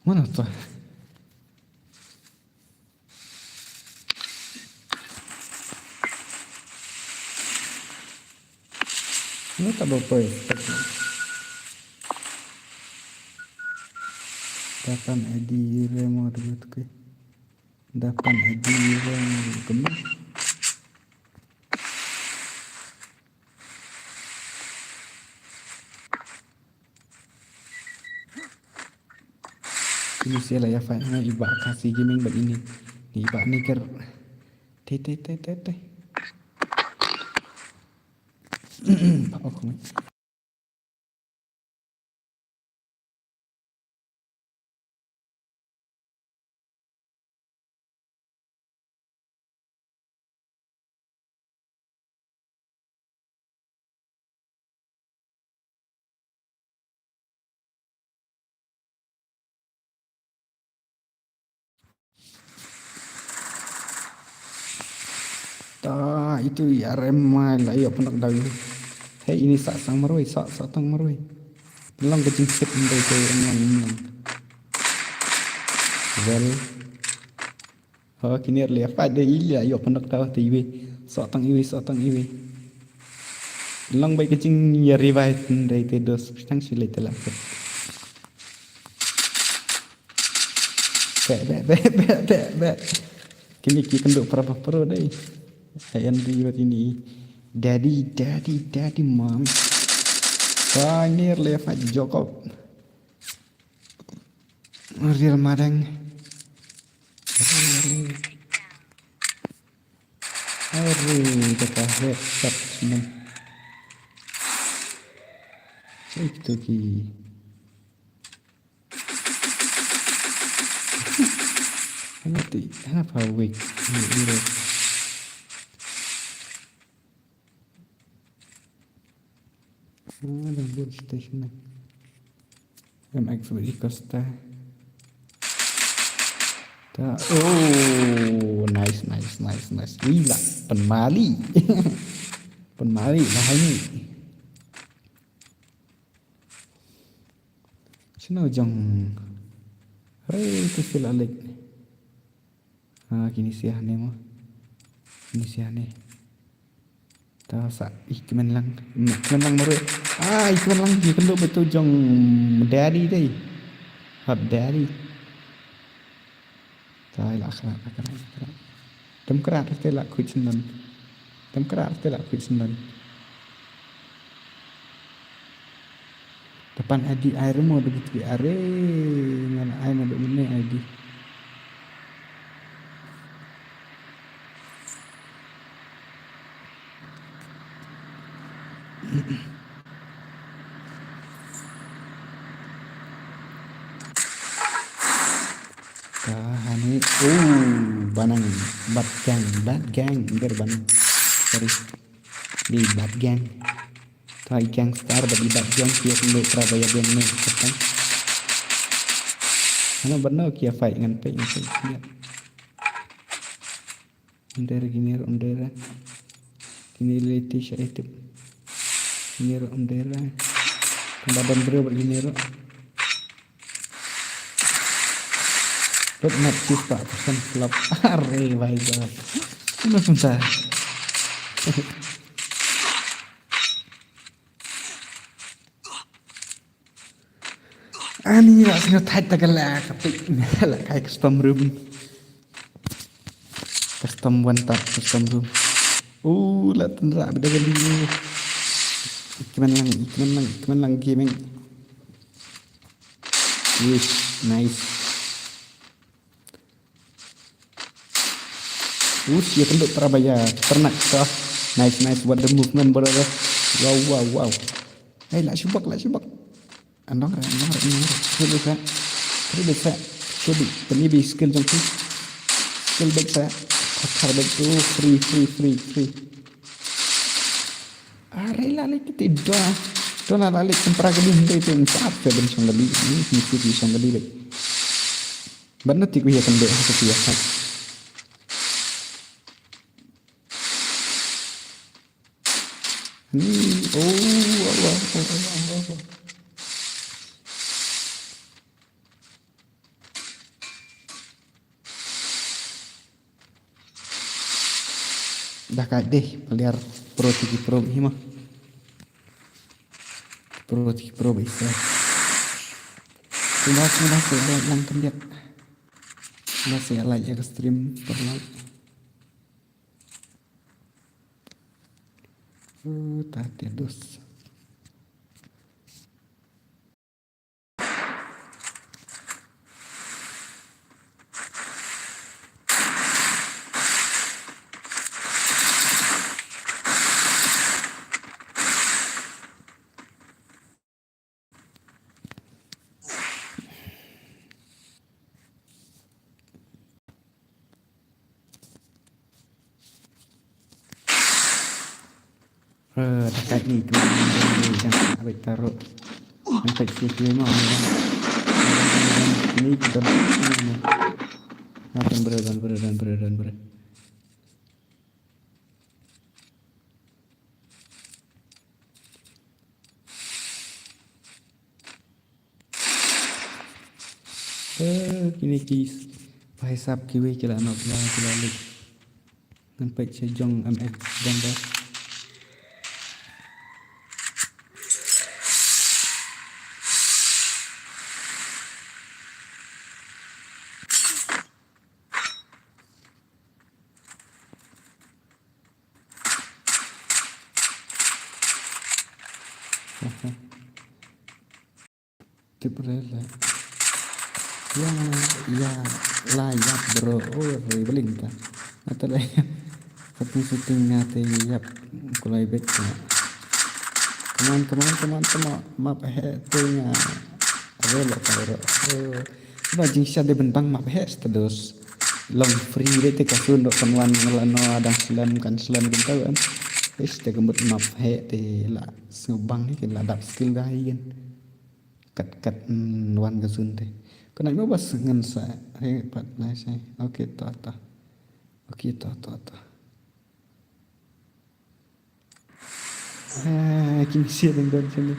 Mana tu? Ini tak berapa. Dapan ID remo dulu tu. Dapan ID remo kemana? Ini siapa ya Fai? Iba kasih gaming begini. Iba ni ker. Teh. Pak aku. Itu ya remai lah ya penak dah. Hey ini sak sang maroi, sak tang maroi. Lang kecing sip ndai tu yang. Well. Kini lihat pada ilia ya penak dah TV. Sak tang iwi. Lang baik kecing ya revive ndai tu dos tang silai telah. Be. Kini kita duk para dai. Saya Andri buat ini. Daddy, mom. Ini lewat Jokop. Real madang. Kata headset semua. Itu ki. Apa week? Ini. Buat station MX beri Costa. Nice. Gila, penmali. Penmali lah ini. Sino jang. Itu sila leg. Kini siah ni mo. Sa ikman lang maroi. Ikman lang di kendo betul jong daddy dai. Hot daddy. Tai lah kerat. Dem kerat te la kuit senan. Depan ID air mo begitu are ngan air ada ini ID. Hani banang bad gang banang sorry di bad gang tai gangster bagi bad gang kia lu Prabaya gang ni kan ana benar kia fight dengan pek dia under kini leti syaitu Nero Umdera Badan bro begini ro Red not cista persen club are my god ini susah ani lah sino tight tagala kapit lah kayak custom room custom one tap custom room lah tendra beda kali Ikman lang gaming. Yes, nice. Ya penduk Trabaya ternak kah. Nice what the movement brother. Wow. Lại subak. Andong ra. Terus bisa. Coba penibi skill jong tu. Skill baik saya. Thar baik tu free. Rela lagi tidak. Dona lalik tempera geli hindi itu empat ke ben song geli. Ini mesti song geli lagi. Banat tiku ya kan dek satu ya. Oh. Dah kat deh peliar pro hima. Pro bisa. Sudah saya langkan dia. Sudah saya like ekstrim pernah. Tadi dos. Dekat ni tu jangan ambil taruh sampai sini mau ni kita akan beran. Kini kis pahisap kiwi kila nak kila lek sampai sejong MX dan dah. Tibrela ya layak bro beling kan atau layak tapi syutingnya yap kulai bet teman map hetnya rela taruh bajing syade bentang map het terus long free deh kasun dok kanuan ngelano ada selam gitu kan te gembut map het la subang ni kan dap skill dah yen kat wan kasun teh kena mau bas ngan sa hebat lah saya oke tata kini sih dengan sini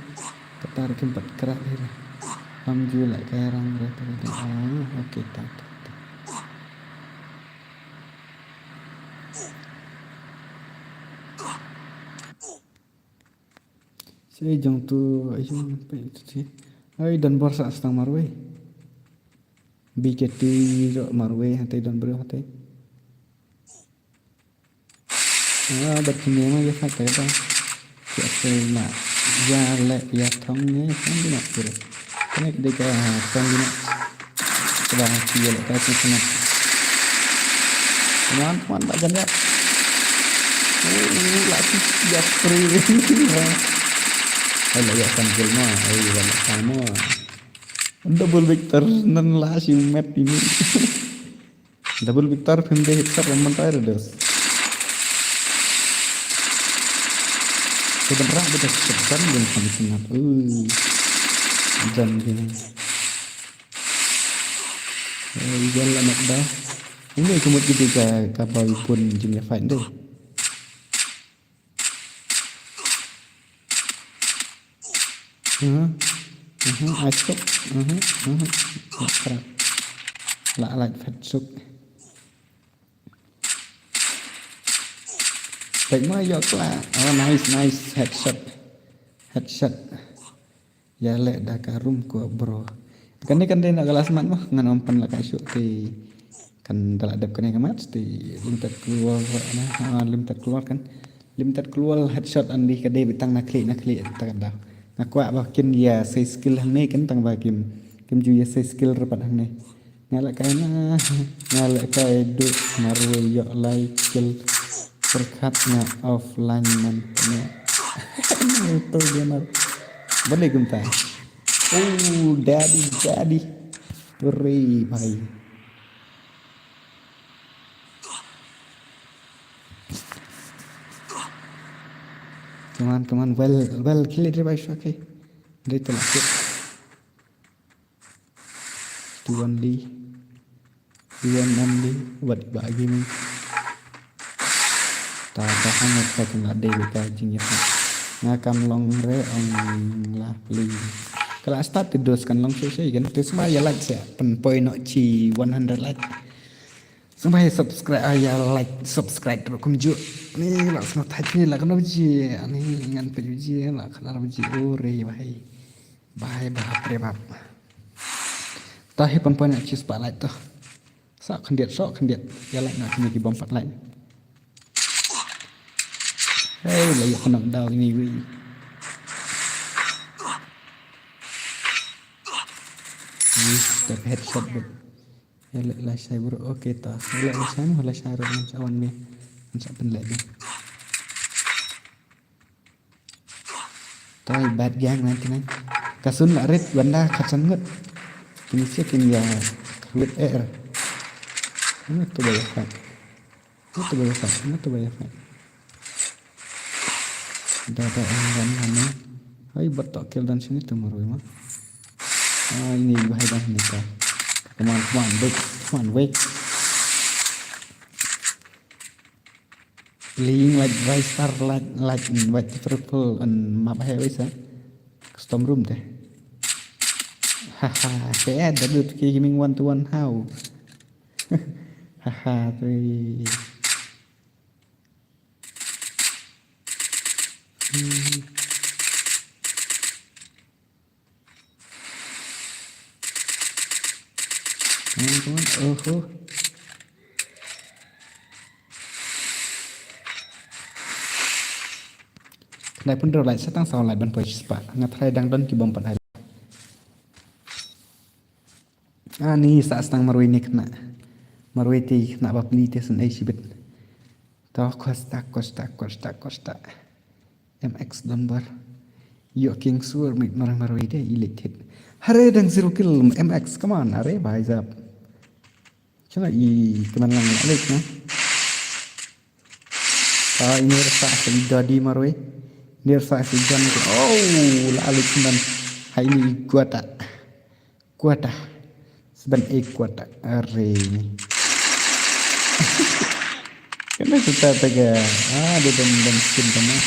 ketar keempat kerak ni lah alhamdulillah kerang rata oke tata saya jang tu ayo sampai itu sih dan borsa setang marwai BKT marwai hatai dan beri hatai berkini mah ya hatai dah siapa nak ya lek ya thongnya kan dia pura kena kita kan dia sudah dia lek kasih kena teman tak janda lagi dia free Ayo ya kan filma, ayo banyak sama. Double Victor nan lah si map ini. Double Victor film deh hit teman tayar dos. Sebenarnya kita sebentar dan kami sengat. Jam gini. Jalan nak dah. Ini kemudian ketika kapal pun jenis fight deh. Acuk lại phật sụp vậy mới vô là nice headshot ya lệ đã cả room của bro kan dia nak kelas mat mah ngan ompan lah kasut ti kan telah dap kena kemat ti limited keluar headshot andi kade bitang nak klik tak ada nak kuat bah kin ya say skill hang ni kan tang bah kim ju ya say skill rapat hang ni Ngalak kayaknya ngalak kayak duk marwe yok like kill perkatnya offline mantannya itu benar boleh gempa daddy beri भाई come on well kill it भाई okay dari telah tuan only buat bagi ni tak hanya kita kena deweka jingnya ngakam long re ong lah pli kalau start terus kan long selesai kan terus semua ya like saya penpoint nak ci 100 like semua ya subscribe terus kumju ni lah semua tadi lah kan uji ni ngan pejuji lah kan uji ore bahai bab tahi penpoint nak ci spotlight tu sok kendiat ya like nak kena bom 4 like hey lah ya kena down ini we step headshot but lah saya bro oke ta lah saya lah saya cawan ni macam penlek ni tay bad gang nanti nang kasun nak red banda kacan ngut kini check ya red air ini tu banyak dah anggan hai betok kill dan sini tu marui mah ini bahaya dah ni kah come on wait playing like bright star like white purple and map hai wisa custom room teh haha kayak ada duduk gaming 1-to-1 how haha tu teman-teman Kenai pun lại sẽ tăng sau lại ban poi spa ngat hai dang don ki bom pat hai ni sa stang marui ni kena marui ti kena bapli te sun ai sibet to costa MX Dunbar yo king sur mit marui de elected hare dang 0 kill MX come on are bhai jab chana I keman lang alik na ini rasa asli dadi marui ni rasa asli jan la alik man hai ni kuata seban kuata are kena kita taga ada dan skin sama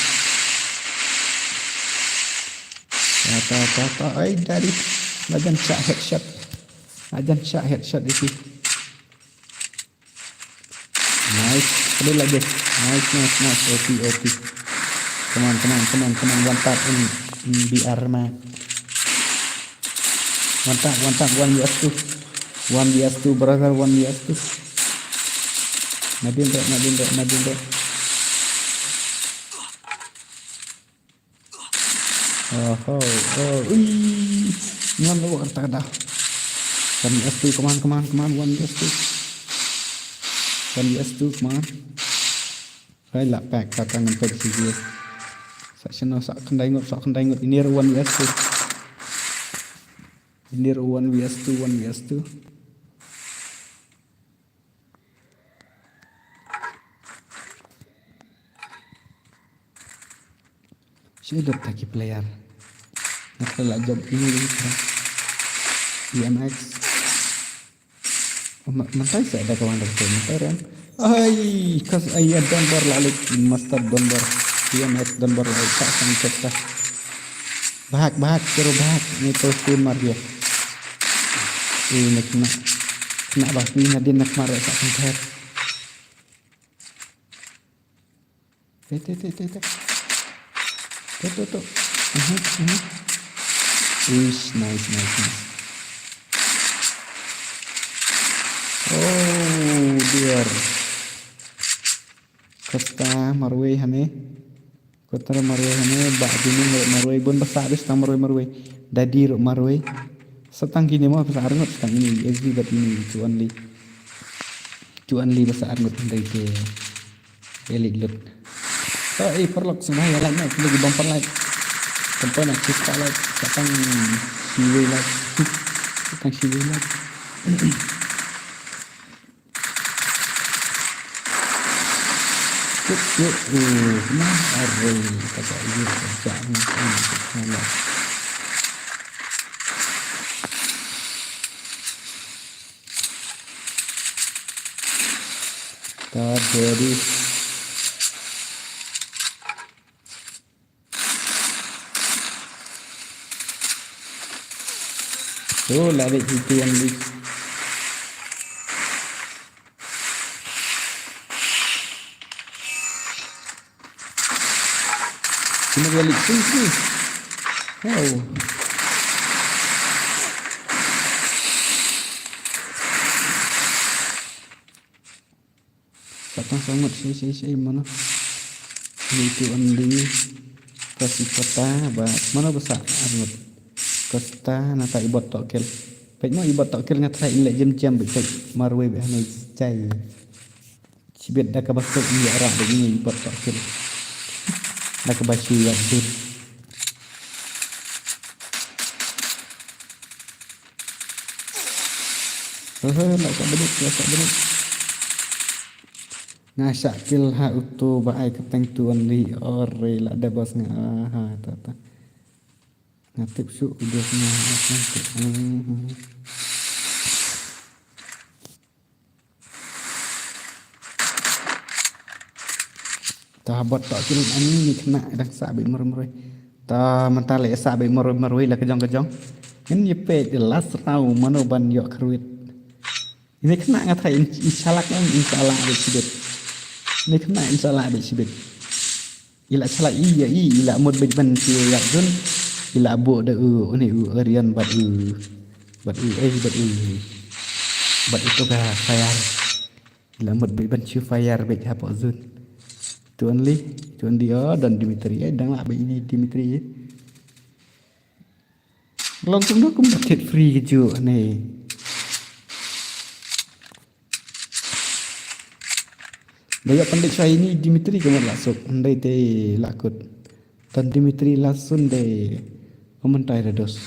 ta ai dari ajan shot headshot itu nice ada lagi nice OP come on one tap in BR ma one tap 1vs2 brother 1vs2 Nadin dek ngon lo kata dah 1vs2 come on 1vs2 come on phải là pack kata ngan pek sih sak kendai ngot ini 1vs2 Sudah taki player nak lah job ini IMX mantai saya ada kawan dari Thailand kas ayat Dunbar lalu master Dunbar IMX Dunbar lalu tak sang cerita bahak ni terus mar dia ini kena bakmi nadin nak marah tak santai Tuh. Nice. Oh dear. Kota marway hane. Bak dini marway bon besar dis marway. Dadi marway. Setang gini mah bahasa Arngot setang ini everybody ini cuan li bahasa Arngot dari ke elit lut. Oh perlok semua ya like nak lagi bumper like. Tempat nak cakap like setang siwe like. Setang siwe like. Yuk, nah, array kata ini kerjaan ini. Jadi lari itu yang di sini balik sini. Wow. Satang sangat saya mana? Itu andi kasih kota mana besar arut kota nata ibot tokil. Baik mau ibot tokil ngata ilek jam betul marwe behane cai. Cibet dah kabasuk ni arah begini ibot tokil. Dah kebacu yakin. Nak belut. Ngasak kil ha utu baai keteng tuan li ore la da bos nga ha ta ngatip su udah nya ta bot tak kil ani ni kena dak sa be mer ta mentale sa be mer la kejong kan ye pe las rau mano ban yo kruit ini kena ngatain insyaallah be sidit ni kena insyaallah be sibit ila salah iya ila mod ben si yak dun ila bo de ni arian bat itu ka fire ila mod ben si fire be apa zun tuan dia dan Dimitri dang lah be ini Dimitri langsung dah kum dapat free ju ni Daya pandai saya ini Dimitri kemat lasuk andai te lakut dan Dimitri lasun de komentai redos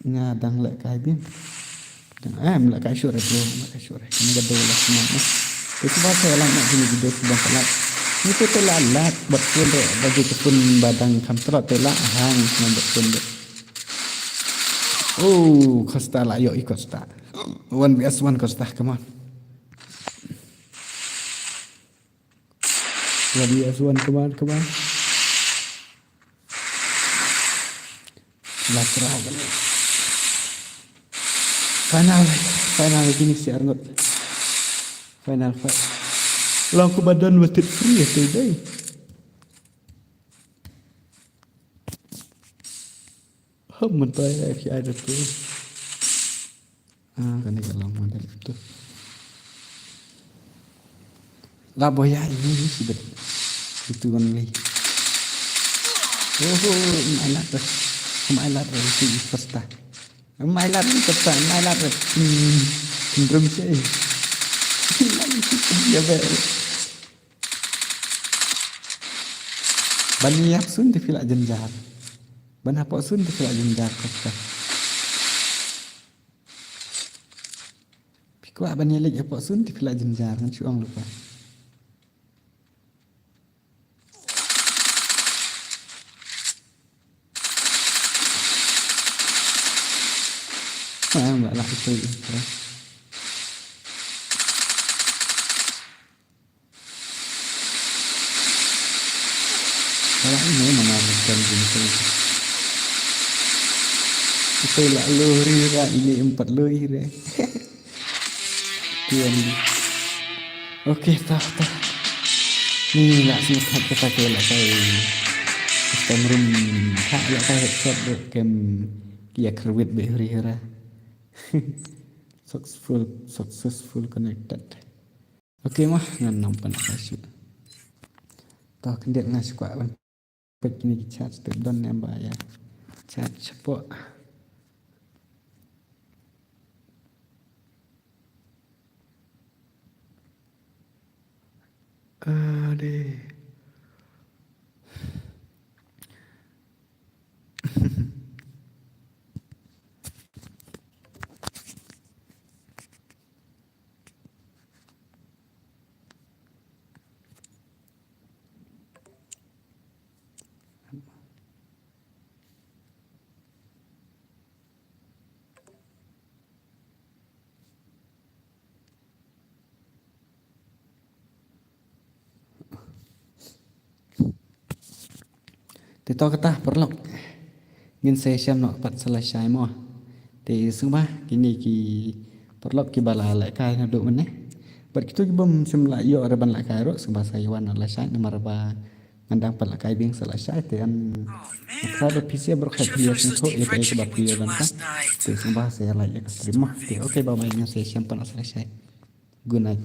ngadang lek kai bin dan lek kai syure bro lek kai syure ini gado lah semua itu bahasa lang nak sini video sedang salat itu telalat betul deh bagi kepun badang kamtra telak hang betul deh oh Costa lah yo ikut Costa 1vs1 Costa, come on. 1vs1, come on. Let's roll. Final gini si Arnold. Final fight. Lang ko badan watit free ya today. Mentah ya ada tuh. Kan kalau model itu lah boya ini sibet itu kan lagi mailat si Costa mailat cenderung sih ya banyak sun di filak jenjar ban apa sun di filak jenjar Costa Kau apa ni lagi apa sun di filak jenjar kan cuang lupa. Mbak lah itu. Kalau ini mana macam ini. Itu lah lurira ini 4 lurira. Okey, tah. Ni nak singkat kita ke lah saya. Sistem room tak ya saya headset dek game kia kerwit behri-hera. Successful connected. Okey mah ngan nampan kasih. Tah kendek ngas kuat ban. Begini chat step don nembak ya. Chat cepok. Deh. Tito kata perlu ngin session no pat selesai mo te sumah kini ki perlu ki bala la kai na do mene bat kitu ki bom simla yo reban la kai ro sumba saywan la sai na marba ngandang pat la kai bing selesai te an kada pc berkhat dia sentuh ya kai sebab dia dan kan te sumba saya la ya stream te oke ba mai session pan selesai good night